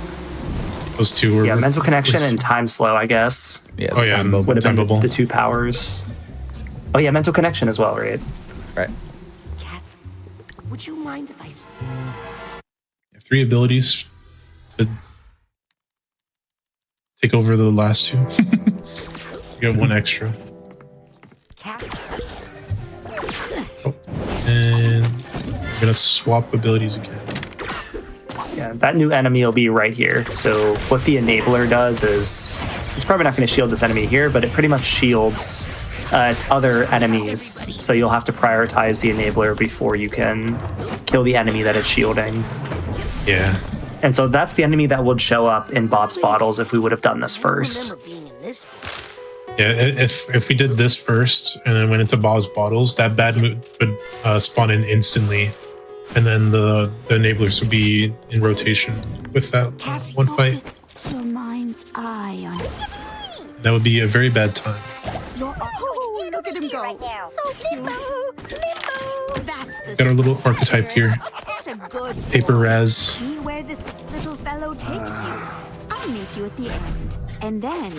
Speaker 4: Those 2 were.
Speaker 5: Yeah, mental connection and time slow, I guess.
Speaker 1: Yeah.
Speaker 4: Oh yeah,
Speaker 5: would have
Speaker 4: time
Speaker 5: been
Speaker 4: bubble.
Speaker 5: the 2 powers. Oh yeah, mental connection as well, right?
Speaker 1: Right.
Speaker 6: Cast, would you mind if I?
Speaker 4: 3 abilities to take over the last 2. You get 1 extra. Oh, and I'm gonna swap abilities again.
Speaker 5: Yeah, that new enemy will be right here. So what the enabler does is, it's probably not going to shield this enemy here, but it pretty much shields its other enemies. So you'll have to prioritize the enabler before you can kill the enemy that it's shielding.
Speaker 4: Yeah.
Speaker 5: And so that's the enemy that would show up in Bob's bottles if we would have done this first.
Speaker 4: Yeah, if we did this first and then went into Bob's bottles, that bad mood would spawn in instantly, and then the enablers would be in rotation with that one fight.
Speaker 8: Your mind's eye on.
Speaker 4: That would be a very bad time.
Speaker 8: Oh, look at him go. Right now. So limbo. That's the
Speaker 4: Got our little archetype here. Paper Raz.
Speaker 8: See where this little fellow takes you. I'll meet you at the end. And then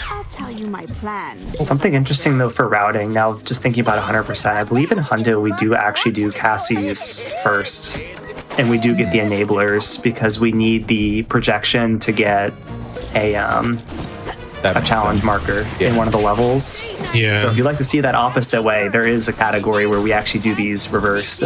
Speaker 8: I'll tell you my plan.
Speaker 5: Something interesting though for routing, now just thinking about 100%, I believe in Hundo we do actually do Cassie's first. And we do get the enablers because we need the projection to get a challenge marker in one of the levels.
Speaker 4: Yeah.
Speaker 5: So if you'd like to see that opposite way, there is a category where we actually do these reversed.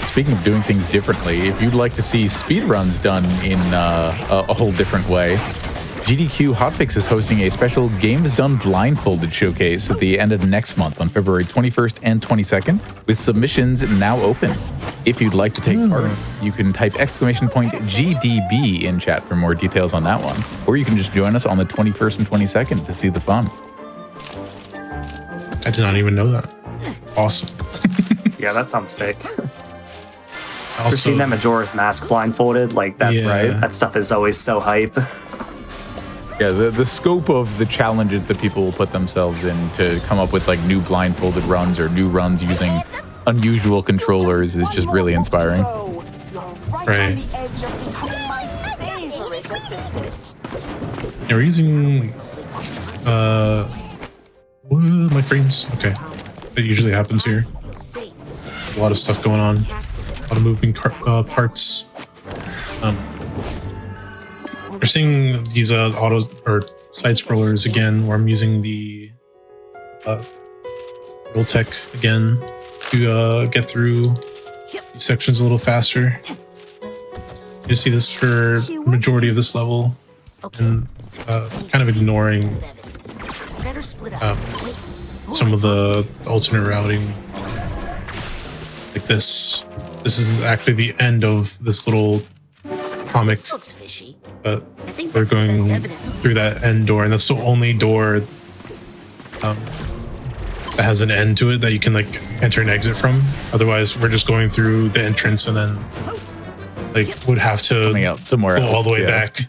Speaker 1: Speaking of doing things differently, if you'd like to see speedruns done in a whole different way, GDQ Hotfix is hosting a special Games Done Blindfolded showcase at the end of next month on February 21st and 22nd, with submissions now open. If you'd like to take part, you can type !GDB in chat for more details on that one, or you can just join us on the 21st and 22nd to see the fun.
Speaker 4: I did not even know that. Awesome.
Speaker 5: Yeah, that sounds sick.
Speaker 4: Also,
Speaker 5: We're seeing that Majora's Mask blindfolded, like that's
Speaker 4: Yeah.
Speaker 5: that stuff is always so hype.
Speaker 1: Yeah, the scope of the challenges that people will put themselves in to come up with like new blindfolded runs or new runs using unusual controllers is just really inspiring.
Speaker 4: right. Yeah, we're using Whoa, my frames. Okay. That usually happens here. A lot of stuff going on. A lot of moving parts. We're seeing these auto or side scrollers again, where I'm using the roll tech again to get through these sections a little faster. You see this for the majority of this level, and kind of ignoring some of the alternate routing. Like this. This is actually the end of this little comic, but we're going through that end door, and that's the only door that has an end to it that you can like enter and exit from. Otherwise, we're just going through the entrance and then like would have to
Speaker 1: Coming out somewhere
Speaker 4: go
Speaker 1: else,
Speaker 4: all the way
Speaker 1: yeah.
Speaker 4: back.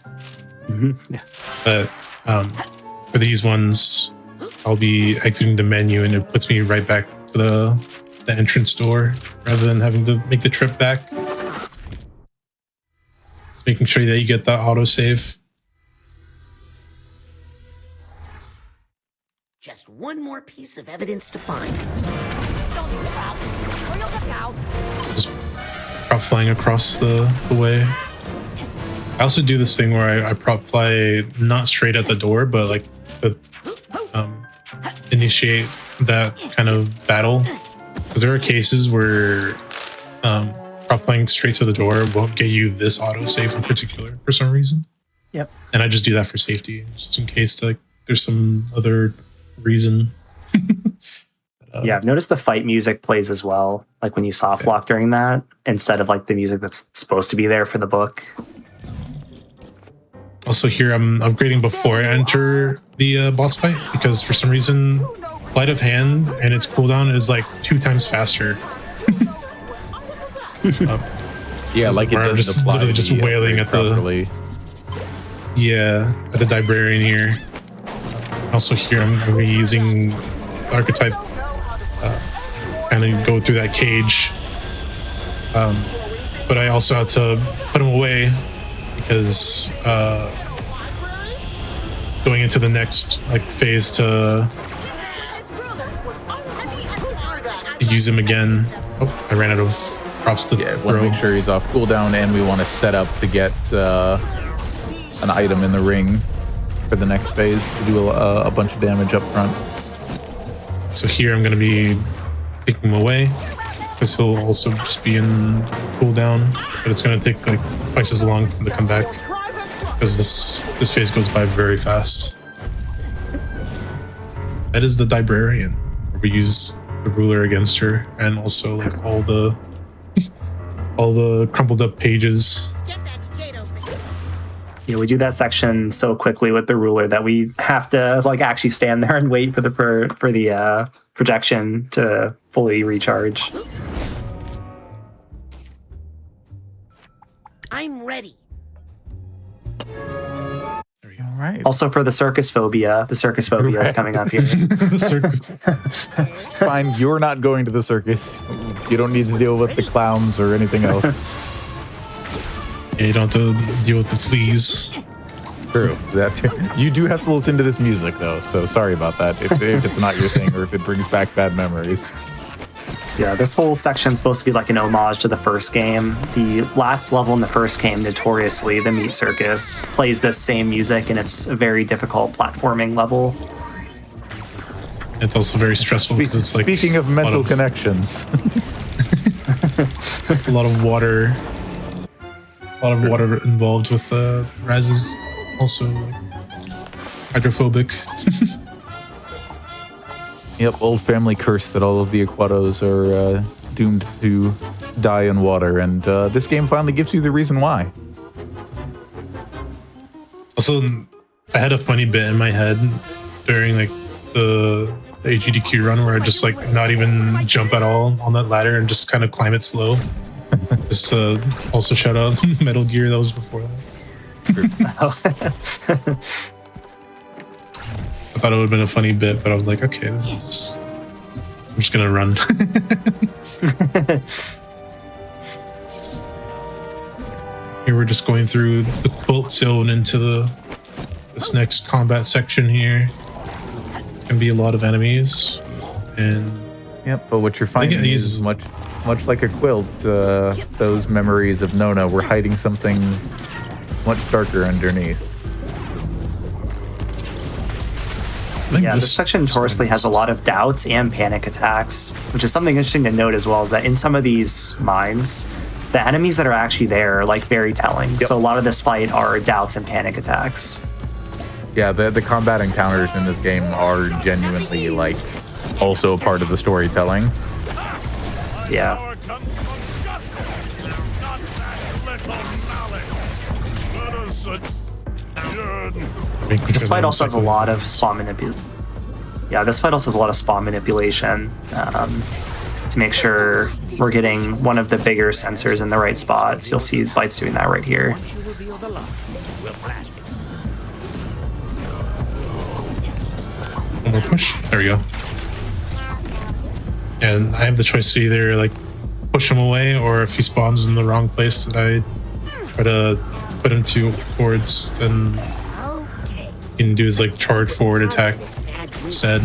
Speaker 4: But for these ones, I'll be exiting the menu, and it puts me right back to the entrance door rather than having to make the trip back. Just making sure that you get the autosave.
Speaker 6: Just one more piece of evidence to find.
Speaker 4: Just prop flying across the way. I also do this thing where I prop fly not straight at the door, but like to initiate that kind of battle. Because there are cases where prop flying straight to the door won't get you this autosave in particular for some reason.
Speaker 5: Yep.
Speaker 4: And I just do that for safety, just in case like there's some other reason.
Speaker 5: Yeah, I've noticed the fight music plays as well, like when you soft lock during that, instead of like the music that's supposed to be there for the book.
Speaker 4: Also here, I'm upgrading before I enter the boss fight, because for some reason, Light of Hand and its cooldown is like 2 times faster.
Speaker 1: Yeah, like it
Speaker 4: where I'm
Speaker 1: doesn't
Speaker 4: just
Speaker 1: apply.
Speaker 4: literally just wailing at
Speaker 1: properly.
Speaker 4: the librarian here. Also here, I'm going to be using the archetype, kind of go through that cage. But I also had to put him away because going into the next like phase to use him again. Oh, I ran out of props to
Speaker 1: Yeah, want to
Speaker 4: throw.
Speaker 1: make sure he's off cooldown, and we want to set up to get an item in the ring for the next phase to do a bunch of damage up front.
Speaker 4: So here I'm going to be taking him away, because he'll also just be in cooldown, but it's going to take like twice as long for him to come back, because this phase goes by very fast. That is the librarian, where we use the ruler against her, and also like all the crumpled up pages.
Speaker 5: You know, we do that section so quickly with the ruler that we have to like actually stand there and wait for the projection to fully recharge.
Speaker 6: I'm ready.
Speaker 1: All right.
Speaker 5: Also for the circus phobia is coming up here.
Speaker 4: The circus.
Speaker 1: Fine, you're not going to the circus. You don't need to deal with the clowns or anything else.
Speaker 4: Yeah, you don't have to deal with the fleas.
Speaker 1: True. That you do have to listen to this music though, so sorry about that if it's not your thing or if it brings back bad memories.
Speaker 5: Yeah, this whole section's supposed to be like an homage to the first game. The last level in the first game, notoriously, the Meat Circus, plays this same music, and it's a very difficult platforming level.
Speaker 4: It's also very stressful because it's like
Speaker 1: Speaking of mental connections.
Speaker 4: a lot of water. A lot of water involved with Raz, also like, hydrophobic.
Speaker 1: Yep, old family curse that all of the Aquatos are doomed to die in water, and this game finally gives you the reason why.
Speaker 4: Also, I had a funny bit in my head during like the GDQ run where I just like not even jump at all on that ladder and just kind of climb it slow. Just to also shout out Metal Gear, that was before that. I thought it would have been a funny bit, but I was like, okay, I'm just gonna run. Here we're just going through the quilt zone into this next combat section here. can be a lot of enemies, and
Speaker 1: Yep, but what you're finding
Speaker 4: he's-
Speaker 1: is much like a quilt. Those memories of Nona were hiding something much darker underneath.
Speaker 4: I think
Speaker 5: Yeah, this section notoriously has a lot of doubts and panic attacks, which is something interesting to note as well, is that in some of these mines, the enemies that are actually there are like very telling.
Speaker 1: Yep.
Speaker 5: So a lot of this fight are doubts and panic attacks.
Speaker 1: Yeah, the combat encounters in this game are genuinely like also a part of the storytelling.
Speaker 5: Yeah. This fight also has a lot of spawn manipulation. Yeah, this fight also has a lot of spawn manipulation to make sure we're getting one of the bigger sensors in the right spots. You'll see Bite's doing that right here.
Speaker 4: One more push. There we go. And I have the choice to either like push him away, or if he spawns in the wrong place that I try to put him towards, then he can do his like charge forward attack instead.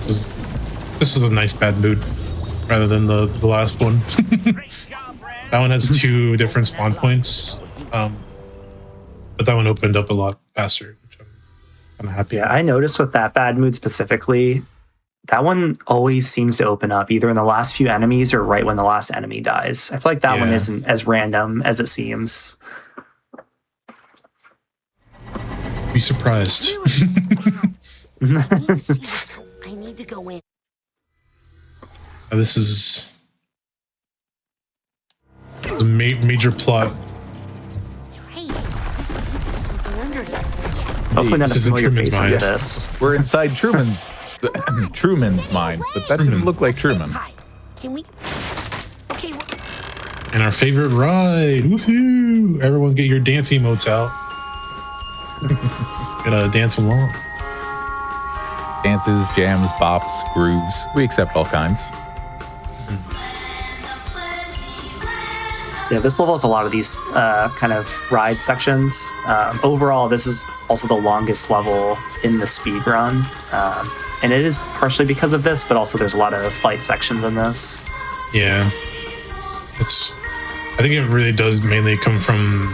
Speaker 4: This is a nice bad mood rather than the last one. That one has 2 different spawn points, but that one opened up a lot faster, which I'm kind of happy.
Speaker 5: Yeah, I noticed with that bad mood specifically, that one always seems to open up either in the last few enemies or right when the last enemy dies. I feel like that one isn't as random as it seems.
Speaker 4: Be surprised.
Speaker 6: I need to go in.
Speaker 4: This is a major plot.
Speaker 5: Hopefully not
Speaker 4: This
Speaker 5: a
Speaker 4: isn't
Speaker 5: familiar
Speaker 4: Truman's
Speaker 5: face
Speaker 4: mind.
Speaker 5: into this.
Speaker 1: We're inside Truman's mind, but that didn't look like Truman.
Speaker 6: Can we? Okay.
Speaker 4: And our favorite ride. Woohoo! Everyone get your dance emotes out. Gotta dance along.
Speaker 1: Dances, jams, bops, grooves. We accept all kinds.
Speaker 5: Yeah, this level has a lot of these kind of ride sections. Overall, this is also the longest level in the speed run. And it is partially because of this, but also there's a lot of fight sections in this.
Speaker 4: Yeah. I think it really does mainly come from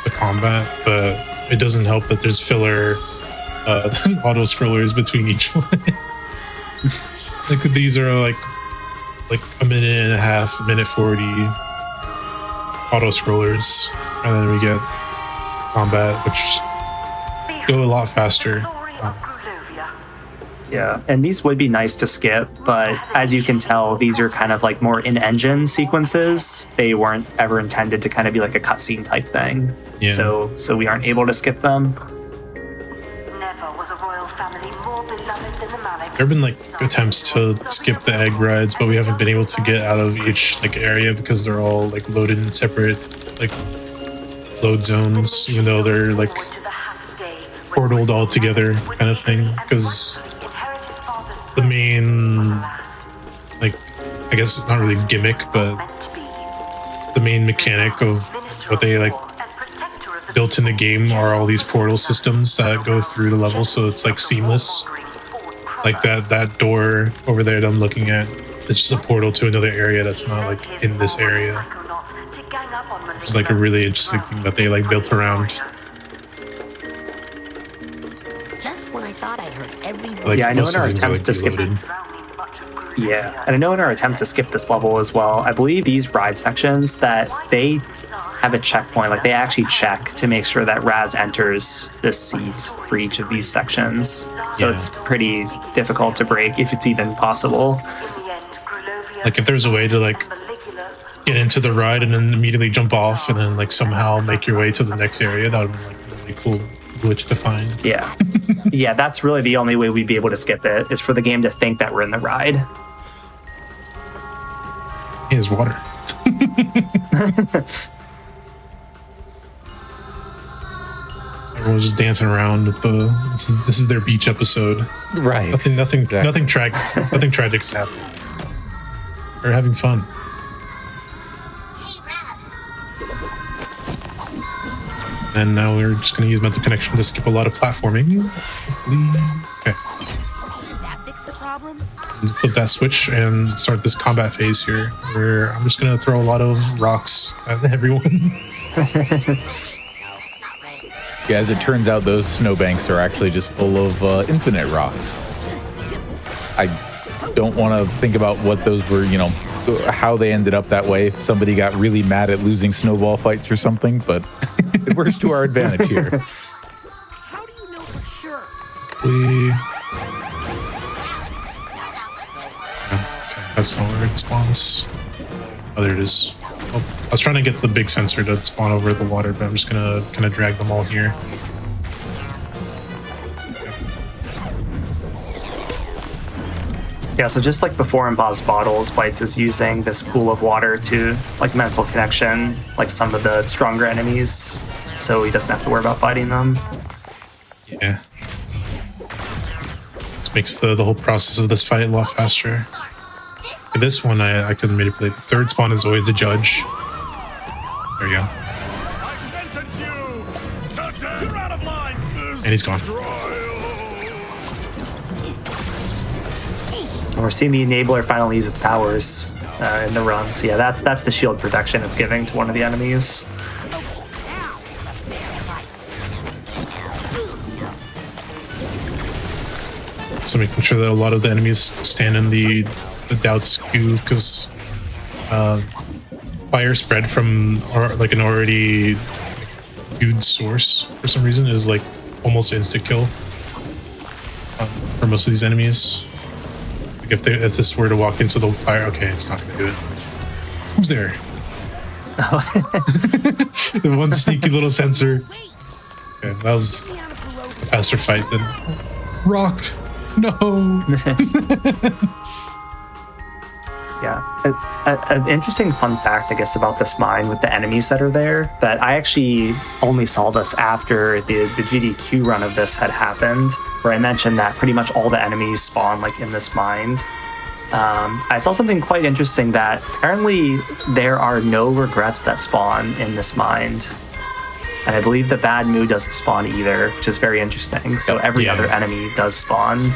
Speaker 4: the combat, but it doesn't help that there's filler auto scrollers between each one. Like these are like a minute and a half, minute 40 auto scrollers, and then we get combat, which go a lot faster.
Speaker 5: Yeah, and these would be nice to skip, but as you can tell, these are kind of like more in-engine sequences. They weren't ever intended to kind of be like a cutscene type thing.
Speaker 4: Yeah.
Speaker 5: So we aren't able to skip them.
Speaker 4: There have been like attempts to skip the egg rides, but we haven't been able to get out of each like area because they're all like loaded in separate like load zones, even though they're like portaled all together kind of thing. Because the main, like, I guess not really gimmick, but the main mechanic of what they like built in the game are all these portal systems that go through the level, so it's like seamless. Like that door over there that I'm looking at, it's just a portal to another area that's not like in this area. It's like a really interesting thing that they like built around.
Speaker 6: Just when I thought I'd heard every word.
Speaker 4: Like,
Speaker 5: Yeah, I know
Speaker 4: most
Speaker 5: in
Speaker 4: of
Speaker 5: our
Speaker 4: the things are,
Speaker 5: attempts
Speaker 4: like,
Speaker 5: to skip.
Speaker 4: deloaded.
Speaker 5: Yeah, and I know in our attempts to skip this level as well, I believe these ride sections that they have a checkpoint, like they actually check to make sure that Raz enters this seat for each of these sections. So
Speaker 4: Yeah.
Speaker 5: it's pretty difficult to break if it's even possible.
Speaker 4: Like if there's a way to like get into the ride and then immediately jump off and then like somehow make your way to the next area, that would be like a really cool glitch to find.
Speaker 5: Yeah. Yeah, that's really the only way we'd be able to skip it, is for the game to think that we're in the ride.
Speaker 4: Here's water. Everyone's just dancing around with this is their beach episode.
Speaker 1: Right.
Speaker 4: Nothing tragic is happening. They're having fun. And now we're just going to use mental connection to skip a lot of platforming. Okay.
Speaker 6: Did that fix the problem?
Speaker 4: Flip that switch and start this combat phase here, where I'm just going to throw a lot of rocks at everyone.
Speaker 1: Yeah, as it turns out, those snowbanks are actually just full of infinite rocks. I don't want to think about what those were, you know, how they ended up that way. If somebody got really mad at losing snowball fights or something, but it works to our advantage here.
Speaker 6: How do you know for sure?
Speaker 4: Okay, that's not where it spawns. Oh, there it is. Oh, I was trying to get the big sensor to spawn over the water, but I'm just gonna kind of drag them all here.
Speaker 5: Yeah, so just like before in Bob's Bottles, Bites is using this pool of water to like mental connection, like some of the stronger enemies, so he doesn't have to worry about fighting them.
Speaker 4: Yeah. This makes the whole process of this fight a lot faster. For this one, I couldn't manipulate. The third spawn is always the judge. There you go. And he's gone.
Speaker 5: And we're seeing the enabler finally use its powers in the run. So yeah, that's the shield protection it's giving to one of the enemies.
Speaker 4: So making sure that a lot of the enemies stand in the doubts queue, because fire spread from like an already queued source for some reason is like almost insta kill for most of these enemies. Like if this were to walk into the fire, okay, it's not gonna do it. Who's there? The one sneaky little sensor. Okay, that was a faster fight than rock. No.
Speaker 5: Yeah, an interesting fun fact, I guess, about this mine with the enemies that are there, that I actually only saw this after the GDQ run of this had happened, where I mentioned that pretty much all the enemies spawn like in this mine. I saw something quite interesting, that apparently there are no regrets that spawn in this mine. And I believe the bad mood doesn't spawn either, which is very interesting. So every other enemy does spawn.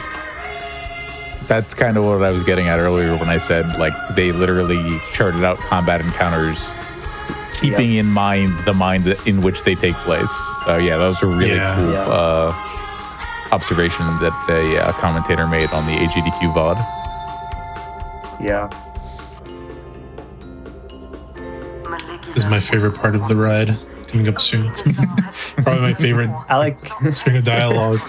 Speaker 1: That's kind of what I was getting at earlier when I said, like, they literally charted out combat encounters, keeping in mind the mind in which they take place. So yeah, that was a really cool observation that the commentator made on the AGDQ VOD.
Speaker 5: Yeah.
Speaker 4: This is my favorite part of the ride. Coming up soon. Probably my favorite.
Speaker 5: I like
Speaker 4: string of dialogue.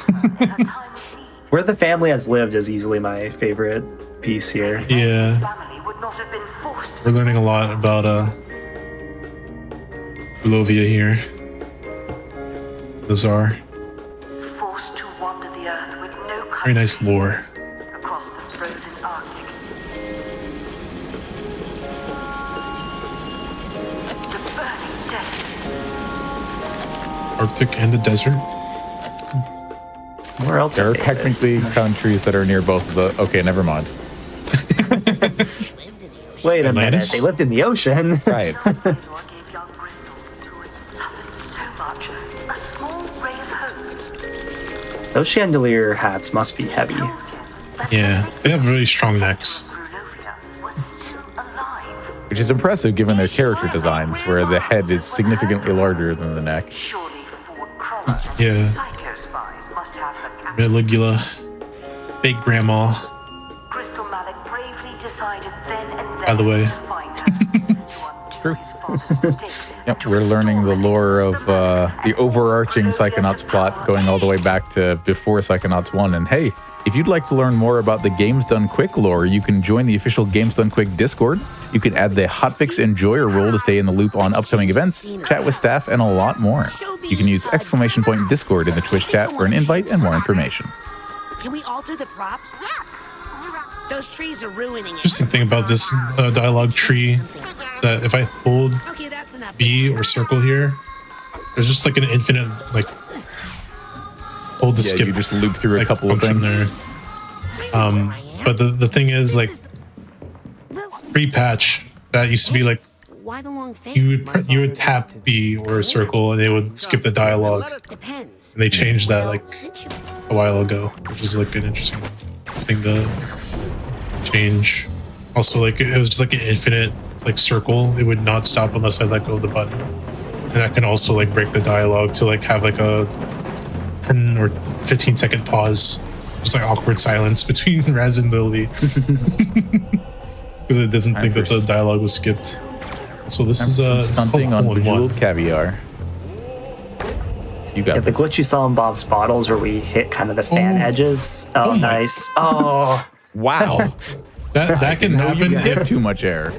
Speaker 5: Where the family has lived is easily my favorite piece here.
Speaker 4: Yeah. We're learning a lot about Ulovia here. The Tsar. Very nice lore. Arctic and the desert.
Speaker 5: Where else?
Speaker 1: There are technically countries that are near both of the. Okay, never mind.
Speaker 5: Wait a minute.
Speaker 4: Atlantis?
Speaker 5: They lived in the ocean.
Speaker 1: Right.
Speaker 5: Those chandelier hats must be heavy.
Speaker 4: Yeah, they have really strong necks.
Speaker 1: Which is impressive given their character designs, where the head is significantly larger than the neck.
Speaker 4: Yeah. Meligula. Big grandma. By the way.
Speaker 1: It's true. Yep, we're learning the lore of the overarching Psychonauts plot, going all the way back to before Psychonauts 1. And hey, if you'd like to learn more about the Games Done Quick lore, you can join the official Games Done Quick Discord. You can add the Hotfix Enjoyer role to stay in the loop on upcoming events, chat with staff, and a lot more. You can use !Discord in the Twitch chat for an invite and more information.
Speaker 6: Can we alter the props? Those trees are ruining it.
Speaker 4: Interesting thing about this dialogue tree, that if I hold B or circle here, there's just like an infinite, like, hold to skip.
Speaker 1: You just loop through a couple of things.
Speaker 4: There. But the thing is, like, pre-patch, that used to be like
Speaker 6: Why the long face?
Speaker 4: you would tap B or circle and it would skip the dialogue.
Speaker 6: Depends.
Speaker 4: And they changed that like a while ago, which is like an interesting thing to change. Also, like it was just like an infinite like circle. It would not stop unless I let go of the button. And that can also like break the dialogue to like have like a 10 or 15-second pause, just like awkward silence between Raz and Lily, because it doesn't think that the dialogue was skipped. So this is
Speaker 1: something on Bejeweled Caviar. You got
Speaker 5: the glitch you saw in Bob's Bottles where we hit kind of the fan edges. Oh, nice. Oh,
Speaker 1: wow.
Speaker 4: that can happen.
Speaker 1: You give too much air.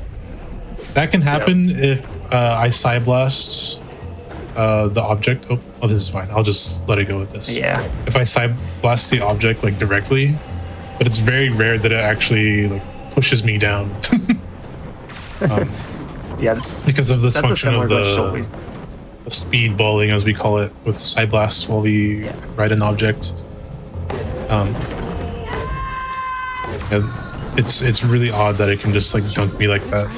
Speaker 4: That can happen if I side blast the object. Oh, this is fine. I'll just let it go with this.
Speaker 5: Yeah.
Speaker 4: If I side blast the object like directly, but it's very rare that it actually like pushes me down.
Speaker 5: yeah.
Speaker 4: Because of this function of the speed balling, as we call it, with side blasts while we ride an object. And it's really odd that it can just like dunk me like that.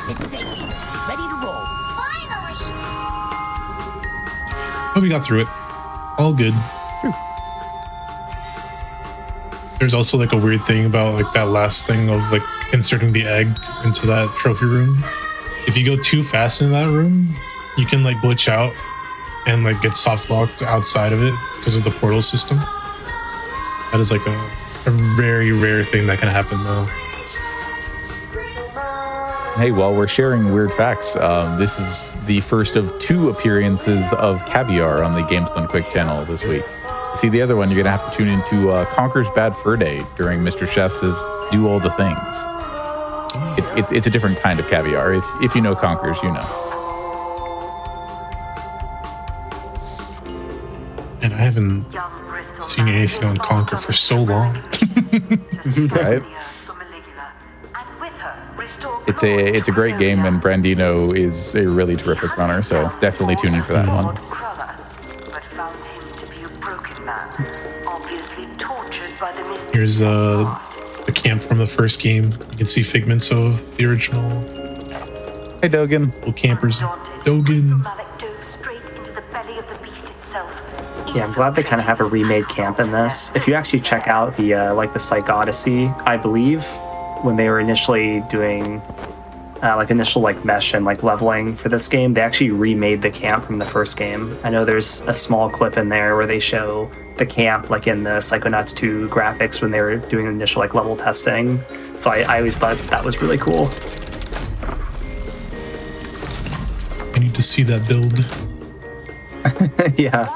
Speaker 6: This is it. Ready to roll. Finally.
Speaker 4: But we got through it. All good. There's also like a weird thing about like that last thing of like inserting the egg into that trophy room. If you go too fast in that room, you can like glitch out and like get soft locked outside of it because of the portal system. That is like a very rare thing that can happen though.
Speaker 1: Hey, while we're sharing weird facts, this is the first of 2 appearances of Caviar on the Games Done Quick channel this week. See the other one, you're going to have to tune into Conker's Bad Fur Day during Mr. Shesta's Do All the Things. It's a different kind of caviar. If you know Conker's, you know.
Speaker 4: And I haven't seen anything on Conker for so long.
Speaker 1: Right? It's a great game, and Brandino is a really terrific runner, so definitely tune in for that one.
Speaker 4: Here's the camp from the first game. You can see figments of the original.
Speaker 1: Hey, Dogen.
Speaker 4: Little campers. Dogen.
Speaker 5: Yeah, I'm glad they kind of have a remade camp in this. If you actually check out the like the Psych Odyssey, I believe when they were initially doing initial mesh and like leveling for this game, they actually remade the camp from the first game. I know there's a small clip in there where they show the camp like in the Psychonauts 2 graphics when they were doing initial like level testing. So I always thought that was really cool.
Speaker 4: I need to see that build.
Speaker 5: Yeah.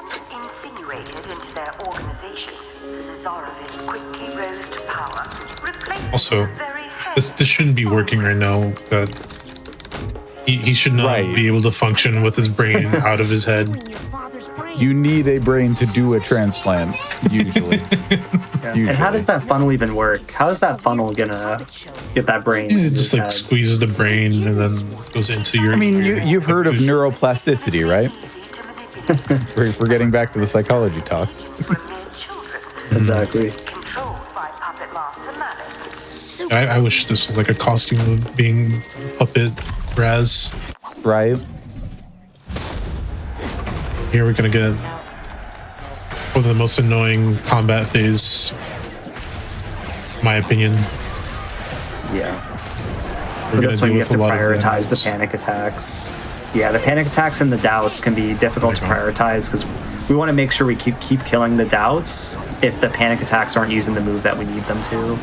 Speaker 4: Also, this shouldn't be working right now. That he should not be able to function with his brain out of his head.
Speaker 1: You need a brain to do a transplant, usually.
Speaker 5: And how does that funnel even work? How is that funnel gonna get that brain?
Speaker 4: It just like squeezes the brain and then goes into your...
Speaker 1: I mean, you've heard of neuroplasticity, right? We're getting back to the psychology talk.
Speaker 5: Exactly.
Speaker 4: I wish this was like a costume of being puppet Raz.
Speaker 1: Right.
Speaker 4: Here we're gonna get one of the most annoying combat phase, in my opinion.
Speaker 5: Yeah.
Speaker 4: For
Speaker 5: this one you have to prioritize the panic attacks. Yeah, the panic attacks and the doubts can be difficult to prioritize because we want to make sure we keep killing the doubts if the panic attacks aren't using the move that we need them to.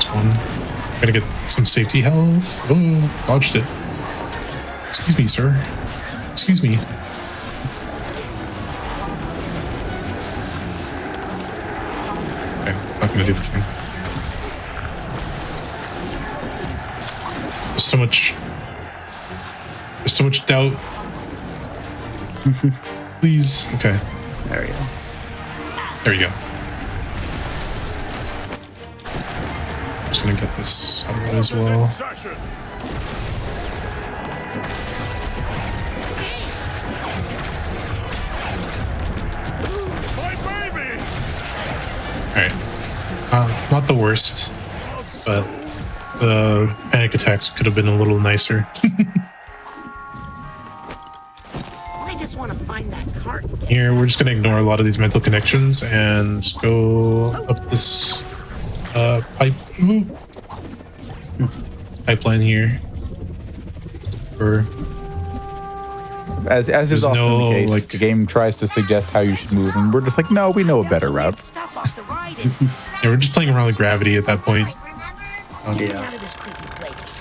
Speaker 4: One. Gotta get some safety health. Oh, dodged it. Excuse me, sir. Excuse me. Okay, it's not gonna do the thing. There's so much doubt. Please. Okay.
Speaker 5: There we go.
Speaker 4: There you go. Just gonna get this out of the way as well. Alright. Not the worst, but the panic attacks could have been a little nicer.
Speaker 6: I just want to find that cart.
Speaker 4: Here, we're just going to ignore a lot of these mental connections and just go up this pipeline here. Or
Speaker 1: As is
Speaker 4: There's
Speaker 1: often
Speaker 4: no,
Speaker 1: the case,
Speaker 4: like-
Speaker 1: the game tries to suggest how you should move, and we're just like, no, we know a better route.
Speaker 6: Stuff off the ride and
Speaker 4: yeah, we're just playing around with gravity at that point.
Speaker 6: get out of this creepy place.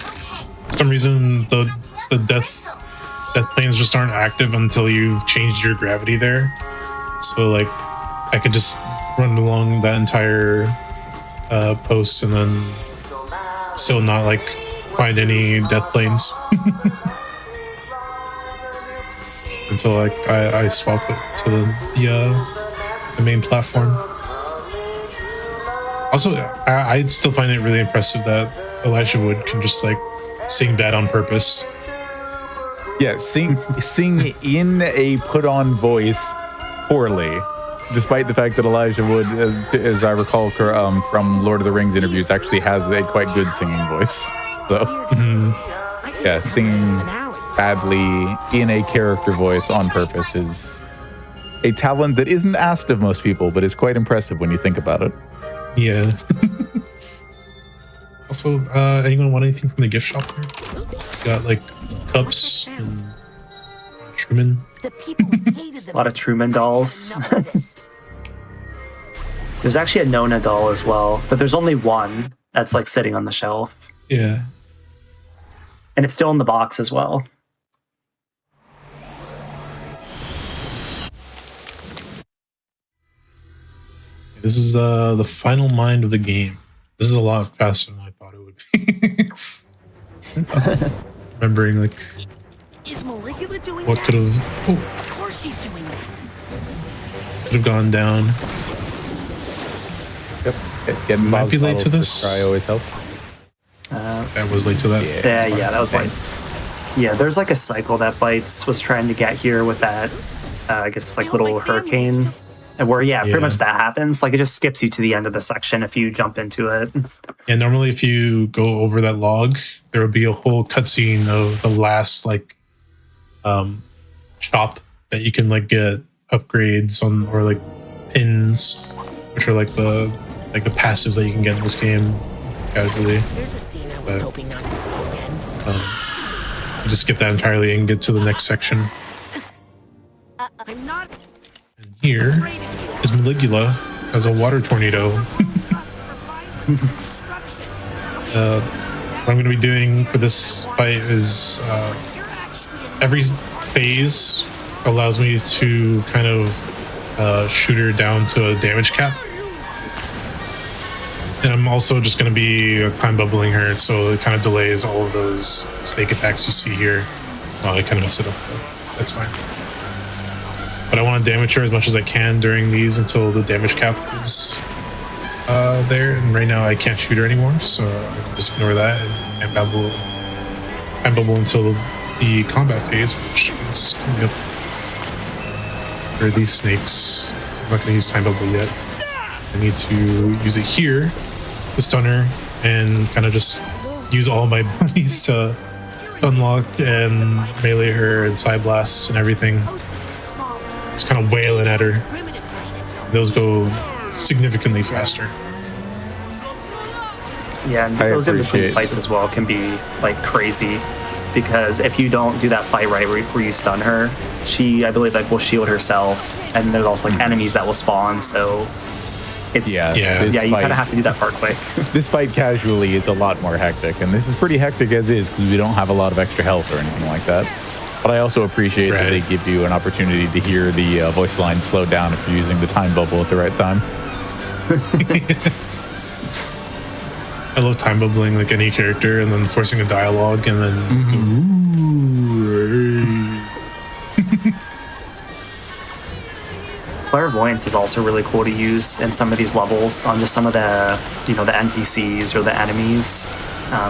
Speaker 4: For some reason, the death planes just aren't active until you've changed your gravity there. So like, I could just run along that entire post and then still not like find any death planes until like I swap it to the main platform. Also, I still find it really impressive that Elijah Wood can just like sing that on purpose.
Speaker 1: Yeah, sing in a put-on voice poorly, despite the fact that Elijah Wood, as I recall from Lord of the Rings interviews, actually has a quite good singing voice. So, yeah, singing badly in a character voice on purpose is a talent that isn't asked of most people, but is quite impressive when you think about it.
Speaker 4: Yeah. Also, anyone want anything from the gift shop there? Got like cups and Truman.
Speaker 6: The people hated them.
Speaker 5: A lot of Truman dolls. There's actually a Nona doll as well, but there's only one that's like sitting on the shelf.
Speaker 4: Yeah.
Speaker 5: And it's still in the box as well.
Speaker 4: This is the final mind of the game. This is a lot faster than I thought it would be. Remembering like
Speaker 6: Is Maligula doing
Speaker 4: what
Speaker 6: that?
Speaker 4: could have
Speaker 6: Of course she's doing that.
Speaker 4: gone down.
Speaker 1: Yep. Getting
Speaker 4: Might be late to this.
Speaker 1: Try always helps.
Speaker 4: That was late to that.
Speaker 5: Yeah, that was like... Yeah, there's like a cycle that Bites was trying to get here with that, I guess, like little hurricane. And where, yeah, pretty much that happens. Like, it just skips you to the end of the section if you jump into it.
Speaker 4: And normally if you go over that log, there would be a whole cutscene of the last, like, shop that you can, like, get upgrades on, or, like, pins, which are, like, the passives that you can get in this game casually.
Speaker 6: There's a scene I was hoping not to see again.
Speaker 4: You just skip that entirely and get to the next section.
Speaker 6: I'm not
Speaker 4: And here is Maligula as a water tornado. What I'm going to be doing for this fight is every phase allows me to kind of shoot her down to a damage cap. And I'm also just going to be time bubbling her, so it kind of delays all of those snake attacks you see here. I kind of mess it up, but that's fine. But I want to damage her as much as I can during these until the damage cap is there. And right now I can't shoot her anymore, so I can just ignore that and time bubble until the combat phase, which is coming up for these snakes. So I'm not going to use time bubble yet. I need to use it here to stun her and kind of just use all my abilities to stun lock and melee her and side blasts and everything. Just kind of wailing at her. Those go significantly faster.
Speaker 5: Yeah, and those in between fights as well can be like crazy, because if you don't do that fight right where you stun her, she, I believe, like will shield herself, and there's also like enemies that will spawn, so it's you kind of have to do that part quick.
Speaker 1: This fight casually is a lot more hectic, and this is pretty hectic as is because we don't have a lot of extra health or anything like that. But I also appreciate that they give you an opportunity to hear the voice lines slow down if you're using the time bubble at the right time.
Speaker 4: I love time bubbling like any character and then forcing a dialogue and then
Speaker 5: Clairvoyance is also really cool to use in some of these levels on just some of the, the NPCs or the enemies,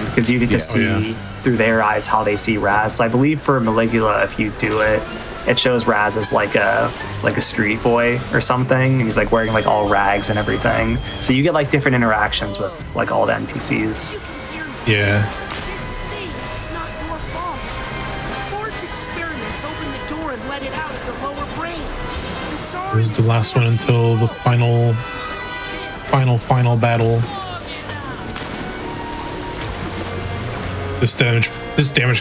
Speaker 5: because you get to see through their eyes how they see Raz. So I believe for Maligula, if you do it, it shows Raz as like a street boy or something, and he's like wearing like all rags and everything. So you get like different interactions with like all the NPCs.
Speaker 4: Yeah.
Speaker 6: It's not your fault. Ford's experiments opened the door and let it out of the lower brain.
Speaker 4: This is the last one until the final battle. This damage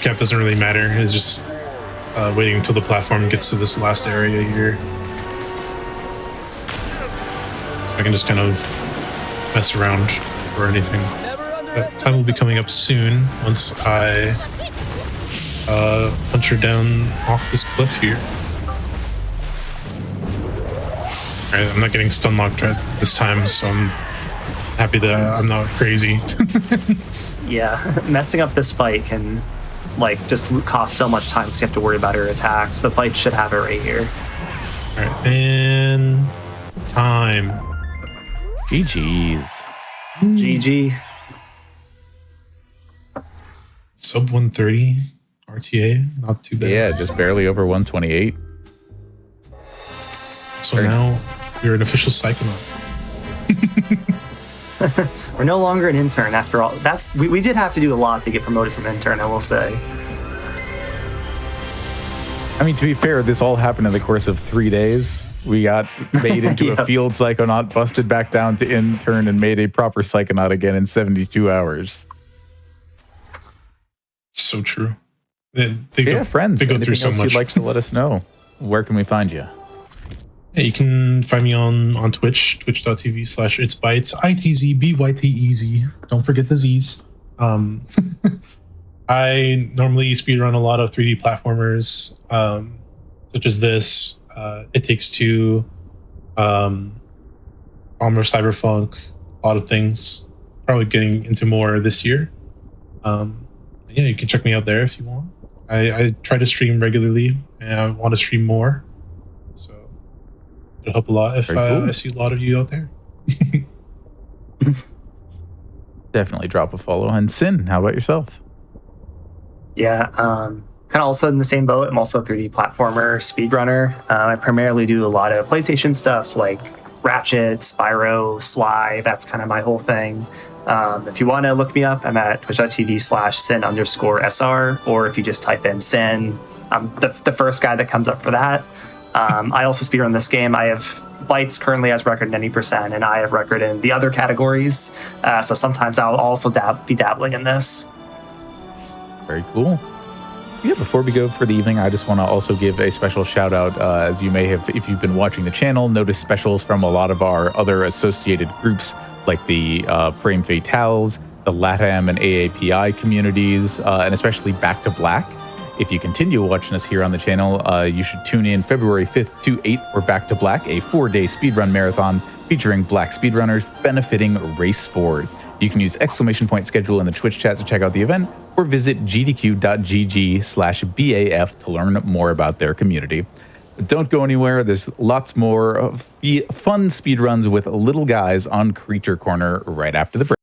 Speaker 4: cap doesn't really matter. It's just waiting until the platform gets to this last area here. So I can just kind of mess around or anything. That time will be coming up soon once I punch her down off this cliff here. Alright, I'm not getting stun locked this time, so I'm happy that I'm not crazy.
Speaker 5: Yeah, messing up this fight can like just cost so much time because you have to worry about her attacks, but Bite should have it right here.
Speaker 4: Alright, and time.
Speaker 1: GG's.
Speaker 5: GG.
Speaker 4: Sub 130 RTA, not too bad.
Speaker 1: Yeah, just barely over 128.
Speaker 4: So now you're an official Psychonaut.
Speaker 5: We're no longer an intern after all. That we did have to do a lot to get promoted from intern, I will say.
Speaker 1: I mean, to be fair, this all happened in the course of 3 days. We got made into a field Psychonaut, busted back down to intern, and made a proper Psychonaut again in 72 hours.
Speaker 4: So true. Friends.
Speaker 1: They go
Speaker 4: Anything
Speaker 1: through
Speaker 4: so
Speaker 1: else
Speaker 4: much.
Speaker 1: you'd like to let us know? Where can we find you?
Speaker 4: Yeah, you can find me on Twitch, twitch.tv/itsbytes, ITZBYTEZ. Don't forget the Z's. I normally speedrun a lot of 3D platformers, such as this, It Takes Two, Bomber Cyberpunk, a lot of things. Probably getting into more this year. Yeah, you can check me out there if you want. I try to stream regularly, and I want to stream more. So it'll help a lot if I see a lot of you out there.
Speaker 1: Definitely drop a follow. And Sin, how about yourself?
Speaker 5: Yeah, kind of also in the same boat. I'm also a 3D platformer, speedrunner. I primarily do a lot of PlayStation stuff, so like Ratchet, Spyro, Sly. That's kind of my whole thing. If you want to look me up, I'm at twitch.tv/sin_SR, or if you just type in Sin, I'm the first guy that comes up for that. I also speedrun this game. I have Bytes currently has record in 90%, and I have record in the other categories. So sometimes I'll also be dabbling in this.
Speaker 1: Very cool. Yeah, before we go for the evening, I just want to also give a special shout out, as you may have, if you've been watching the channel, noticed specials from a lot of our other associated groups, like the Frame Fatales, the LATAM and AAPI communities, and especially Back to Black. If you continue watching us here on the channel, you should tune in February 5th to 8th for Back to Black, a 4-day speedrun marathon featuring Black speedrunners benefiting Race Forward. You can use !schedule in the Twitch chat to check out the event, or visit gdq.gg/BAF to learn more about their community. But don't go anywhere. There's lots more of fun speedruns with little guys on Creature Corner right after the break.